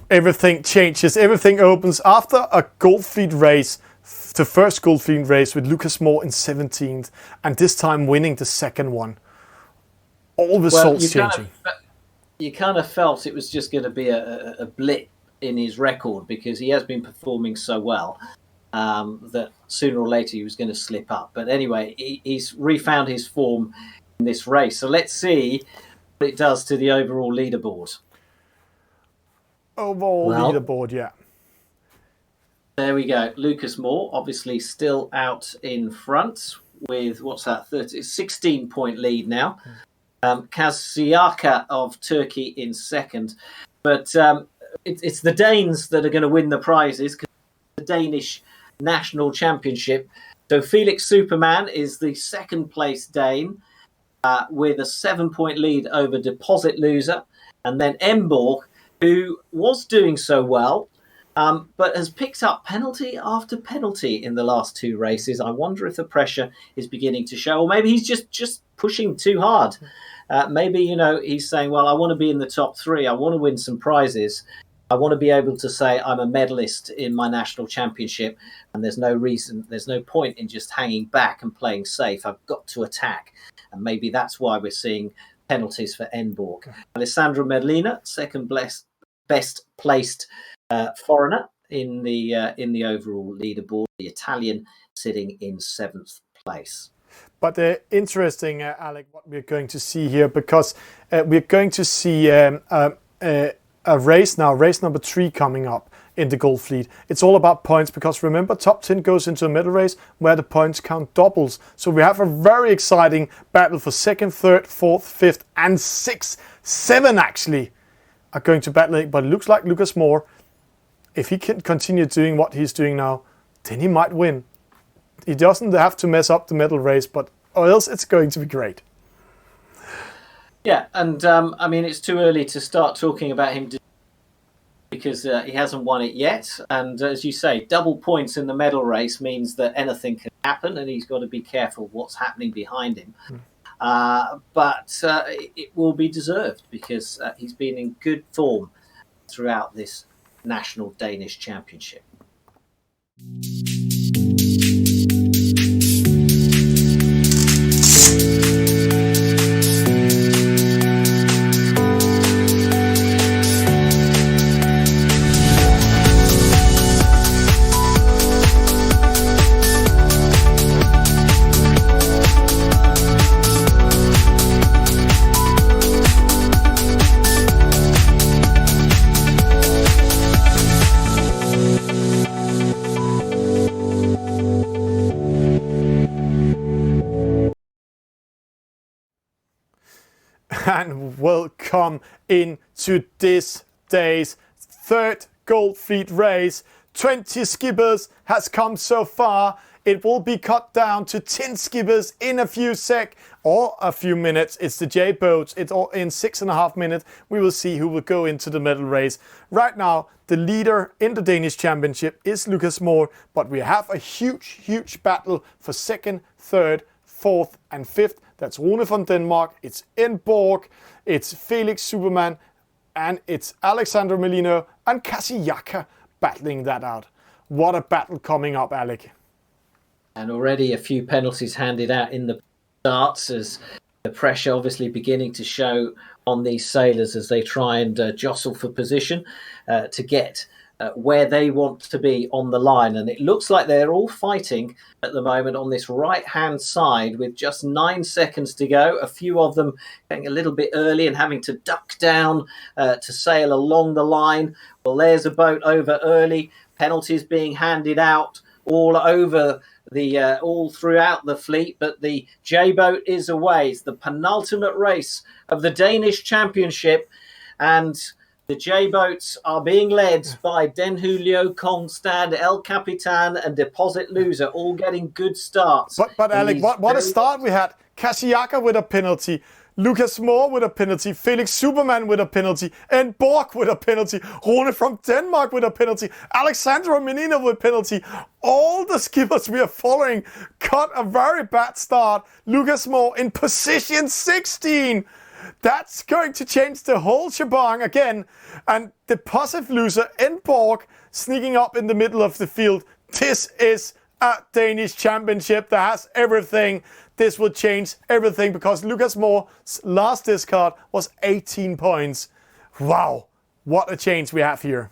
Everything changes, everything opens after a Goldfleet race, the first Goldfleet race with Lucas Moore in 17th, and this time winning the second one. All results changing. You kind of felt it was just going to be a blip in his record because he has been performing so well that sooner or later he was going to slip up. But anyway, he's refound his form in this race. So let's see what it does to the overall leaderboard. Leaderboard, yeah. There we go. Lucas Moore, obviously still out in front with, 16-point lead now. Kasiaka of Turkey in second. But it's the Danes that are going to win the prizes, because the Danish National Championship. So Felix Superman is the second place Dane with a 7-point lead over Deposit Loser. And then Enborg, who was doing so well, but has picked up penalty after penalty in the last two races. I wonder if the pressure is beginning to show, or maybe he's just pushing too hard. Maybe, he's saying, well, I want to be in the top 3. I want to win some prizes. I want to be able to say I'm a medalist in my national championship, and there's no point in just hanging back and playing safe. I've got to attack. And maybe that's why we're seeing penalties for Enborg. Alessandro Merlino, second best placed foreigner in the overall leaderboard. The Italian sitting in 7th place. But interesting, Alec, what we're going to see here, because we're going to see a race now, race number 3 coming up in the Goldfleet. It's all about points, because remember, top 10 goes into a medal race where the points count doubles. So we have a very exciting battle for 2nd, 3rd, 4th, 5th, and 6th. 7 actually are going to battle, but it looks like Lucas Moore, if he can continue doing what he's doing now, then he might win. He doesn't have to mess up the medal race, but or else it's going to be great. Yeah, and it's too early to start talking about him because he hasn't won it yet. And as you say, double points in the medal race means that anything can happen, and he's got to be careful what's happening behind him. But it will be deserved because he's been in good form throughout this national Danish championship. And welcome into this day's third Gold Fleet race. 20 skippers has come so far. It will be cut down to 10 skippers in a few minutes. It's the J boats. It's all in 6.5 minutes. We will see who will go into the medal race. Right now, the leader in the Danish championship is Lucas Moore, but we have a huge battle for second, third, fourth, and fifth. That's Rune from Denmark, it's Borg, it's Felix Superman, and it's Alessandro Merlino and Kasiyaka battling that out. What a battle coming up, Alec. And already a few penalties handed out in the starts, as the pressure obviously beginning to show on these sailors as they try and jostle for position to get where they want to be on the line. And it looks like they're all fighting at the moment on this right-hand side with just 9 seconds to go. A few of them getting a little bit early and having to duck down to sail along the line. Well, there's a boat over early. Penalties being handed out all over all throughout the fleet, but the J boat is away. It's the penultimate race of the Danish championship, and the J-boats are being led by Den Julio, Kongstad, El Capitan and Deposit Loser, all getting good starts. But Alec, what a start we had. Kasiyaka with a penalty, Lucas Moore with a penalty, Felix Superman with a penalty, and Borg with a penalty, Rune from Denmark with a penalty, Alessandro Merlino with a penalty. All the skippers we are following got a very bad start. Lucas Moore in position 16. That's going to change the whole shebang again. And Deposit Loser and Borg sneaking up in the middle of the field. This is a Danish championship that has everything. This will change everything because Lucas Moore's last discard was 18 points. Wow, what a change we have here.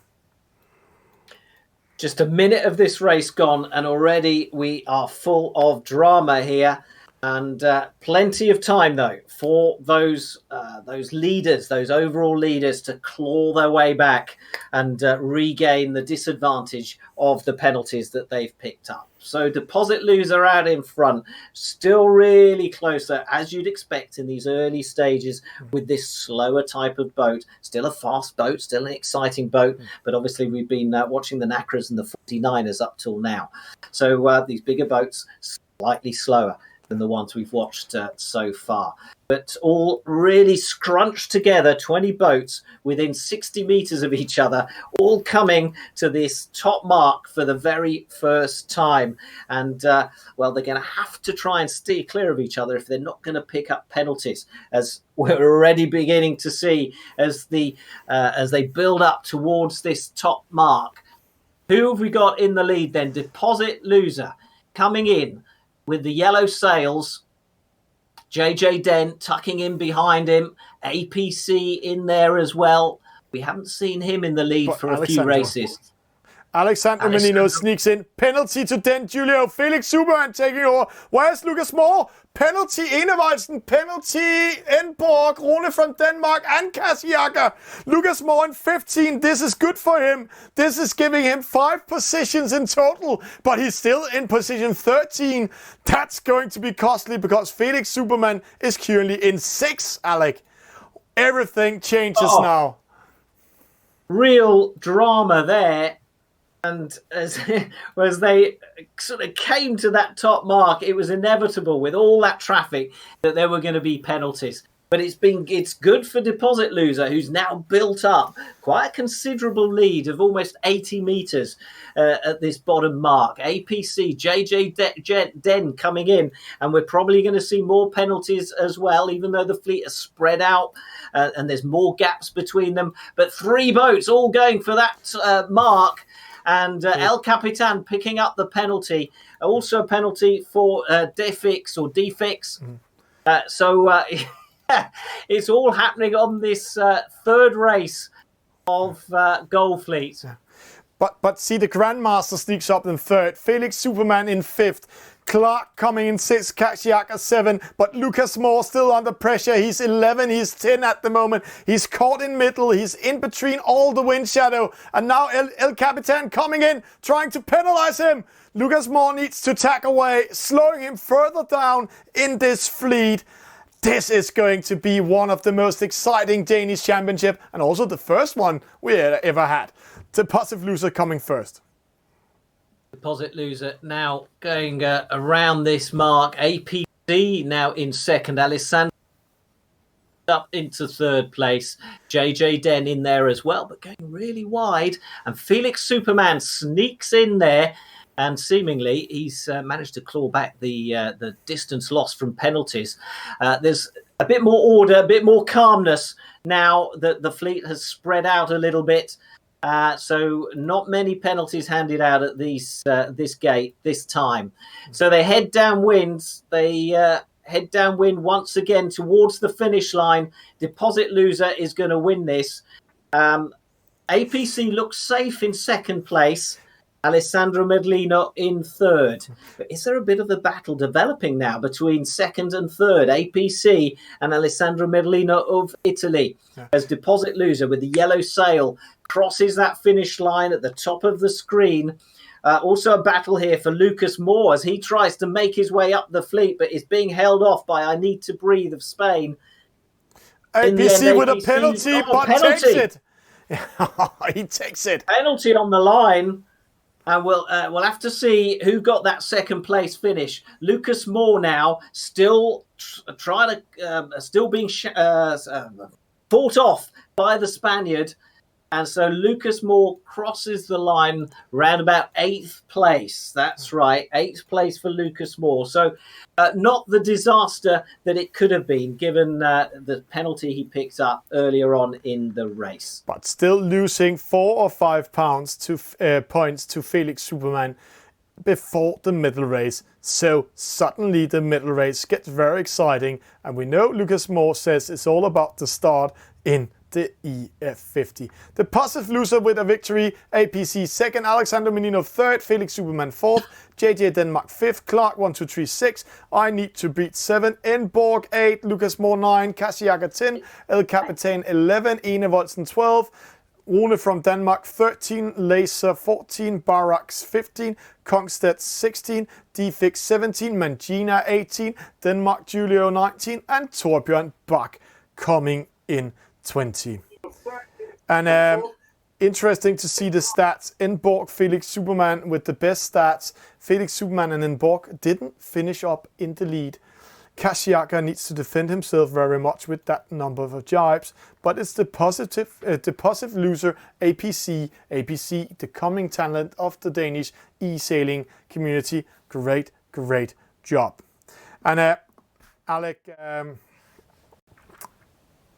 Just a minute of this race gone and already we are full of drama here. And plenty of time, though, for those leaders, those overall leaders, to claw their way back and regain the disadvantage of the penalties that they've picked up. So Deposit Loser out in front, still really closer, as you'd expect in these early stages with this slower type of boat. Still a fast boat, still an exciting boat, but obviously we've been watching the Nacras and the 49ers up till now. So these bigger boats, slightly slower than the ones we've watched so far. But all really scrunched together, 20 boats within 60 meters of each other, all coming to this top mark for the very first time. And, well, they're going to have to try and steer clear of each other if they're not going to pick up penalties, as we're already beginning to see as they build up towards this top mark. Who have we got in the lead then? Deposit Loser coming in with the yellow sails, JJ Dent tucking in behind him, APC in there as well. We haven't seen him in the lead for a few races. Alessandro Merlino sneaks in. Penalty to Den Julio. Felix Superman taking over. Where's Lucas Moore? Penalty Enevoldsen. Penalty Borg. Rune from Denmark and Kasiyaka. Lucas Moore in 15. This is good for him. This is giving him 5 positions in total. But he's still in position 13. That's going to be costly because Felix Superman is currently in 6, Alec. Everything changes now. Real drama there. And as they sort of came to that top mark, it was inevitable with all that traffic that there were going to be penalties. but it's good for Deposit Loser, who's now built up quite a considerable lead of almost 80 meters at this bottom mark. APC, JJ Den coming in, and we're probably going to see more penalties as well, even though the fleet are spread out and there's more gaps between them. But 3 boats all going for that mark. And El Capitan picking up the penalty. Also a penalty for Defix. It's all happening on this third race of Gold Fleet. Yeah. But see, the Grandmaster sneaks up in third. Felix Superman in fifth. Clark coming in 6th, Kashiaka 7, but Lucas Moore still under pressure. He's 11, he's 10 at the moment. He's caught in middle, he's in between all the wind shadow. And now El Capitan coming in, trying to penalize him. Lucas Moore needs to tack away, slowing him further down in this fleet. This is going to be one of the most exciting Danish championship, and also the first one we ever had. Deposit Loser coming first. Deposit Loser now going around this mark. APC now in second. Alessandro up into third place. JJ Den in there as well, but going really wide. And Felix Superman sneaks in there, and seemingly he's managed to claw back the distance lost from penalties. There's a bit more order, a bit more calmness now that the fleet has spread out a little bit. So not many penalties handed out at this gate this time. So they head downwind. They head downwind once again towards the finish line. Deposit Loser is going to win this. APC looks safe in second place. Alessandro Merlino in third. But is there a bit of a battle developing now between second and third? APC and Alessandro Merlino of Italy. Yeah. As Deposit Loser with the yellow sail crosses that finish line at the top of the screen. Also a battle here for Lucas Moore as he tries to make his way up the fleet, but is being held off by I Need to Breathe of Spain. APC with a penalty, but takes it. He takes it. Penalty on the line. And we'll have to see who got that second place finish. Lucas Moore now still still being fought off by the Spaniard. And so Lucas Moore crosses the line round about 8th place. That's right, 8th place for Lucas Moore. So not the disaster that it could have been given the penalty he picked up earlier on in the race. But still losing 4 or 5 points to Felix Superman before the middle race. So suddenly the middle race gets very exciting. And we know Lucas Moore says it's all about the start in the EF50. Deposit Loser with a victory. APC second, Alessandro Merlino third, Felix Superman fourth, JJ Denmark fifth, Clark 1, 2, 3, 6, I Need to Beat 7, Enborg 8, Lucas Moore 9, Kashiaka 10, El Capitan 11, Ene Voldsen 12, Rune from Denmark 13, Laser 14, Barracks 15, Kongstedt 16, Defix 17, Mangina 18, Denmark Julio 19, and Torbjørn Bach coming in 20. And interesting to see the stats. Enborg, Felix Superman with the best stats. Felix Superman and Enborg didn't finish up in the lead. Kashiaka needs to defend himself very much with that number of jibes, but it's the Deposit Loser APC, the coming talent of the Danish e-sailing community. Great job. And Alec,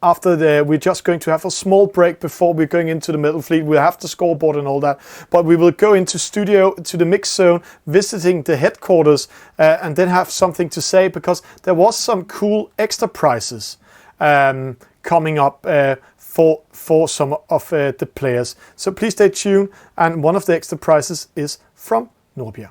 we're just going to have a small break before we're going into the middle fleet. We'll have the scoreboard and all that, but we will go into the mix zone, visiting the headquarters, and then have something to say, because there was some cool extra prizes coming up for some of the players. So please stay tuned, and one of the extra prizes is from Norbjerg.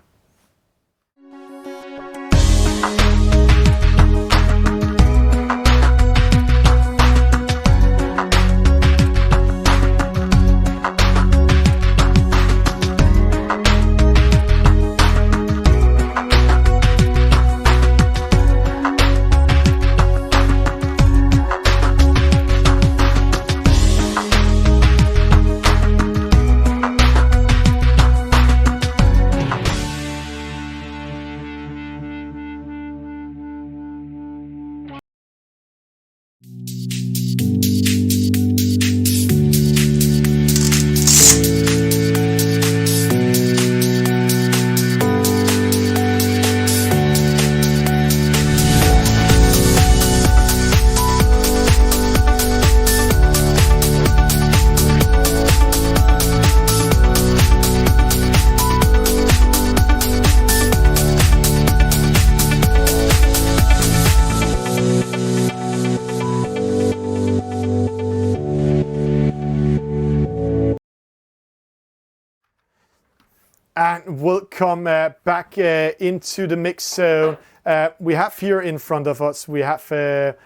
and will come back into the mix. So we have here in front of us, we have the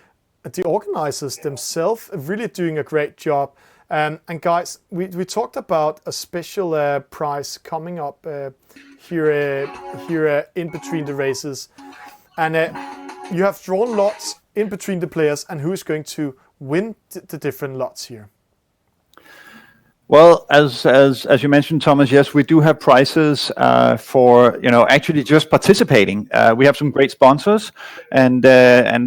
organizers themselves really doing a great job. And guys, we talked about a special prize coming up here in between the races. And you have drawn lots in between the players, and who's going to win the different lots here? Well, as you mentioned, Thomas, yes, we do have prizes for actually just participating. We have some great sponsors, and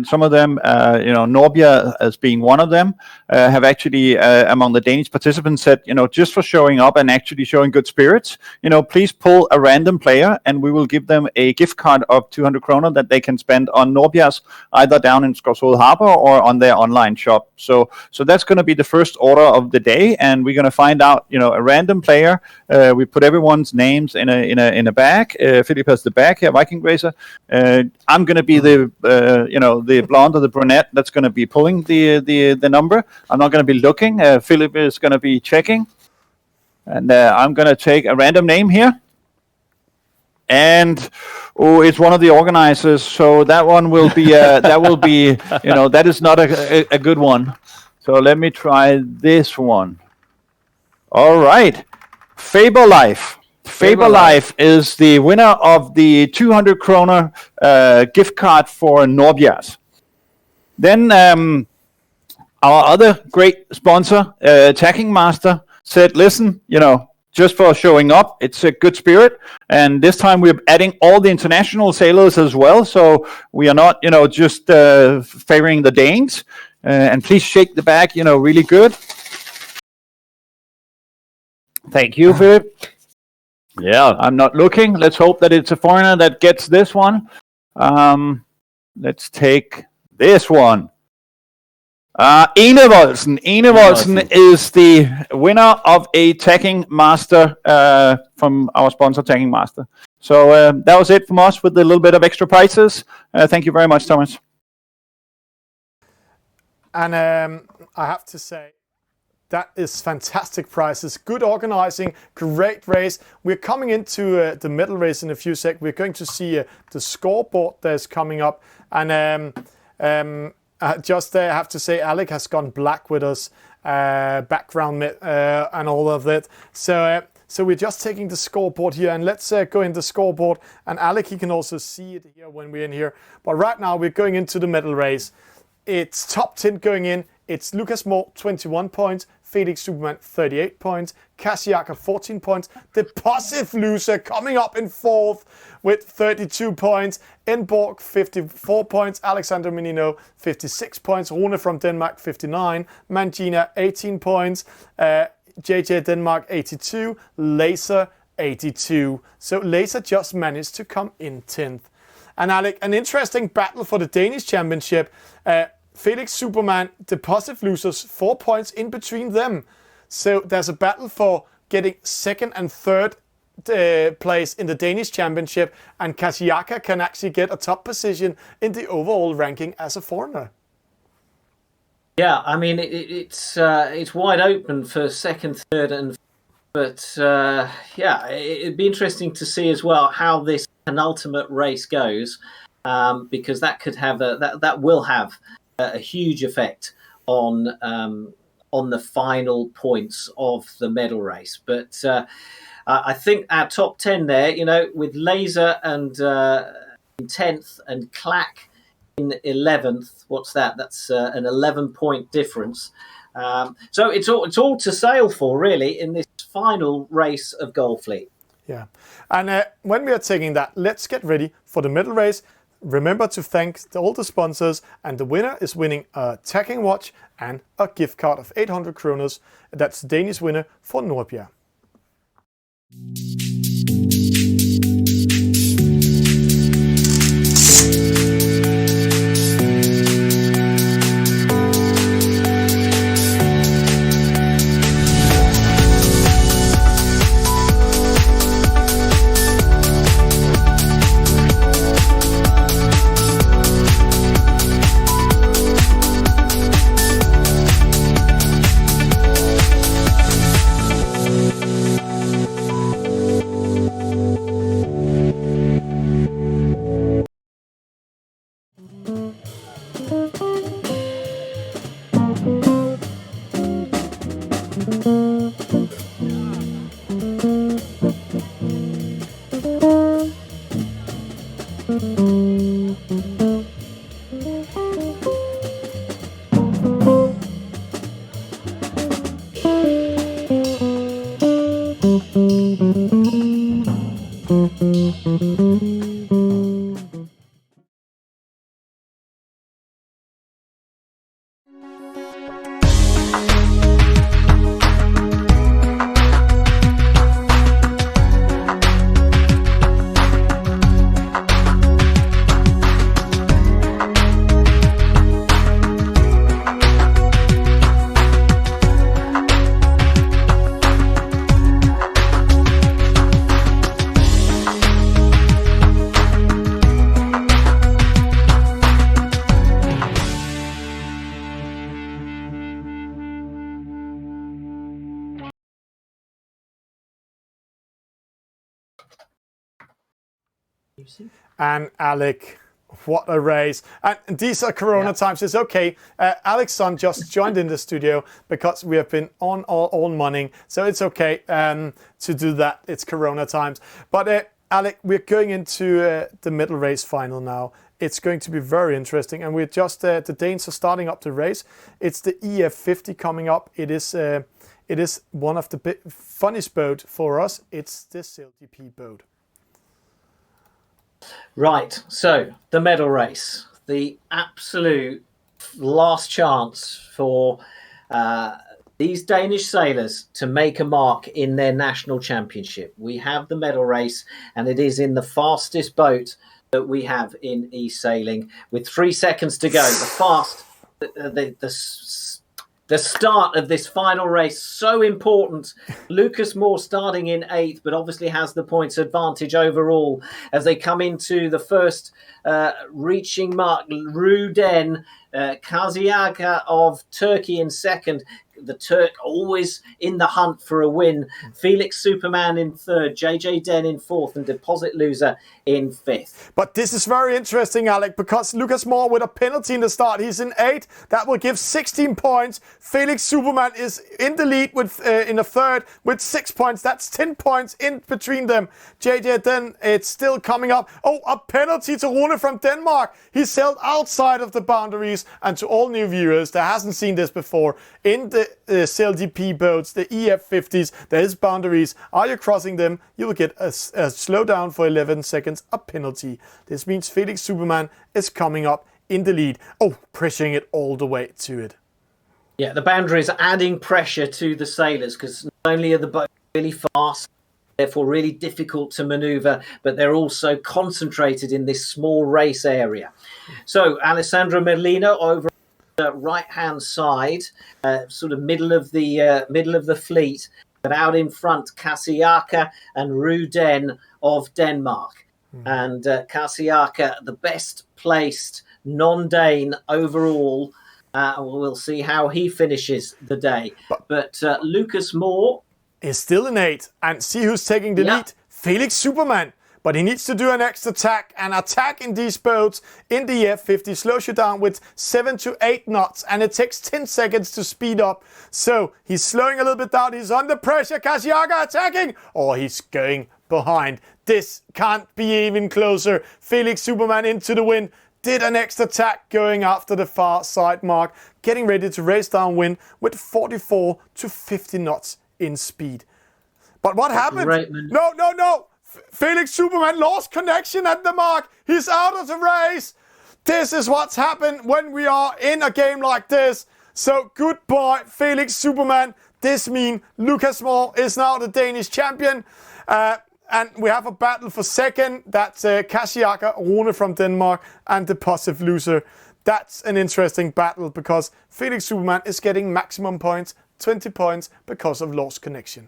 some of them, Norbia as being one of them, have actually among the Danish participants said, just for showing up and actually showing good spirits, please pull a random player, and we will give them a gift card of 200 kroner that they can spend on Norbias, either down in Skovshoved Harbor or on their online shop. So that's going to be the first order of the day, and we're going to find out, a random player. We put everyone's names in a bag. Philip has the bag here, Viking Racer. I'm going to be the blonde or the brunette that's going to be pulling the number. I'm not going to be looking. Philip is going to be checking, and I'm going to take a random name here. And it's one of the organizers, so that one will be that is not a good one. So let me try this one. All right, Faber Life. Faber Life is the winner of the 200 kroner gift card for Norbias. Then our other great sponsor, Tacking Master, said, listen, just for showing up, it's a good spirit. And this time we're adding all the international sailors as well. So we are not, just favoring the Danes. And please shake the bag, really good. Thank you, Philip. Yeah, I'm not looking. Let's hope that it's a foreigner that gets this one. Let's take this one. Enevoldsen. Enevoldsen is the winner of a Tacking Master from our sponsor, Tacking Master. So that was it from us with a little bit of extra prizes. Thank you very much, Thomas. And I have to say, that is fantastic prizes, good organizing, great race. We're coming into the medal race in a few seconds. We're going to see the scoreboard that's coming up. And I have to say, Alec has gone black with us, background and all of that. So we're just taking the scoreboard here, and let's go in the scoreboard. And Alec, he can also see it here when we're in here. But right now we're going into the medal race. It's top 10 going in. It's Lucas Moore, 21 points. Felix Superman, 38 points. Kasiaka, 14 points. Deposit Loser coming up in fourth with 32 points. Enborg, 54 points. Alessandro Merlino, 56 points. Rune from Denmark, 59. Mangina, 18 points. JJ Denmark, 82. Laser, 82. So Laser just managed to come in 10th. And Alec, an interesting battle for the Danish championship. Felix Superman, Deposit Losers, 4 points in between them. So there's a battle for getting second and third place in the Danish championship, and Kasiaka can actually get a top position in the overall ranking as a foreigner. Yeah, I mean it's wide open for second, third, but it'd be interesting to see as well how this penultimate race goes, because that could have that will have a huge effect on the final points of the medal race. But I think our top 10 there, with Laser and in 10th and Clack in 11th. What's that? That's an 11-point difference. So it's all to sail for, really, in this final race of Goldfleet. Yeah, and when we are taking that, let's get ready for the medal race. Remember to thank all the sponsors, and the winner is winning a tacking watch and a gift card of 800 kroners. That's the Danish winner for Norbia. And Alec, what a race. And these are Corona times. It's okay. Alec's son just joined in the studio because we have been on all morning. So it's okay to do that. It's Corona times. But Alec, we're going into the middle race final now. It's going to be very interesting. And we're just, the Danes are starting up the race. It's the EF50 coming up. It is one of the funniest boat for us. It's the SailGP boat. Right, so the medal race, the absolute last chance for these Danish sailors to make a mark in their national championship. We have the medal race, and it is in the fastest boat that we have in e-sailing, with 3 seconds to go. The start of this final race, so important. Lucas Moore starting in 8th, but obviously has the points advantage overall as they come into the first reaching mark. Ruden, Kaziaga of Turkey in 2nd. The Turk always in the hunt for a win. Felix Superman in 3rd, JJ Den in 4th, and Deposit Loser in 5th. But this is very interesting, Alec, because Lucas Moore with a penalty in the start. He's in 8th. That will give 16 points. Felix Superman is in the lead with in the 3rd with 6 points. That's 10 points in between them. JJ Den, it's still coming up. Oh, a penalty to Rune from Denmark. He sailed outside of the boundaries. And to all new viewers that hasn't seen this before, in the SailGP boats, the EF50s, there is boundaries. Are you crossing them? You will get a slowdown for 11 seconds, a penalty. This means Felix Superman is coming up in the lead. Oh, pressuring it all the way to it. Yeah, the boundaries are adding pressure to the sailors because not only are the boats really fast, therefore really difficult to maneuver, but they're also concentrated in this small race area. So Alessandro Merlino over right hand side, sort of middle of the fleet, but out in front Kasiaka and Ruden of Denmark. And Kasiaka, the best placed non-Dane overall. We'll see how he finishes the day. But Lucas Moore is still in 8th, and see who's taking the lead. Felix Superman. But he needs to do an extra tack. An attack in these boats in the F50 slows you down with 7 to 8 knots. And it takes 10 seconds to speed up. So he's slowing a little bit down. He's under pressure. Kasiaga attacking. Or he's going behind. This can't be even closer. Felix Superman into the wind. Did an extra tack going after the far side mark. Getting ready to race downwind with 44 to 50 knots in speed. But what happened? No. Felix Superman lost connection at the mark. He's out of the race. This is what's happened when we are in a game like this. So goodbye, Felix Superman. This means Lucas Moore is now the Danish champion. And we have a battle for 2nd. That's Kasiaka, Rune from Denmark, and Deposit Loser. That's an interesting battle because Felix Superman is getting maximum points, 20 points, because of lost connection.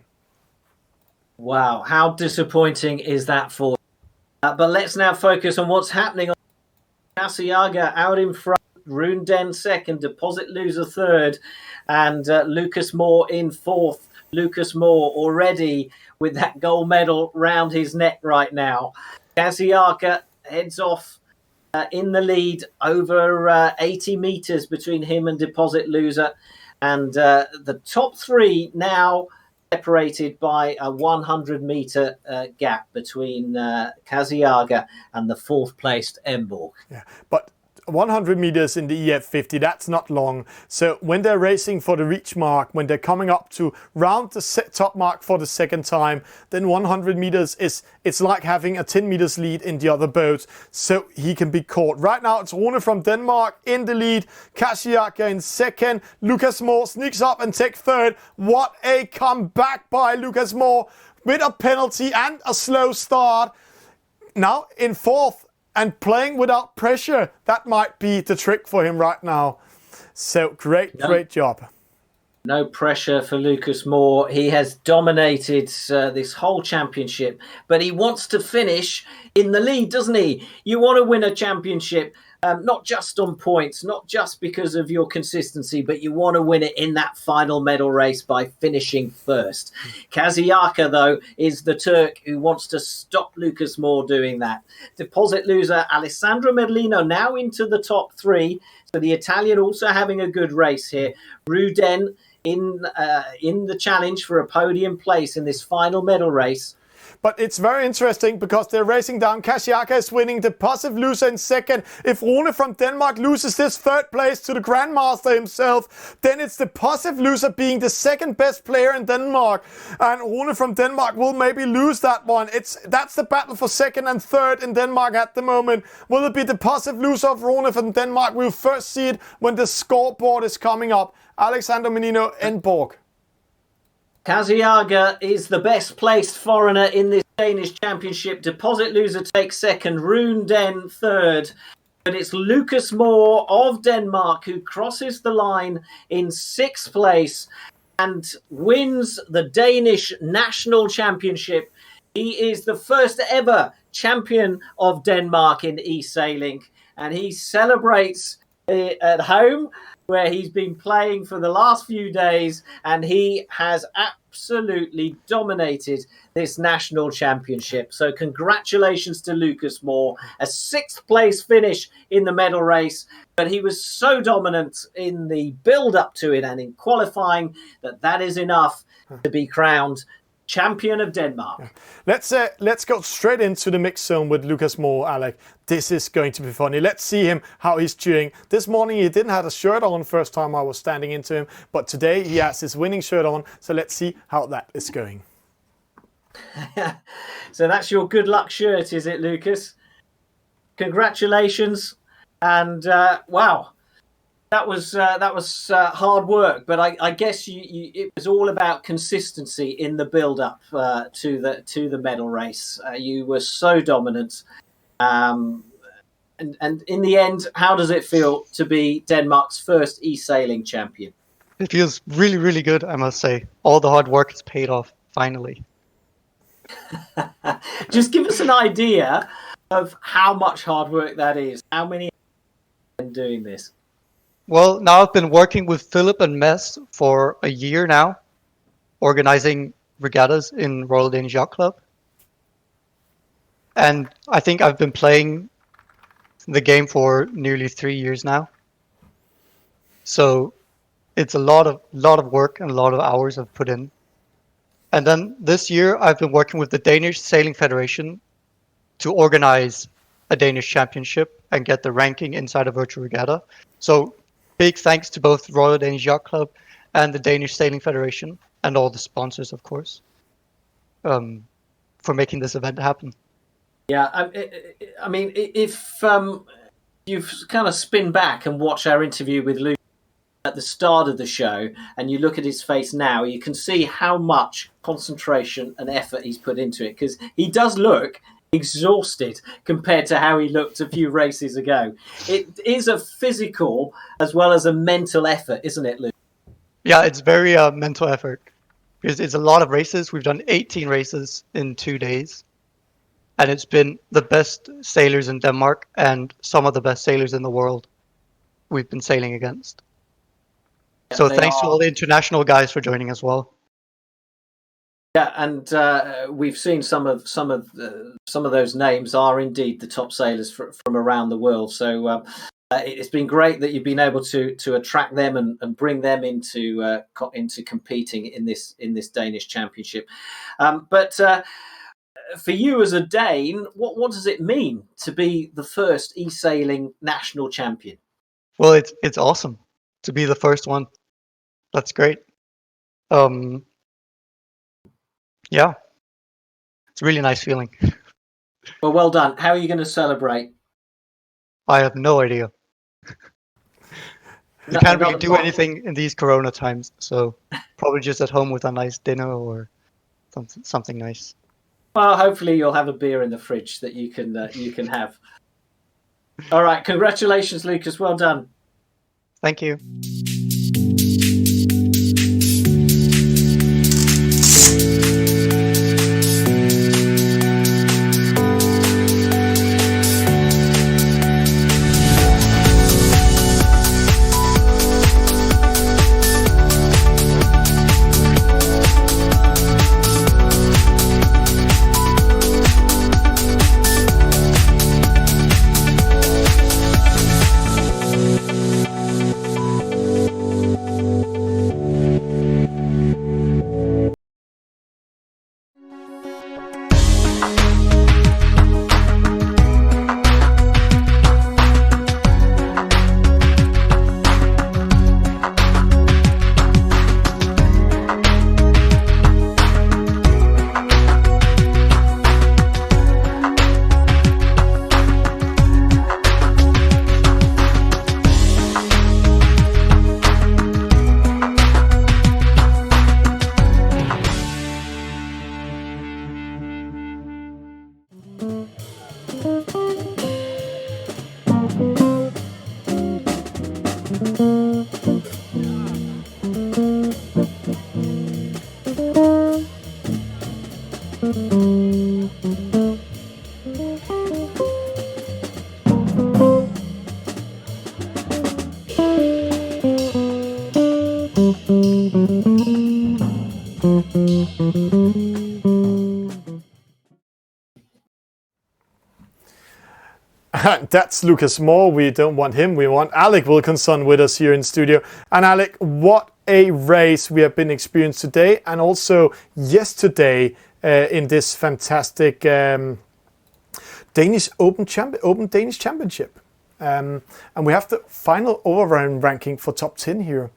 Wow, how disappointing is that for you? But let's now focus on what's happening. Kasiaga out in front, Runden 2nd, Deposit Loser 3rd, and Lucas Moore in 4th. Lucas Moore already with that gold medal round his neck right now. Kasiaga heads off in the lead, over 80 meters between him and Deposit Loser. And the top 3 now separated by a 100-meter gap between Kaziaga and the fourth-placed Emborg. Yeah, but 100 meters in the EF50, that's not long. So when they're racing for the reach mark, when they're coming up to round the top mark for the second time, then 100 meters it's like having a 10 meters lead in the other boat. So he can be caught. Right now it's Rune from Denmark in the lead, Kaziaga in second, Lucas Moore sneaks up and takes third. What a comeback by Lucas Moore with a penalty and a slow start. Now in fourth, and playing without pressure, that might be the trick for him right now. So great job. No pressure for Lucas Moore. He has dominated this whole championship, but he wants to finish in the lead, doesn't he? You want to win a championship, not just on points, not just because of your consistency, but you want to win it in that final medal race by finishing first. Kaziaga, though, is the Turk who wants to stop Lucas Moore doing that. Deposit loser Alessandro Merlino now into the top three. So the Italian also having a good race here. Ruden in the challenge for a podium place in this final medal race. But it's very interesting because they're racing down. Kaziaga is winning, the positive loser in second. If Rune from Denmark loses this third place to the Grandmaster himself, then it's the positive loser being the second best player in Denmark. And Rune from Denmark will maybe lose that one. That's the battle for second and third in Denmark at the moment. Will it be the positive loser of Rune from Denmark? We'll first see it when the scoreboard is coming up. Alessandro Merlino, Emborg. Kaziaga is the best placed foreigner in this Danish championship. Deposit loser takes second, Ruden third. But it's Lucas Moore of Denmark who crosses the line in sixth place and wins the Danish national championship. He is the first ever champion of Denmark in e-sailing, and he celebrates at home where he's been playing for the last few days, and he has absolutely dominated this national championship. So congratulations to Lucas Moore, a sixth place finish in the medal race, but he was so dominant in the build up to it and in qualifying that is enough to be crowned champion of Denmark. Let's go straight into the mix zone with Lucas Moore, Alec. This is going to be funny. Let's see him, how he's doing. This morning he didn't have a shirt on first time I was standing into him, but today he has his winning shirt on. So let's see how that is going. So that's your good luck shirt, is it, Lucas? Congratulations. And wow. That was hard work, but I guess it was all about consistency in the build-up to the medal race. You were so dominant, and in the end, how does it feel to be Denmark's first e-sailing champion? It feels really, really good, I must say. All the hard work has paid off, finally. Just give us an idea of how much hard work that is. How many are doing this? Well, now I've been working with Philip and Mess for a year now, organizing regattas in Royal Danish Yacht Club. And I think I've been playing the game for nearly 3 years now. So it's a lot of work and a lot of hours I've put in. And then this year I've been working with the Danish Sailing Federation to organize a Danish championship and get the ranking inside a virtual regatta. So big thanks to both Royal Danish Yacht Club and the Danish Sailing Federation and all the sponsors, of course, for making this event happen. Yeah, I mean, if you kind of spin back and watch our interview with Luke at the start of the show and you look at his face now, you can see how much concentration and effort he's put into it, because he does look exhausted compared to how he looked a few races ago. It is a physical as well as a mental effort, isn't it, Luke? Yeah, it's very mental effort, because it's a lot of races. We've done 18 races in 2 days, and it's been the best sailors in Denmark and some of the best sailors in the world we've been sailing against. Yeah, so thanks to all the international guys for joining as well. Yeah, and we've seen some of those names are indeed the top sailors from around the world. So It's been great that you've been able to attract them and bring them into competing in this Danish championship. But for you as a Dane, what does it mean to be the first e-sailing national champion? Well, it's awesome to be the first one. That's great. Yeah, it's a really nice feeling. Well done. How are you going to celebrate? I have no idea. You can't really do anything in these Corona times, so probably just at home with a nice dinner or something nice. Well, hopefully you'll have a beer in the fridge that you can have. All right, congratulations, Lucas. Well done. Thank you. That's Lucas Moore. We don't want him. We want Alec Wilkinson with us here in studio. And Alec, what a race we have been experienced today and also yesterday in this fantastic Danish Open Danish Championship. And we have the final overall ranking for top 10 here.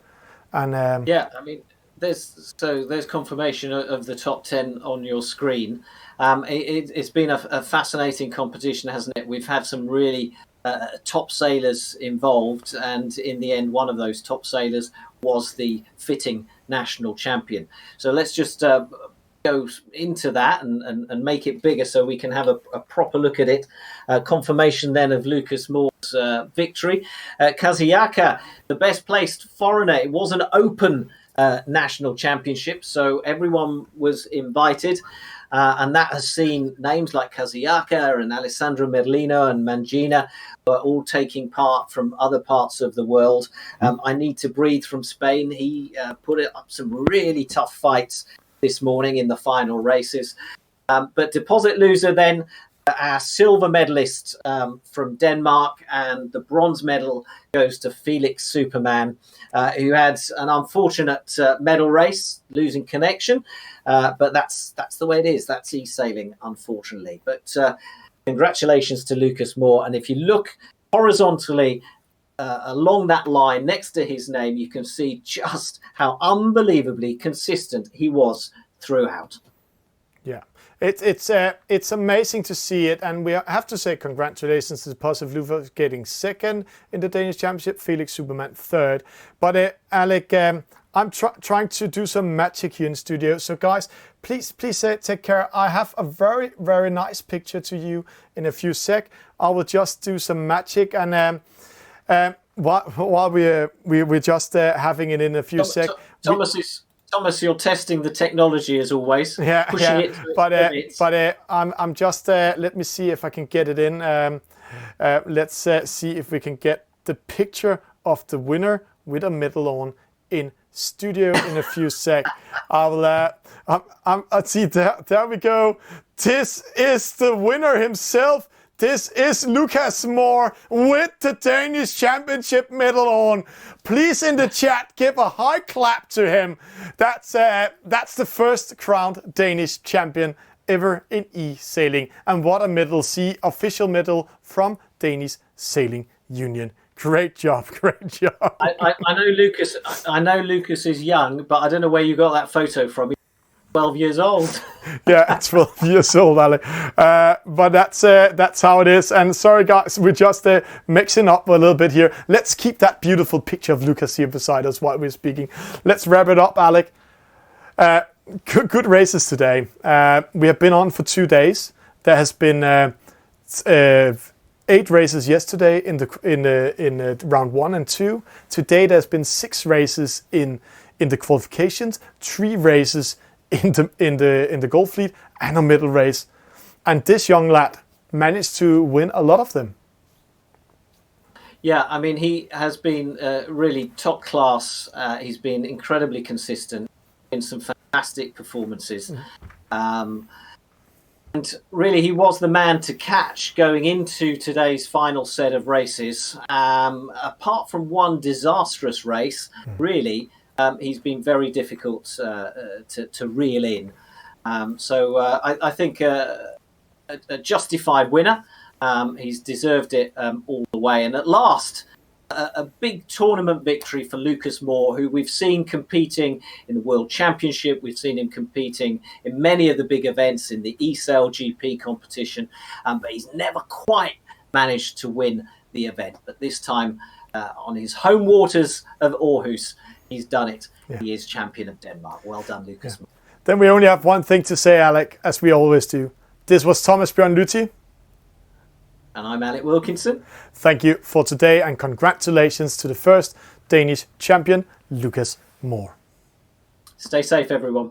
And yeah, I mean, there's confirmation of the top 10 on your screen. It's been a fascinating competition, hasn't it? We've had some really top sailors involved, and in the end, one of those top sailors was the fitting national champion. So let's just go into that and make it bigger so we can have a proper look at it. Confirmation then of Lucas Moore's victory. Kaziaka, the best placed foreigner. It was an open national championship, so everyone was invited. And that has seen names like Kaziaka and Alessandro Merlino and Mangina were all taking part from other parts of the world. I Need to Breathe from Spain. He put up some really tough fights this morning in the final races. But deposit loser then, our silver medalist from Denmark, and the bronze medal goes to Felix Superman, who had an unfortunate medal race, losing connection. But that's the way it is. That's e-sailing, unfortunately. But congratulations to Lucas Moore. And if you look horizontally along that line next to his name, you can see just how unbelievably consistent he was throughout. Yeah, it's amazing to see it, and we have to say congratulations to Deposit Lufa getting second in the Danish Championship, Felix Superman third. But Alec, I'm trying to do some magic here in studio. So guys, please take care. I have a very, very nice picture to you in a few sec. I will just do some magic, and while we're just having it in a few sec. Thomas, you're testing the technology as always. Yeah, pushing it to but I'm just let me see if I can get it in. Let's see if we can get the picture of the winner with a medal on in studio in a few sec. I'll see there we go. This is the winner himself, This is Lucas Moore with the Danish Championship medal on. Please in the chat give a high clap to him. That's the first crowned Danish champion ever in e-sailing. And what a medal. See, official medal from Danish Sailing Union. Great job, great job. I know Lucas. I know Lucas is young, but I don't know where you got that photo from. 12 years old. Yeah, 12 years old, Alec. But that's how it is. And sorry, guys, we're just mixing up a little bit here. Let's keep that beautiful picture of Lucas here beside us while we're speaking. Let's wrap it up, Alec. Good races today. We have been on for 2 days. There has been 8 races yesterday in round 1 and 2. Today there's been 6 races in the qualifications, 3 races in the gold fleet, and a medal race. And this young lad managed to win a lot of them. Yeah, I mean, he has been really top class. He's been incredibly consistent in some fantastic performances. And really, he was the man to catch going into today's final set of races. Apart from one disastrous race, really, he's been very difficult to reel in. I think a justified winner. He's deserved it all the way. And at last, a big tournament victory for Lucas Moore, who we've seen competing in the World Championship. We've seen him competing in many of the big events in the eSail GP competition. But he's never quite managed to win the event. But this time, on his home waters of Aarhus, he's done it. Yeah. He is champion of Denmark. Well done, Lucas. Yeah. Then we only have one thing to say, Alec, as we always do. This was Thomas Bjørn Lytti. And I'm Alec Wilkinson. Thank you for today, and congratulations to the first Danish champion, Lucas Moore. Stay safe, everyone.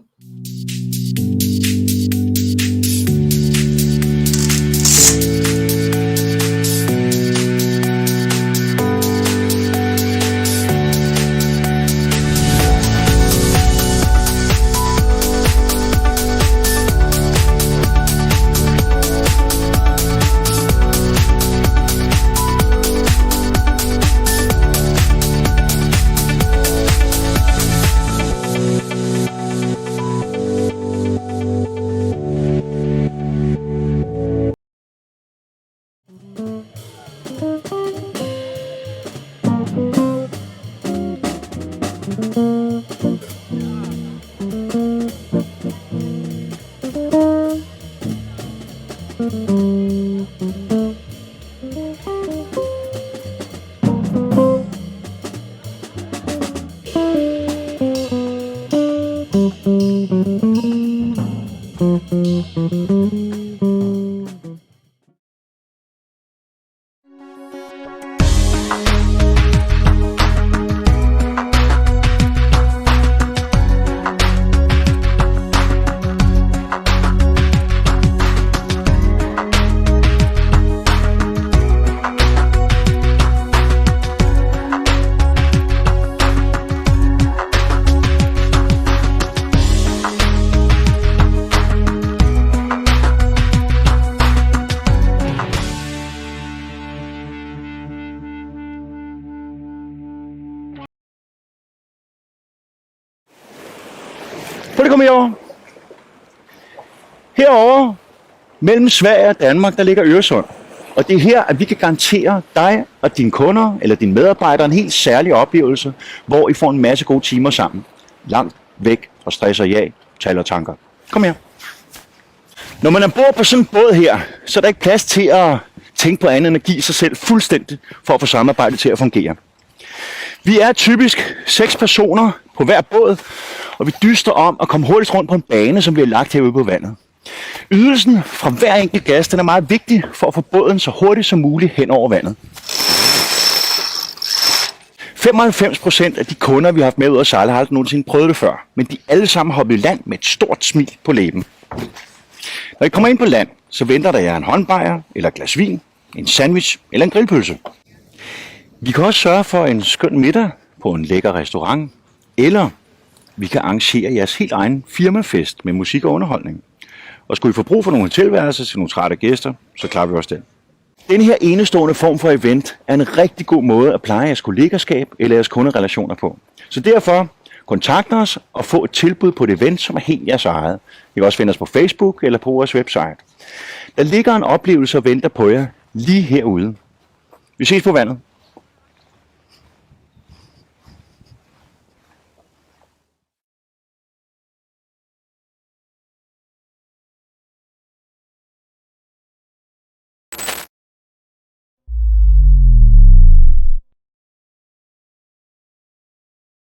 Prøv at komme herover. Herovre, mellem Sverige og Danmark, der ligger Øresund. Og det er her, at vi kan garantere dig og dine kunder eller dine medarbejdere en helt særlig oplevelse, hvor I får en masse gode timer sammen. Langt væk fra stress og jag, tal og tanker. Kom her. Når man er bord på sådan en båd her, så er der ikke plads til at tænke på andet end at give sig selv fuldstændig for at få samarbejdet til at fungere. Vi er typisk 6 personer på hver båd, og vi dyster om at komme hurtigt rundt på en bane, som bliver lagt herude på vandet. Ydelsen fra hver enkelt gast den er meget vigtig for at få båden så hurtigt som muligt hen over vandet. 95% af de kunder, vi har haft med ud at sejle, har aldrig nogensinde prøvet det før, men de alle sammen hoppet i land med et stort smil på læben. Når I kommer ind på land, så venter der jer en håndbajer, eller et glas vin, en sandwich eller en grillpølse. Vi kan også sørge for en skøn middag på en lækker restaurant, eller vi kan arrangere jeres helt egen firmafest med musik og underholdning. Og skulle I få brug for nogle hotelværelser til nogle trætte gæster, så klarer vi også det. Den her enestående form for event er en rigtig god måde at pleje jeres kollegaskab eller jeres kunderelationer på. Så derfor kontakt os og få et tilbud på et event, som er helt jeres eget. I kan også finde os på Facebook eller på vores website. Der ligger en oplevelse og venter på jer lige herude. Vi ses på vandet.